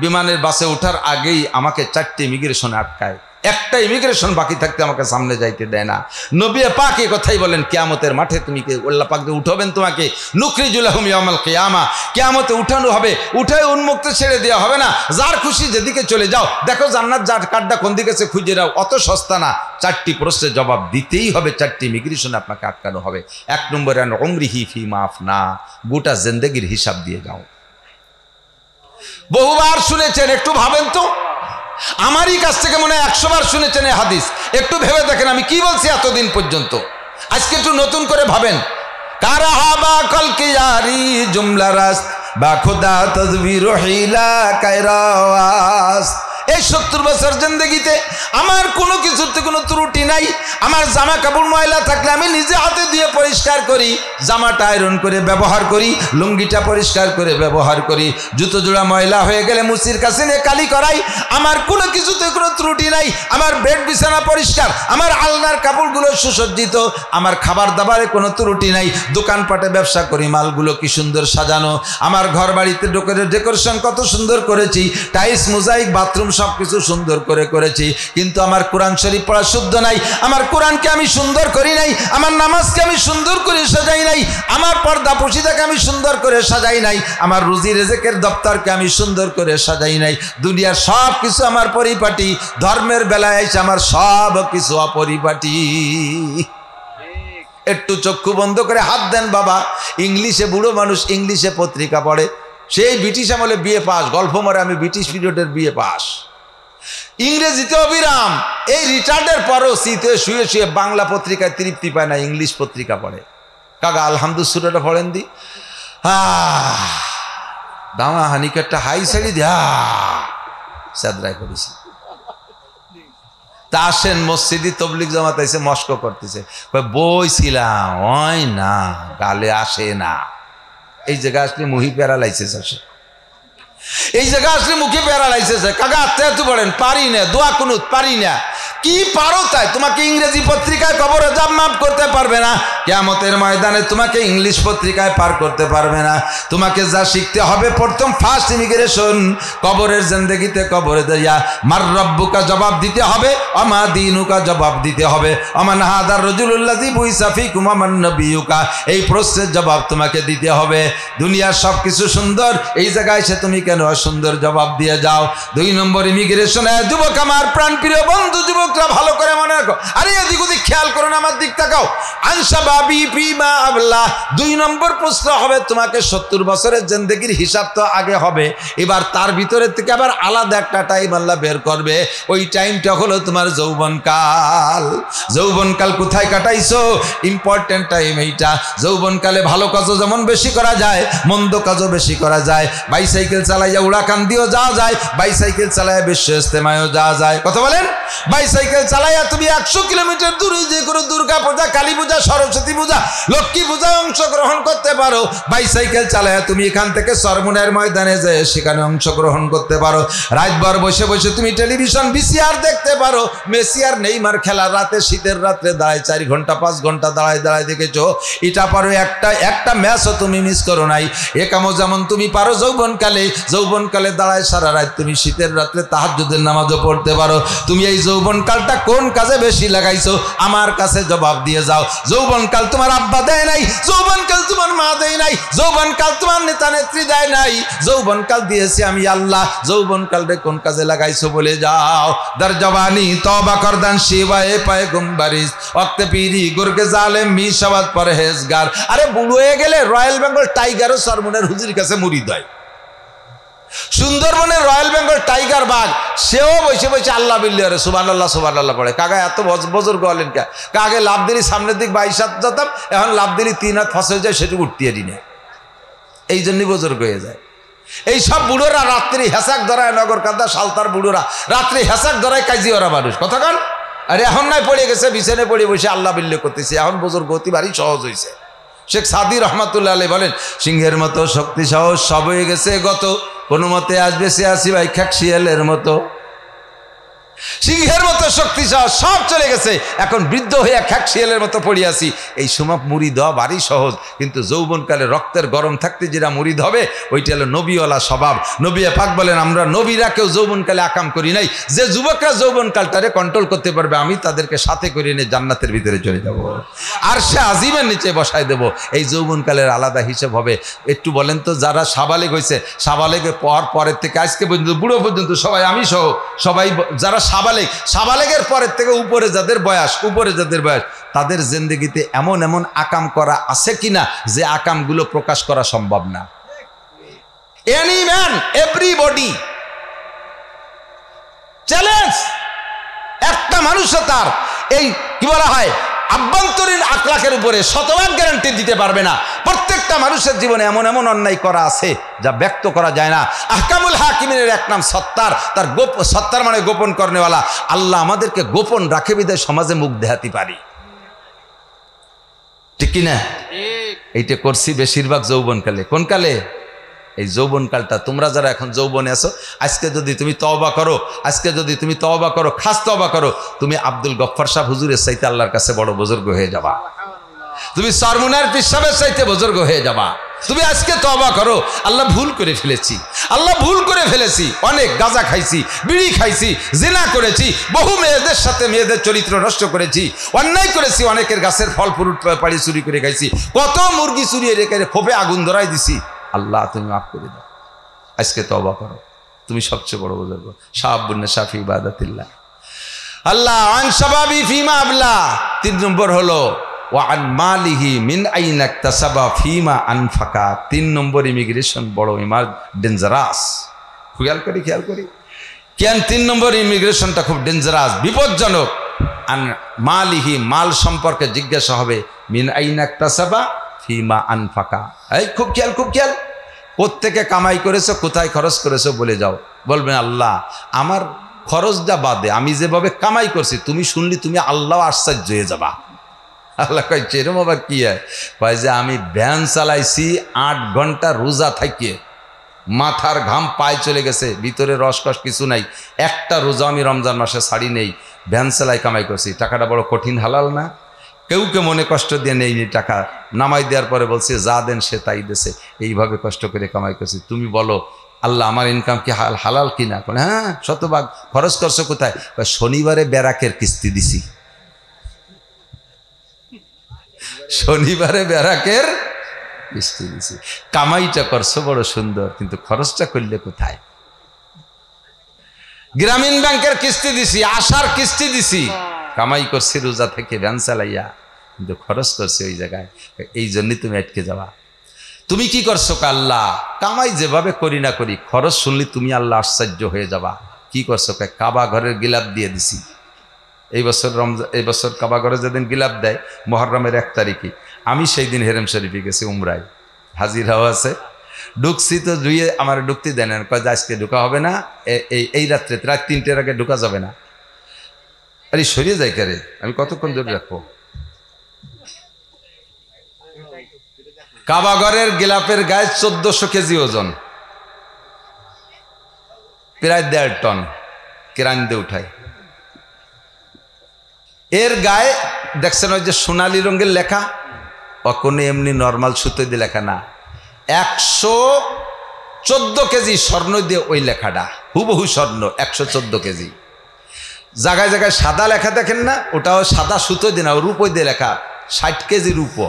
বিমানের বাসে উঠার আগেই আমাকে 4টে ইমিগ্রেশনে আটকায়। একটা ইমিগ্রেশন বাকি থাকতে আমাকে সামনে যাইতে দেয় না। নবী পাক এই কথাই বলেন, কিয়ামতের মাঠে তুমি আল্লাহ পাক উঠাবেন তোমাকে, নুখরিজুলাহুম ইয়াউমাল কিয়ামা, কিয়ামতে উঠানো হবে। উঠায় উন্মুক্ত ছেড়ে দেওয়া হবে না। যার খুশি যেদিকে চলে যাও, দেখো জান্নাত যার কার্ডটা কোন দিকে আছে খুঁজে নাও। অত সস্তা না। 4টি প্রশ্নের জবাব দিতেই হবে। 4টি ইমিগ্রেশনে আপনাকে আটকানো হবে। 1 নম্বরে আন উমরিহি ফি মাফনা, গোটা জিন্দেগির হিসাব দিয়ে যাও। বহুবার শুনেছেন, একটু ভাবেন তো। আমারই কাছ থেকে মনে হয় 100 বার শুনেছেন এই হাদিস। একটু ভেবে দেখেন আমি কি বলছি এতদিন পর্যন্ত। আজকে একটু নতুন করে ভাবেন। কারাহাবা কলকিয়ারি জুমলা রাস বা খোদা তদবির হিলা কায়রাওয়াস। এই 70 বছর জিন্দেগিতে আমার কোনো কিছুতে কোনো ত্রুটি নাই। আমার জামা কাপড় ময়লা থাকলে আমি নিজে হাতে দিয়ে পরিষ্কার করি, জামাটা আয়রন করে ব্যবহার করি, লুঙ্গিটা পরিষ্কার করে ব্যবহার করি, জুতো জোড়া ময়লা হয়ে গেলে মুসির কাছে নিয়ে কালি করাই। আমার কোনো কিছুতে কোনো ত্রুটি নাই। আমার বেড বিছানা পরিষ্কার, আমার আলনার কাপড়গুলো সুসজ্জিত, আমার খাবার দাবারে কোনো ত্রুটি নাই। দোকানপাটে ব্যবসা করি, মালগুলো কি সুন্দর সাজানো। আমার ঘর বাড়িতে ডেকোরেশন কত সুন্দর করেছি, টাইলস মোজাইক বাথরুম সবকিছু সুন্দর করে করেছি। কিন্তু আমার কোরআন শরীফ পড়া শুদ্ধ নাই। আমার কোরআনকে আমি সুন্দর করি নাই। আমার নামাজকে আমি সুন্দর করে সাজাই নাই। আমার পর্দা পশিদাকে আমি সুন্দর করে সাজাই নাই। আমার রুজি রেজেকের দপ্তরকে আমি সুন্দর করে সাজাই নাই। দুনিয়ার সব কিছু আমার পরিপাটি, ধর্মের বেলায় এসে আমার সব কিছু অপরিপাটি। একটু চক্ষু বন্ধ করে হাত দেন বাবা। ইংলিশে, বুড়ো মানুষ ইংলিশে পত্রিকা পড়ে। সেই ব্রিটিশ আমলে বিএ পাস, গল্প মরে আমি ব্রিটিশ পিরিয়ডের বিএ পাস। ইংরেজিতে অবিরাম। এই রিটার্ডের পরও শীতে শুয়ে শুয়ে বাংলা পত্রিকায় তৃপ্তি পায় না, ইংলিশ পত্রিকা পড়ে। কাকা আলহামদুলিল্লাহ পড়েন দি, দামা হানিকারটা হাই সাইডি দিয়া সাদরাই করেছি। তা আসেন মসজিদি তবলিগ জামাত এসে মস্ক করতেছে, বইছিলাম ওই না গালে আসে না। এই জায়গায় আসলে মুহি প্যারালাইসিস আসে। এই জায়গায় আসলে মুখে প্যারালাইসিস কাকা আত্মীয় বলেন পারি না, দোয়া কুনুত পারি না, কি পারো তাই। তোমাকে ইংরেজি পত্রিকায় কবরে যাব মাফ করতে পারবে না, কিয়ামতের ময়দানে তোমাকে ইংলিশ পত্রিকায় পার করতে পারবে না। তোমাকে যা শিখতে হবে প্রথম ফার্স্ট ইমিগ্রেশন কবরের জিন্দেগিতে, কবরে দেয়া মার রব্বুকা জবাব দিতে হবে, আমা দিনুকা জবাব দিতে হবে, আমান হাদার রাজুলুল্লাযী বুইসা ফীকুম আমান নবিয়ুকা, এই প্রশ্নের জবাব তোমাকে দিতে হবে। দুনিয়ার সব কিছু সুন্দর, এই জায়গায় এসে তুমি কেন অসুন্দর জবাব দিয়ে যাও। 2 নম্বর ইমিগ্রেশনে যুবক আমার প্রাণপ্রিয় বন্ধু, যুবকরা ভালো করে মনে রাখো, আরে এদিক ওদিক খেয়াল করো না, আমার দিক তাকাও। আনসাবাবি ফিমা আবলা, 2 নম্বর প্রশ্ন হবে তোমাকে 70 বছরের জিন্দেগির হিসাব তো আগে হবে, এবার তার ভিতরে থেকে আবার আলাদা একটা টাইম আল্লাহ বের করবে। ওই টাইমটা হলো তোমার যৌবনকাল। যৌবনকাল কোথায় কাটাইছো? ইম্পর্টেন্ট টাইম এইটা। যৌবনকালে ভালো কাজও যেমন বেশি করা যায়, মন্দ কাজও বেশি করা যায়। বাইসাইকেল চালাইয়া উড়াকান দিয়েও যাওয়া যায়, বাইসাইকেল চালাইয়া বিশ্ব ইস্তেমায়ও যাওয়া যায়। কথা বলেন? বাইসাইকেল চালাইয়া তুমি 100 কিলোমিটার দূরে যে কোনো দুর্গা পূজা, কালী পূজা, সরস্বতী পূজা, লক্ষ্মী পূজায় অংশগ্রহণ করতে পারো। বাইসাইকেল চালাইয়া তুমি এখান থেকে সরমুনের ময়দানে যে সেখানে অংশগ্রহণ করতে পারো। রাতভর বসে বসে তুমি টেলিভিশন ভিসিআর দেখতে পারো। মেসি আর নেইমার খেলা রাতে, শীতের রাত্রে দাঁড়ায় 4 ঘন্টা 5 ঘন্টা দাঁড়ায় দাঁড়ায় দেখেছো। এটা পারো, একটা ম্যাচও তুমি মিস করো নাই। এ কামও যেমন তুমি পারো যৌবনকালে দাঁড়ায় সারা রাত তুমি শীতের রাত্রে তাহাজ্জুদের নামাজও পড়তে পারো। তুমি এই যৌবনকালটা কোন কাজে বেশি লাগাইছো আমার কাছে জবাব দিয়ে যাও। যৌবনকাল তোমার আব্বা দেয় নাই, যৌবনকাল তোমার মা দেয় নাই, যৌবনকাল তোমার নেতা নেত্রী দেয় নাই, যৌবনকাল দিয়েছি আমি আল্লাহ। যৌবনকালটা কোন কাজে লাগাইছো বলে যাও। দর জওয়ানি তওবা করদান শিবায়ে পয়গম্বরিস ওয়াক্তে পীরি গুরগে জালেম মিশাওয়াত পরহেজগার। আরে বুড়ো হয়ে গেলে রয়্যাল বেঙ্গল টাইগারও সরমুনের হুজুরের কাছে মুরিদ হয়। সুন্দরবনের রয়্যাল বেঙ্গল টাইগার বাঘ সেও বসে বসে আল্লাহ বিল্লাহ সুবহানাল্লাহ সুবহানাল্লাহ পড়ে। কাকা এত বজর গলেন কে? কাকে লাভ দিলি সামনের দিক 22 হাত যেতাম, এখন লাভ দিলি 3 হাত ফসে যায়, সেটুকু উঠতে পারি না। এই জন্যই বজর্গ হয়ে যায়। এই সব বুড়োরা রাত্রি হেসাক ধরায়, নগর কান্দা সালতার বুড়োরা রাত্রি হেসাক ধরায় কাজি ওরা মানুষ। কথা কান? আরে এখন নাই পড়ে গেছে বিছানে পড়ে বসে আল্লাহ বিল্লাহ করতেছে, এখন বজর্গ অতি ভারী সহজ হয়েছে। শেখ সাদি রহমাতুল্লাহ আলাইহি বলেন, সিংহের মতো শক্তি সাহস সব হয়ে গেছে গত, কোনো মতে আসবে সে আসি ভাই খ্যাক শিয়ালের মতো। সিংহের মতো শক্তি সব চলে গেছে, এখন বৃদ্ধ হইয়া খ্যাক শিয়ালের মতো পড়িয়ে আসি। এই সময় মুড়ি দেওয়া ভারী সহজ, কিন্তু যৌবনকালে রক্তের গরম থাকতে যেটা মুড়িদ হবে ওইটা হলো নবীওয়ালা স্বভাব। নবী পাক বলেন, আমরা নবীরা কেউ যৌবনকালে আকাম করি নাই। যে যুবকরা যৌবনকালটারে কন্ট্রোল করতে পারবে আমি তাদেরকে সাথে করে নিয়ে জান্নাতের ভিতরে চলে যাব, আর সে আজিমের নিচে বসায় দেব। এই যৌবনকালের আলাদা হিসেব হবে। একটু বলেন তো, যারা সাবালেগ হয়েছে, সাবালেগের পরের থেকে আজকে পর্যন্ত বুড়ো পর্যন্ত সবাই, আমি সহ সবাই যারা সাবালেগের পরের থেকে উপরে যাদের বয়স তাদের জিন্দেগিতে এমন এমন আকাম করা আছে কিনা যে আকামগুলো প্রকাশ করা সম্ভব না। Any man everybody challenge. একটা মানুষও তার এই কি বলা হয় আভ্যন্তরীণ আখলাকের উপরে শতভাগ গ্যারান্টি দিতে পারবে না। প্রত্যেকটা মানুষের জীবনে এমন এমন অন্যায় করা আছে যা ব্যক্ত করা যায় না। আহকামুল হাকিমিনের এক নাম সত্তার, তার সত্তার মানে গোপন করনেওয়ালা। আল্লাহ আমাদেরকে গোপন রাখে বিধায় সমাজে মুখ দেখাতে পারি, ঠিক কিনা? এইটা করছি বেশিরভাগ যৌবনকালে। কোন কালে? এই যৌবনকালটা। তোমরা যারা এখন যৌবনে আছো, আজকে যদি তুমি তওবা করো, খাস তওবা করো, তুমি আব্দুল গফফার সাহেব হুজুরের চাইতে আল্লাহর কাছে বড় বুজুর্গ হয়ে যাবা। তুমি সরমুনার পীর সাহেবের চাইতে বুজুর্গ হয়ে যাবা। তুমি আজকে তওবা করো, আল্লাহ ভুল করে ফেলেছি, অনেক গাঁজা খাইছি, বিড়ি খাইছি, জিনা করেছি, বহু মেয়েদের সাথে মেয়েদের চরিত্র নষ্ট করেছি, অন্যায় করেছি, অনেকের গাছের ফল ফ্রুট পাড়ি চুরি করে খাইছি, কত মুরগি চুরিয়ে রেখে খোপে আগুন ধরাই দিছি। আল্লাহ তুমি মাফ করে দাও, আজকে তওবা করো, তুমি সবচেয়ে বড় বুজুর্গ। শাবুন শাফি ইবাদাতিল্লাহ। আল্লাহ আন শাবাবি ফিমা আবলা। 3 নম্বর হলো ওয়ান মালিহি মিন আইনা ইকতাসাবা ফিমা আনফাকা। 3 নম্বর ইমিগ্রেশন বড় ডেঞ্জারাস। খেয়াল করি কেন 3 নম্বর ইমিগ্রেশনটা খুব ডেঞ্জারাস, বিপজ্জনক। আন মালিহি, মাল সম্পর্কে জিজ্ঞাসা হবে, মিন আইনা ইকতাসাবা ফিমা আনফাকা। এই খুব খেয়াল, কোত্থেকে কামাই করেছো, কোথায় খরচ করেছো বলে যাও। বলবেন আল্লাহ আমার খরচটা বাদে আমি যেভাবে কামাই করছি তুমি শুনলি তুমি আল্লাহ আশ্চর্য হয়ে যাবা। আল্লাহ কয় চেরম আবার কি হয়? কয় যে আমি ভ্যান চালাইছি 8 ঘন্টা রোজা থাকিয়ে, মাথার ঘাম পায়ে চলে গেছে, ভিতরে রসকস কিছু নাই। একটা রোজা আমি রমজান মাসে ছাড়ি নেই, ভ্যান সেলাই কামাই করছি। টাকাটা বড় কঠিন হালাল না? কেউকে মনে কষ্ট দিয়ে নেইনি, টাকা নামাই দেওয়ার পরে বলছে যা দেন সে তাই দেছে। এইভাবে কষ্ট করে কামাই করছি। তুমি বলো আল্লাহ আমার ইনকাম কি হালাল কিনা? হ্যাঁ শতভাগ। খরচ করছো কোথায়? শনিবারে ব্যারাকের কিস্তি দিছি, শনিবারে ব্যারাকের কিস্তি দিছি। কামাইটা করছো বড় সুন্দর, কিন্তু খরচটা করলে কোথায়? গ্রামীণ ব্যাংকের কিস্তি দিছি, আশার কিস্তি দিছি, কামাই করছি রোজা থেকে ভ্যান চালাইয়া, কিন্তু খরচ করছি ওই জায়গায়। এই জন্যই তুমি আটকে যাওয়া। তুমি কি করছো? আল্লাহ কামাই যেভাবে করি না করি, খরচ শুনলি তুমি আল্লাহ আশ্চর্য হয়ে যাবা। কি করছো? কাবা ঘরের গিলাপ দিয়ে দিছি। এই বছর কাবা ঘরে যেদিন গিলাপ দেয় মুহররমের 1 তারিখে, আমি সেই দিন হেরেম শরীফে গেছি উমরায়, হাজির হওয়া আছে। ঢুকছি তো ধুয়ে আমার ঢুকতে দেন, কয় আজকে ঢুকা হবে না, এই রাত্রে রাত 3টের আগে ঢুকা যাবে না। আরে সরিয়ে যাই কারে, আমি কতক্ষণ ধরে রাখবো? কাবা ঘরের গিলাপের গায়ে 1400 কেজি ওজন, প্রায় 1.5 টন কেরান দিয়ে উঠায়। এর গায়ে দেখছেন ওই যে সোনালী রঙের লেখা, কোনো এমনি নর্মাল সুতো দিয়ে লেখা না, 114 কেজি স্বর্ণ দিয়ে ওই লেখাটা, হুবহু স্বর্ণ, 114 কেজি। জায়গায় জায়গায় সাদা লেখা দেখেন না, ওটাও সাদা সুতো দিয়ে না, রূপো দিয়ে লেখা, 60 কেজি রূপো।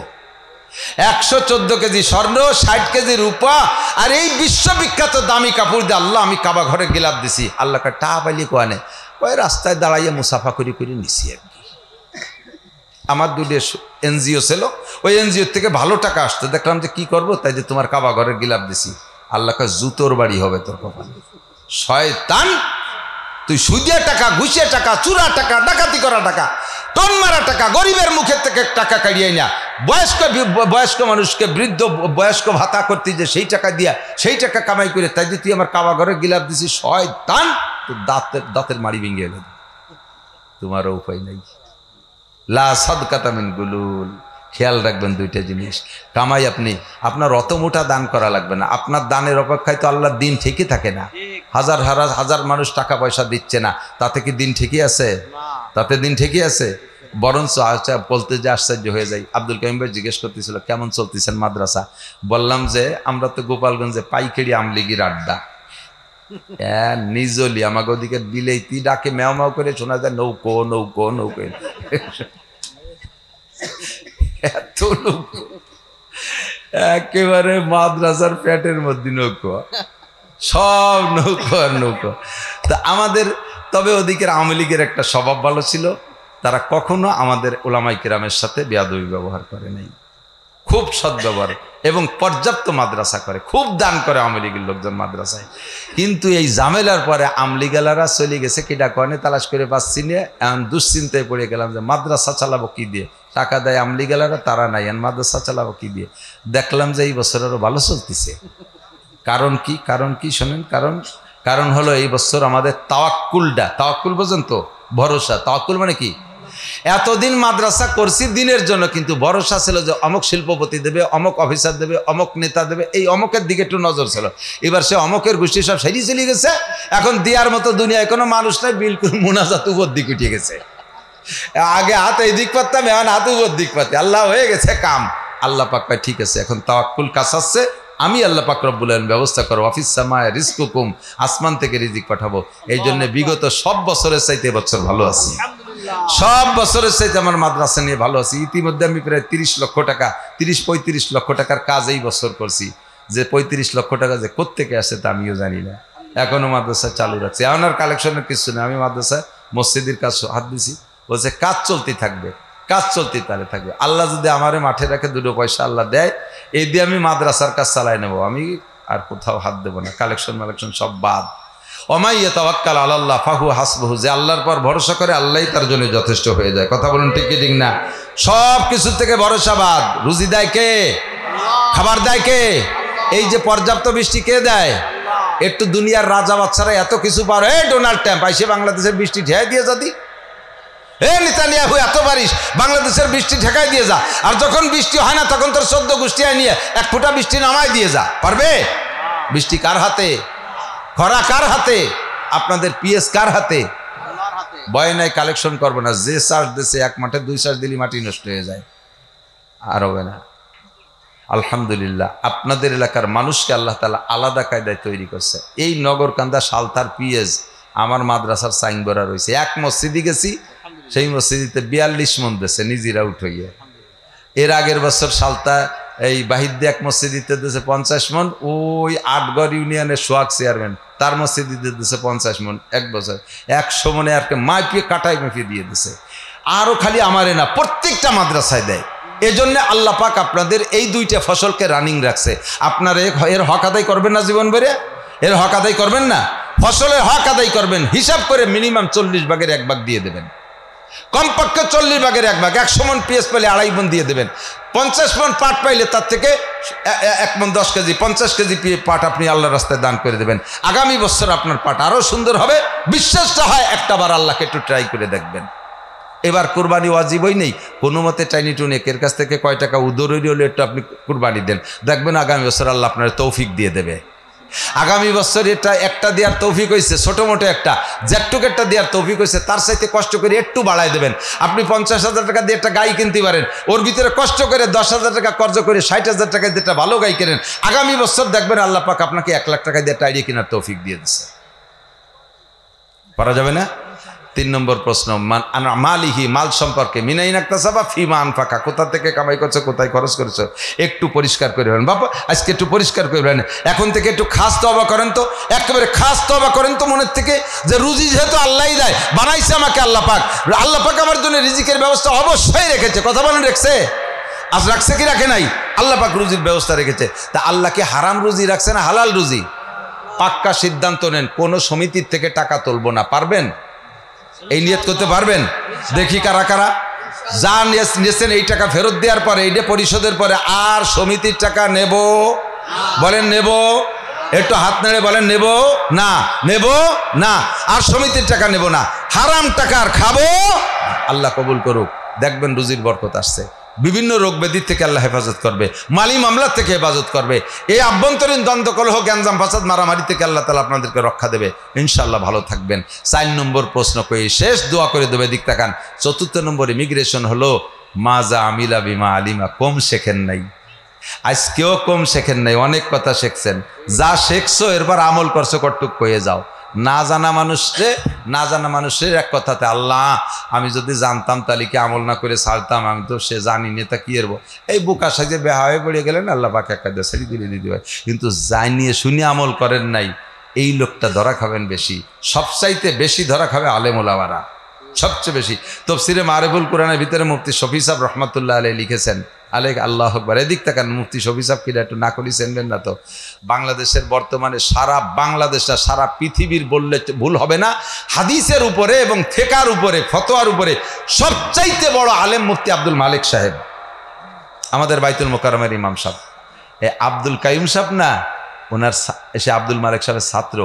114 কেজি স্বর্ণ, 60 কেজি রূপা। আর এই বিশ্ববিখ্যাত দামি কাপড় দিয়ে আল্লাহ আমি কাবা ঘরে গিলাপ দিছি। আল্লাহকে টা পাইলি কোয়ানে, ওই রাস্তায় দাঁড়াইয়া মুসাফা করি নিছি আর কি। আমার দুটো এনজিও ছিল, ওই এনজিওর থেকে ভালো টাকা আসতো। দেখলাম যে কি করবো, তাই যে তোমার কাবা ঘরের গিলাপ দিছি। আল্লাহকে জুতোর বাড়ি হবে তোর কপালে। শয়তান, তুই সুদিয়া টাকা, ঘুষিয়া টাকা, চুরা টাকা, ডাকাতি করা টাকা, টন মারা টাকা, গরিবের মুখের থেকে টাকা কাড়িয়ে না, বয়স্ক মানুষকে বৃদ্ধ বয়স্ক ভাতা করতে যে সেই টাকা দিয়া সেই টাকা কামাই করে, তাই যে তুই আমার কাবা ঘরের গিলাপ দিছি। শয়তান, তোর দাঁতের মাড়ি ভেঙে গেল। তোমারও উপায় নেই। লা সাদকাতা মিন গুলুল। খেয়াল রাখবেন দুইটা জিনিস। কামাই আপনার অত মোটা দান করা লাগবে না। আপনার দানের অপেক্ষায় তো আল্লাহর দিন ঠিকই থাকে না। হাজার মানুষ টাকা পয়সা দিচ্ছে না, তাতে কি দিন ঠিকই আছে? তাতে দিন ঠিকই আছে। বরঞ্চ বলতে যে আশ্চর্য হয়ে যায়। আব্দুল কাইম ভাই জিজ্ঞেস করতেছিল কেমন চলতেছেন মাদ্রাসা? বললাম যে আমরা তো গোপালগঞ্জে পাইকারি আমলিগির আড্ডা, নিজলি আমাকে ওদিকে বিলেতি ডাকে ম্যাও ম্যাও করে শোনা যায়, নৌকো নৌকো নৌকো, এত নৌকো, একেবারে মাদ্রাসার পেটের মধ্যে নৌকো, সব নৌকো আর নৌকো। তা আমাদের তবে ওদিকের আওয়ামী লীগের একটা স্বভাব ভালো ছিল, তারা কখনো আমাদের ওলামায়ে কেরামের সাথে বেয়াদবি ব্যবহার করে নাই। খুব সদ্ব্যবহার এবং পর্যাপ্ত মাদ্রাসা করে, খুব দান করে আওয়ামী লীগের লোকজন মাদ্রাসায়। কিন্তু এই ঝামেলার পরে আমলিগালারা চলে গেছে, কিডা কনে তালাশ করে পাচ্ছি না। এখন দুশ্চিন্তায় পড়ে গেলাম যে মাদ্রাসা চালাবো কি দিয়ে? টাকা দেয় আমলিগালারা, তারা নাই, এখন মাদ্রাসা চালাবো কি দিয়ে? দেখলাম যে এই বছর আরো ভালো চলতেছে। কারণ কি শোনেন, কারণ হলো এই বছর আমাদের তাওয়াক্কুল বোঝেন তো, ভরসা। তাওয়াক্কুল মানে কি? এতদিন মাদ্রাসা করছি দিনের জন্য, কিন্তু ভরসা ছিল যে অমুক শিল্পপতি দেবে, অমুক অফিসার দেবে, অমুক নেতা দেবে, এই অমুকের দিকে একটু নজর ছিল। এবার সে অমুকের গোষ্ঠী সব সেরিয়ে চলে গেছে। এখন দেওয়ার মতো দুনিয়ায় কোনো মানুষ নাই, বিলকুল মুনাজাত উপর দিক উঠে গেছে। আগে হাত এই দিক পারতাম, এখন হাত উপর দিক পাতে, আল্লাহ হয়ে গেছে কাম। আল্লাহ পাক পায় ঠিক আছে, এখন তাওয়াক্কুল কাছাচ্ছে, আমি আল্লাহ পাক রব্বুল আলামিন ব্যবস্থা করবো। অফিস সামায় রিজকুকুম, আসমান থেকে রিজিক পাঠাবো। এই জন্য বিগত সব বছরের চাইতে এবছর ভালো আছি, সব বছরের চাইতে আমার মাদ্রাসা নিয়ে ভালো আছি। ইতিমধ্যে আমি প্রায় 30 লক্ষ টাকা, 30-35 লক্ষ টাকার কাজ এই বছর করছি। যে 35 লক্ষ টাকা যে কোত্থেকে আসে তা আমিও জানি না। এখনো মাদ্রাসা চালু রাখছি, এখন আর কালেকশনের কিছু নেই। আমি মাদ্রাসায় মসজিদের কাজ হাত দিছি, বলছে কাজ চলতে থাকবে, কাজ চলতে তাহলে থাকবে। আল্লাহ যদি আমারে মাঠে রাখে, 2 পয়সা আল্লাহ দেয়, এই দিয়ে আমি মাদ্রাসার কাজ চালাই নেবো। আমি আর কোথাও হাত দেবো না, কালেকশন সব বাদ। ওমাই ইয়াতাওয়াক্কাল আলাল্লাহ ফাহুয়া হাসবুহু, যে আল্লাহর পর ভরসা করে আল্লাহই তার জন্য যথেষ্ট হয়ে যায়। কথা বলুন ঠিক কি ঠিক না? সব কিছু থেকে ভরসা বাদ। রুজি দেয় কে? খাবার দেয় কে? এই যে পর্যাপ্ত বৃষ্টি কে দেয়? একটু দুনিয়ার রাজা বাচ্চারা এত কিছু পারে। ডোনাল্ড ট্রাম্প আইসে বাংলাদেশের বৃষ্টি ঠেকাই দিয়ে যদি, নেতানিয়াহু এত পারিস বাংলাদেশের বৃষ্টি ঠেকাই দিয়ে যা। আর যখন বৃষ্টি হয় না তখন তোর 14 গোষ্ঠী নিয়ে 1 ফোঁটা বৃষ্টি নামাই দিয়ে যা, পারবে? বৃষ্টি কার হাতে, খরা কার হাতে, আপনাদের পিএস কার হাতে? ভয় নাই, কালেকশন করবো না। যে চাষ দিচ্ছে এক মাঠে 2 চাষ দিলে মাটি নষ্ট হয়ে যায়, আর হবে না। আলহামদুলিল্লাহ আপনাদের এলাকার মানুষকে আল্লাহ তাআলা আলাদা কায়দায় তৈরি করছে। এই নগরকান্দা সালতার পিএস আমার মাদ্রাসার সাইন বরা রয়েছে। এক মসজিদে গেছি, সেই মসজিদে 42 মন দিয়েছে নিজেরা উঠাইয়া। এর আগের বছর সালতা এই বাহিদ্দে এক মসজিদে দিয়েছে 50 মন। ওই আটগড় ইউনিয়নের সোহাগ চেয়ারম্যান তার মসজিদে দিয়েছে 50 মন। এক বছর 100 মনে আর মাইপিয়ে কাটাই মেপিয়ে দিয়ে দিছে। আরও খালি আমারে না, প্রত্যেকটা মাদ্রাসায় দেয়। এজন্য আল্লাহ পাক আপনাদের এই 2টা ফসলকে রানিং রাখছে। আপনারা এর হক আদায় করবেন না? জীবন বেড়ে এর হক আদায় করবেন না? ফসলের হক আদায় করবেন, হিসাব করে মিনিমাম 40 ভাগের 1 ভাগ দিয়ে দেবেন। কমপক্ষে 40 ভাগের 1 ভাগ। 100 মন পিএস পাইলে 2.5 মন দিয়ে দেবেন। 50 মন পাট পাইলে তার থেকে 1 মন 10 কেজি 50 কেজি পাট আপনি আল্লাহর রাস্তায় দান করে দেবেন। আগামী বছর আপনার পাট আরও সুন্দর হবে। বিশ্বাসটা হয় একটাবার আল্লাহকে একটু ট্রাই করে দেখবেন। এবার কুরবানি ওয়াজিবই নেই, কোনো মতে টাইনি টুনে এর কাছ থেকে কয় টাকা উদরই হলে একটু আপনি কুরবানি দেন, দেখবেন আগামী বছর আল্লাহ আপনার তৌফিক দিয়ে দেবে। আগামী বছর এটা একটা দেওয়ার তৌফিক হয়েছে, ছোটো মোটো একটা জ্যাকটুক একটা দেওয়ার তৌফিক হয়েছে, তার সাথে কষ্ট করে একটু বাড়ায় দেবেন। আপনি 50,000 টাকা দিয়ে একটা গাই কিনতে পারেন, ওর ভিতরে কষ্ট করে 10,000 টাকা খরচ করে 60,000 টাকা দিয়ে একটা ভালো গাই কেনেন। আগামী বছর দেখবেন আল্লাহ পাক আপনাকে 1 লাখ টাকা দিয়ে একটা আইডিয়া কেনার তৌফিক দিয়ে দিচ্ছে। পারা যাবে না? 3 নম্বর প্রশ্ন, মালিহি মাল সম্পর্কে, মিনাইন আকতাসাবা ফিমা আনফাকা, কোথা থেকে কামাই করছো, কোথায় খরচ করেছো, একটু পরিষ্কার করে বলেন। বাবা আজকে একটু পরিষ্কার করে বলেন, এখন থেকে একটু খাস তওবা করেন তো, একেবারে খাস তওবা করেন তো মনের থেকে, যে রুজি যেহেতু আল্লাহই দেয়, বানাইছে আমাকে আল্লাহ পাক, আল্লাহ পাক আমার জন্য রিজিকের ব্যবস্থা অবশ্যই রেখেছে। কথা বলেন, রেখেছে? আজ রাখছে কি রাখে নাই? আল্লাহ পাক রুজির ব্যবস্থা রেখেছে। তা আল্লাহকে হারাম রুজি রাখছে না হালাল রুজি? পাক্কা সিদ্ধান্ত নেন, কোনো সমিতির থেকে টাকা তুলবো না। পারবেন? এই নিয়ত করতে পারবেন? দেখি কারা কারা। যা নিয়েছেন এই টাকা ফেরত দেওয়ার পরে, এইটা পরিশোধের পরে আর সমিতির টাকা নেব? বলেন নেব? একটু হাত নেড়ে বলেন নেব না, নেব না, আর সমিতির টাকা নেব না। হারাম টাকা আর খাবো? আল্লাহ কবুল করুক, দেখবেন রুজির বরকত আসছে। বিভিন্ন রোগ ব্যাধির থেকে আল্লাহ হেফাজত করবে, মালি মামলার থেকে হেফাজত করবে। এই আভ্যন্তরীণ দ্বন্দ্ব কলহ গ্যাঞ্জাম ফাসাদ মারামারি থেকে আল্লাহ তাআলা আপনাদেরকে রক্ষা দেবে, ইনশাআল্লাহ। ভালো থাকবেন। 4 নম্বর প্রশ্ন কই শেষ, দোয়া করে দেবে, দিক তাকান। 4 নম্বর ইমিগ্রেশন হলো মাজা আমিলা বিমা আলিমা। কম শেখেন নাই, আজকেও কম শেখেন নাই, অনেক কথা শিখছেন। যা শেখছো এরপর আমল করছো কটুক কয়ে যাও। না জানা মানুষের এক কথাতে, আল্লাহ আমি যদি জানতাম তাহলে কি আমল না করে ছাড়তাম, আমি তো সে জানি না, তা কি এরব এই বোকা সাজে বেহা হয়ে পড়ে গেলেন, আল্লাহ পাক একটা দেশারি দিলে দিতে হয়। কিন্তু জানিয়ে শুনে আমল করেন নাই, এই লোকটা ধরা খাবেন বেশি। সবচাইতে বেশি ধরা খাবে আলেম ওলামারা, সবচেয়ে বেশি। তফসিরে মারিফুল কোরআনের ভিতরে মুফতি শফি সাহেব রহমাতুল্লাহ আলাইহি লিখেছেন, আল্লাহ আকবার। এদিক তাকান, মুফতি শফি সাহেব কিনা একটু না করি চেনবেন না তো। বাংলাদেশের বর্তমানে সারা বাংলাদেশটা, সারা পৃথিবীর বললে ভুল হবে না, হাদিসের উপরে এবং ফিকহের উপরে, ফতোয়ার উপরে সবচাইতে বড় আলেম মুফতি আব্দুল মালিক সাহেব, আমাদের বাইতুল মোকাররমের ইমাম সাহেব। এ আব্দুল কাইয়ুম সাহেব না, ওনার এসে আব্দুল মালিক সাহেবের ছাত্র।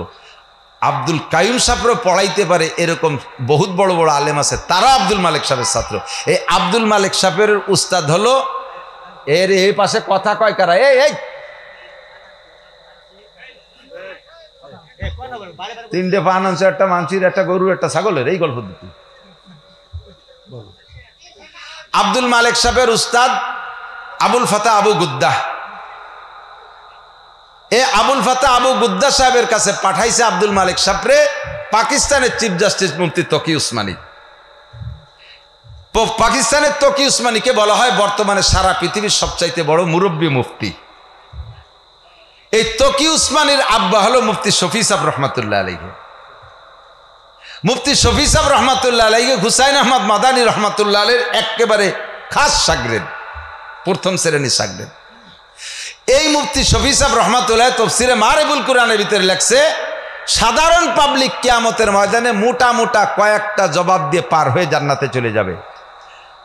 আব্দুল কাইয়ুম সাহেবও পড়াইতে পারে এরকম বহুত বড় বড় আলেম আছে, তারা আব্দুল মালিক সাহেবের ছাত্র। এই আব্দুল মালিক সাহেবের উস্তাদ হলো এর এই পাশে কথা কয় কারা, এই 3টে পান আনছে, একটা মানসির, একটা গরুর, একটা ছাগলের, এই গল্প দিতে। আব্দুল মালিক সাহেবের উস্তাদ আবুল ফাতা আবু গুদ্দাহ। এ আবুল ফাতা আবু গুদ্দা সাহেবের কাছে পাঠাইছে আব্দুল মালিক সাহেবরে পাকিস্তানের চিফ জাস্টিস মুফতি তকি উসমানী। পাকিস্তানের তকি উসমানীকে বলা হয় বর্তমানে সারা পৃথিবীর সবচাইতে বড় মুরব্বী মুফতি। এই তকি উসমানীর আব্বা হলো মুফতি শফি সাহেব রহমাতুল্লাহ আলাইহি। মুফতি শফি সাহেব রহমাতুল্লাহ আলাইহি হুসাইন আহমদ মাদানী রহমাতুল্লাহ আলাইহির একেবারে খাস শাগরেদ, প্রথম শ্রেণীর শাগরেদ। এই মুফতি শফি সাহেব রহমাতুল্লাহ তাফসীরে মারিফুল কোরআনের ভিতরে লেখছে, সাধারণ পাবলিক কিয়ামতের ময়দানে মোটা মোটা কয়েকটা জবাব দিয়ে পার হয়ে জান্নাতে চলে যাবে।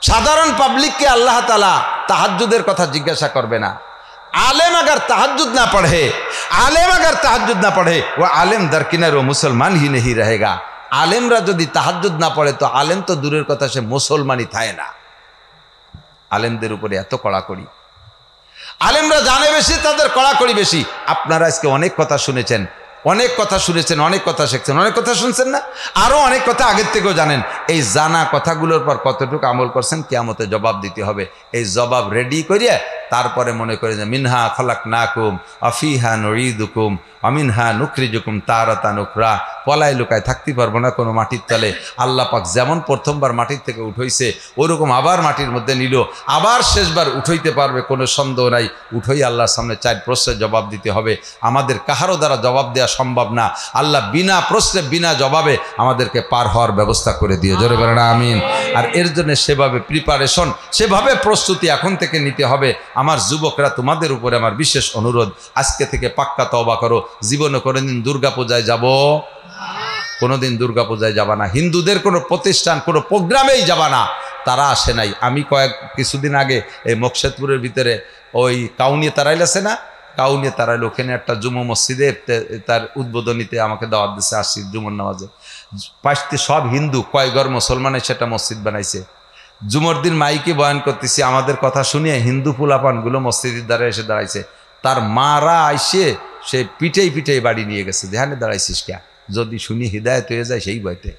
সাধারণ পাবলিককে আল্লাহ তাআলা তাহাজ্জুদের কথা জিজ্ঞাসা করবে না। आलेम अगर तहज्जुद ना पढ़े वो आलेम दरकिनार वो मुसलमान ही नहीं रहेगा। आलेमरा यदि तहज्जुद ना पढ़े तो आलेम तो दूरेर कथा से मुसलमानई थाके ना। आलेमदेर उपरे एत कड़ाकड़ी। আলেমরা জানে বেশি, তাদের কড়াকড়ি বেশি। আপনারা আজকে অনেক কথা শুনেছেন, অনেক কথা শুনেছেন, অনেক কথা শিখছেন, অনেক কথা শুনছেন না, আরো অনেক কথা আগের থেকেও জানেন। এই জানা কথাগুলোর পর কতটুকু আমল করছেন কিয়ামতে জবাব দিতে হবে। এই জবাব রেডি করিয়ে তারপরে মনে করে যে মিনহা খলাকনাকুম আফিহা নুঈদুকুম আমিনহা নুখরিজুকুম তারাতান উখরা। পলায় লুকায় থাকতে পারবো না কোনো মাটির তলে। আল্লাহ পাক যেমন প্রথমবার মাটির থেকে উঠাইছে ওরকম আবার মাটির মধ্যে নিল, আবার শেষবার উঠাইতে পারবে, কোনো সন্দেহ নাই। উঠোই আল্লাহর সামনে 4 প্রশ্নের জবাব দিতে হবে। আমাদের কাহারও দ্বারা জবাব দেওয়া সম্ভব না। আল্লাহ বিনা প্রশ্নে বিনা জবাবে আমাদেরকে পার হওয়ার ব্যবস্থা করে দিও, জোরে বলেন আমিন। আর এর জন্য সেভাবে প্রিপারেশন, সেভাবে প্রস্তুতি এখন থেকে নিতে হবে। আমার যুবকরা, তোমাদের উপরে আমার বিশেষ অনুরোধ, আজকে থেকে পাক্কা তওবা করো। জীবনে কোনোদিন দুর্গাপূজায় যাব, কোনোদিন দুর্গাপূজায় যাবা না। হিন্দুদের কোনো প্রতিষ্ঠান, কোনো প্রোগ্রামেই যাবা না, তারা আসে নাই। আমি কিছুদিন আগে এই মকসেদপুরের ভিতরে ওই কাউনিয়া তারাইল আছে না, কাউনিয়া তারাইল, ওখানে একটা জুমা মসজিদে তার উদ্বোধনীতে আমাকে দাওয়াত দিচ্ছে, আসছি জুমর নামাজে। পাঁচটি সব হিন্দু, কয়েকঘর মুসলমানের সেটা মসজিদ বানাইছে। জুমর দিন মাইকে বয়ান করতেছি, আমাদের কথা শুনিয়ে হিন্দু ফুলাপানগুলো মসজিদের দ্বারা এসে দাঁড়াইছে। তার মারা আইসে সে পিঠেই পিঠেই বাড়ি নিয়ে গেছে, যেখানে দাঁড়াইছিস কে, যদি শুনি হিদায়ত হয়ে যায় সেই ভয়তে,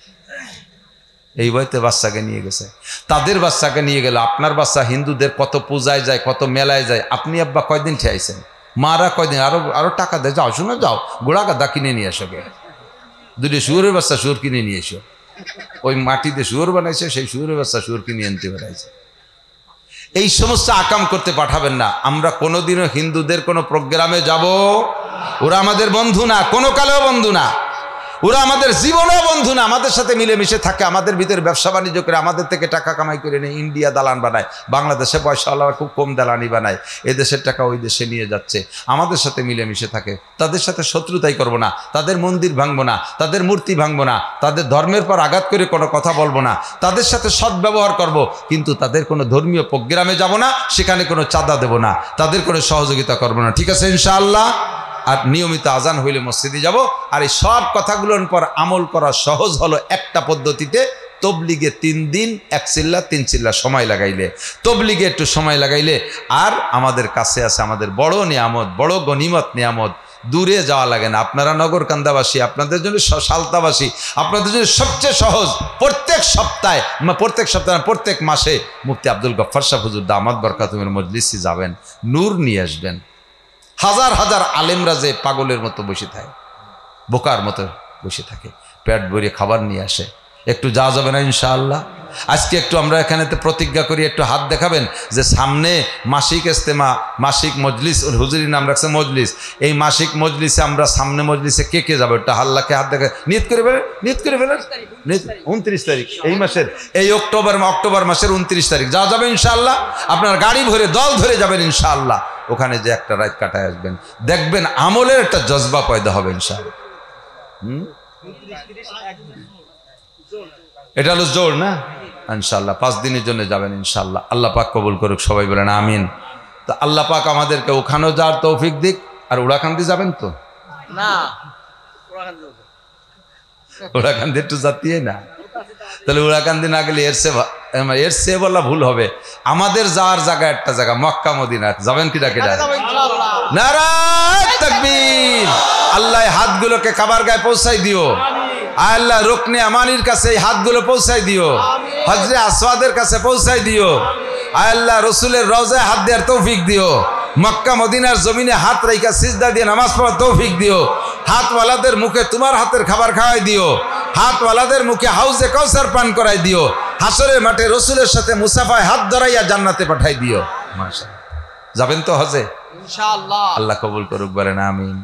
এই ভয়তে বাচ্চাকে নিয়ে গেছে। তাদের বাচ্চাকে নিয়ে গেল। আপনার বাচ্চা হিন্দুদের কত পূজায় যায়, কত মেলায় যায়, আপনি আব্বা কয়দিন খেয়েছেন, মারা কয়দিন, আরো টাকা দেয়, যাও শুনে যাও গোড়া গাদা কিনে নিয়ে আসো, গে 2টি শুয়োরের বাচ্চা শুয়োর কিনে নিয়ে এসো। ওই মাটিতে শুয়োর বানাইছে, সেই শুয়োরের বাচ্চা শুয়োর কিনে আনতে বেড়াইছে। এই সমস্ত আকাম করতে পাঠাবেন না। আমরা কোনোদিনও হিন্দুদের কোনো প্রোগ্রামে যাব, ওরা আমাদের বন্ধু না, কোনো কালেও বন্ধু না, ওরা আমাদের জীবনেও বন্ধু না। আমাদের সাথে মিলেমিশে থাকে, আমাদের ভিতরে ব্যবসা বাণিজ্য করে, আমাদের থেকে টাকা কামাই করে নিয়ে ইন্ডিয়া দালান বানায়, বাংলাদেশে পয়সাওয়ালা খুব কম দালানি বানায়, এদেশের টাকা ওই দেশে নিয়ে যাচ্ছে। আমাদের সাথে মিলেমিশে থাকে, তাদের সাথে শত্রুতাই করবো না, তাদের মন্দির ভাঙবো না, তাদের মূর্তি ভাঙবো না, তাদের ধর্মের পর আঘাত করে কোনো কথা বলবো না, তাদের সাথে সদ্ব্যবহার করব, কিন্তু তাদের কোনো ধর্মীয় প্রোগ্রামে যাব না, সেখানে কোনো চাঁদা দেব না, তাদের কোনো সহযোগিতা করবো না। ঠিক আছে ইনশাআল্লাহ। আর নিয়মিত আজান হইলে মসজিদে যাব। আর এই সব কথাগুলোর পর আমল করা সহজ হলো একটা পদ্ধতিতে, তবলিগে 3 দিন 1 চিল্লা 3 চিল্লা সময় লাগাইলে, তবলিগে একটু সময় লাগাইলে। আর আমাদের কাছে আছে আমাদের বড় নিয়ামত, বড় গনিমত নিয়ামত, দূরে যাওয়া লাগে না। আপনারা নগরকান্দাবাসী, আপনাদের জন্য সালতাবাসী, আপনাদের জন্য সবচেয়ে সহজ, প্রত্যেক সপ্তাহে প্রত্যেক মাসে মুফতি আব্দুল গফফার সাহেব হুজুর দামাত বরকাতুহুর মজলিসে যাবেন, নূর নিয়ে আসবেন। হাজার হাজার আলেমরা যে পাগলের মতো বসে থাকে, বোকার মতো বসে থাকে, পেট ভরিয়ে খাবার নিয়ে আসে, একটু যাওয়া যাবে না ইনশাআল্লাহ? আজকে একটু আমরা এখানেতে প্রতিজ্ঞা করি, একটু হাত দেখাবেন যে সামনে মাসিক ইজতেমা, মাসিক মজলিস, হুজুরি নাম রাখছে মজলিস, এই মাসিক মজলিসে আমরা সামনে মজলিসে কে কে যাবো, একটা হাল্লাকে হাত দেখা নিয়ত করে ফেলেন, 29 তারিখ এই মাসের, এই অক্টোবর মাসের 29 তারিখ যাওয়া যাবে ইনশাআল্লাহ। আপনার গাড়ি ভরে দল ধরে যাবেন ইনশাআল্লাহ, ওখানে যে একটা রাত কাটায় আসবেন, দেখবেন আমলের একটা জজবা পয়দা হবে ইনশাআল্লাহ। এটা হলো জোর না ইনশাআল্লাহ। 5 দিনের জন্য যাবেন ইনশাআল্লাহ। আল্লাহ পাক কবুল করুক, সবাই বলেন আমিন। তো আল্লাহ পাক আমাদেরকে ওখানেও যাওয়ার তৌফিক দিক। আর ওড়াকান্দি যাবেন তো না? ওড়াকান্দি একটু যাতিয়ে না, তাহলে ওড়াকান্দি না গেলে এর সে বলা ভুল হবে। আমাদের যাওয়ার জায়গা একটা জায়গা মক্কা মদিনা, যাবেন কি ডাকে? নারায়ে তাকবীর। আল্লাহ হাতগুলোকে কাবার গায়ে পৌঁছাই দিও। আল্লাহ রুকনে আমানির কাছে এই হাতগুলো পৌঁছাই দিও, হজরে আসওয়াদের কাছে পৌঁছাই দিও। আল্লাহ রসুলের রওজায় হাত দেওয়ার তৌফিক দিও। মক্কা মদিনার জমিনে হাত রাইখা সিজদা দিয়ে নামাজ পড়ার তৌফিক দিও। হাতওয়ালাদের মুখে তোমার হাতের খাবার খাওয়াই দিও। হাতওয়ালাদের মুখে হাউজে কাউসার পান করাই দিও। হাসরের মাঠে রসুলের সাথে মুসাফায় হাত ধরাইয়া জান্নাতে পাঠাই দিও। মাশাআল্লাহ। যাবেন তো হজে ইনশাআল্লাহ? আল্লাহ কবুল করুক, বলেন আমিন।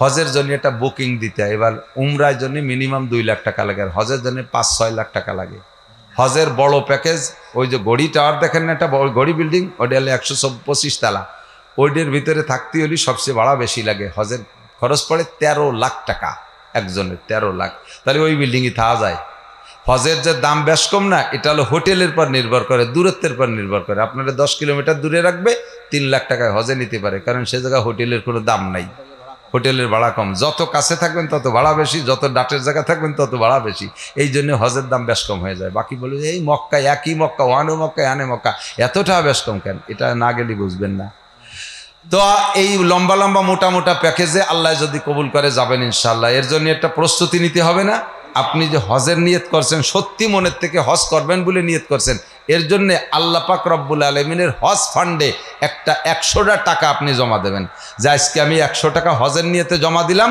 হজের জন্য একটা বুকিং দিতে হয়। এবার উমরার জন্য মিনিমাম 2 লাখ টাকা লাগে, আর হজের জন্য 5-6 লাখ টাকা লাগে। হজের বড় প্যাকেজ, ওই যে গড়ি টাওয়ার দেখেন না, একটা গড়ি বিল্ডিং, ওটা হলে 125 তলা, ওইটার ভিতরে থাকতে হলে সবচেয়ে ভাড়া বেশি লাগে। হজের খরচ পড়ে 13 লাখ টাকা একজনের, 13 লাখ। তাহলে ওই বিল্ডিংয়ে থাকা যায়। হজের যে দাম বেশ কম না, এটা হলো হোটেলের পর নির্ভর করে, দূরত্বের পর নির্ভর করে। আপনারা 10 কিলোমিটার দূরে রাখবে, 3 লাখ টাকায় হজে নিতে পারে, কারণ সে জায়গায় হোটেলের কোনো দাম নাই, হোটেলের ভাড়া কম। যত কাছে থাকবেন তত ভাড়া বেশি, যত ডাটের জায়গা থাকবেন তত ভাড়া বেশি। এই জন্য হজের দাম বেশ কম হয়ে যায়। বাকি বলে এই মক্কায় একই মক্কা, ওয়ানো মক্কা, আনে মক্কা, এতটা বেশ কম কেন? এটা না গেলে বুঝবেন না। তো এই লম্বা লম্বা মোটা মোটা প্যাকেজে আল্লাহ যদি কবুল করে যাবেন ইনশাআল্লাহ। এর জন্য একটা প্রস্তুতি নিতে হবে না? আপনি যে হজের নিয়ত করছেন, সত্যি মনের থেকে হজ করবেন বলে নিয়ত করছেন, এর জন্য আল্লাহ পাক রব্বুল আলামিনের হজ ফান্ডে একটা 100টা টাকা আপনি জমা দেবেন, যে আজকে আমি 100 টাকা হজের নিয়তে জমা দিলাম,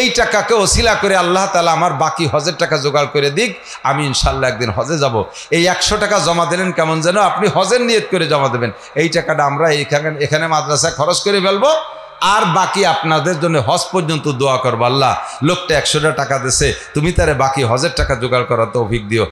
এই টাকাকে ওসিলা করে আল্লাহ তাআলা আমার বাকি হজের টাকা জোগাড় করে দিক, আমি ইনশাআল্লাহ একদিন হজে যাব। এই 100 টাকা জমা দিলেন কেমন যেন আপনি হজের নিয়ত করে জমা দেবেন, এই টাকাটা আমরা এখানে মাদ্রাসায় খরচ করে ফেলবো, আর বাকি আপনাদের জন্য হজ পর্যন্ত দোয়া করবো, আল্লাহ লোকটা 100টা টাকা দিছে, তুমি তারে বাকি হজের টাকা জোগাড় করার তৌফিক দিও।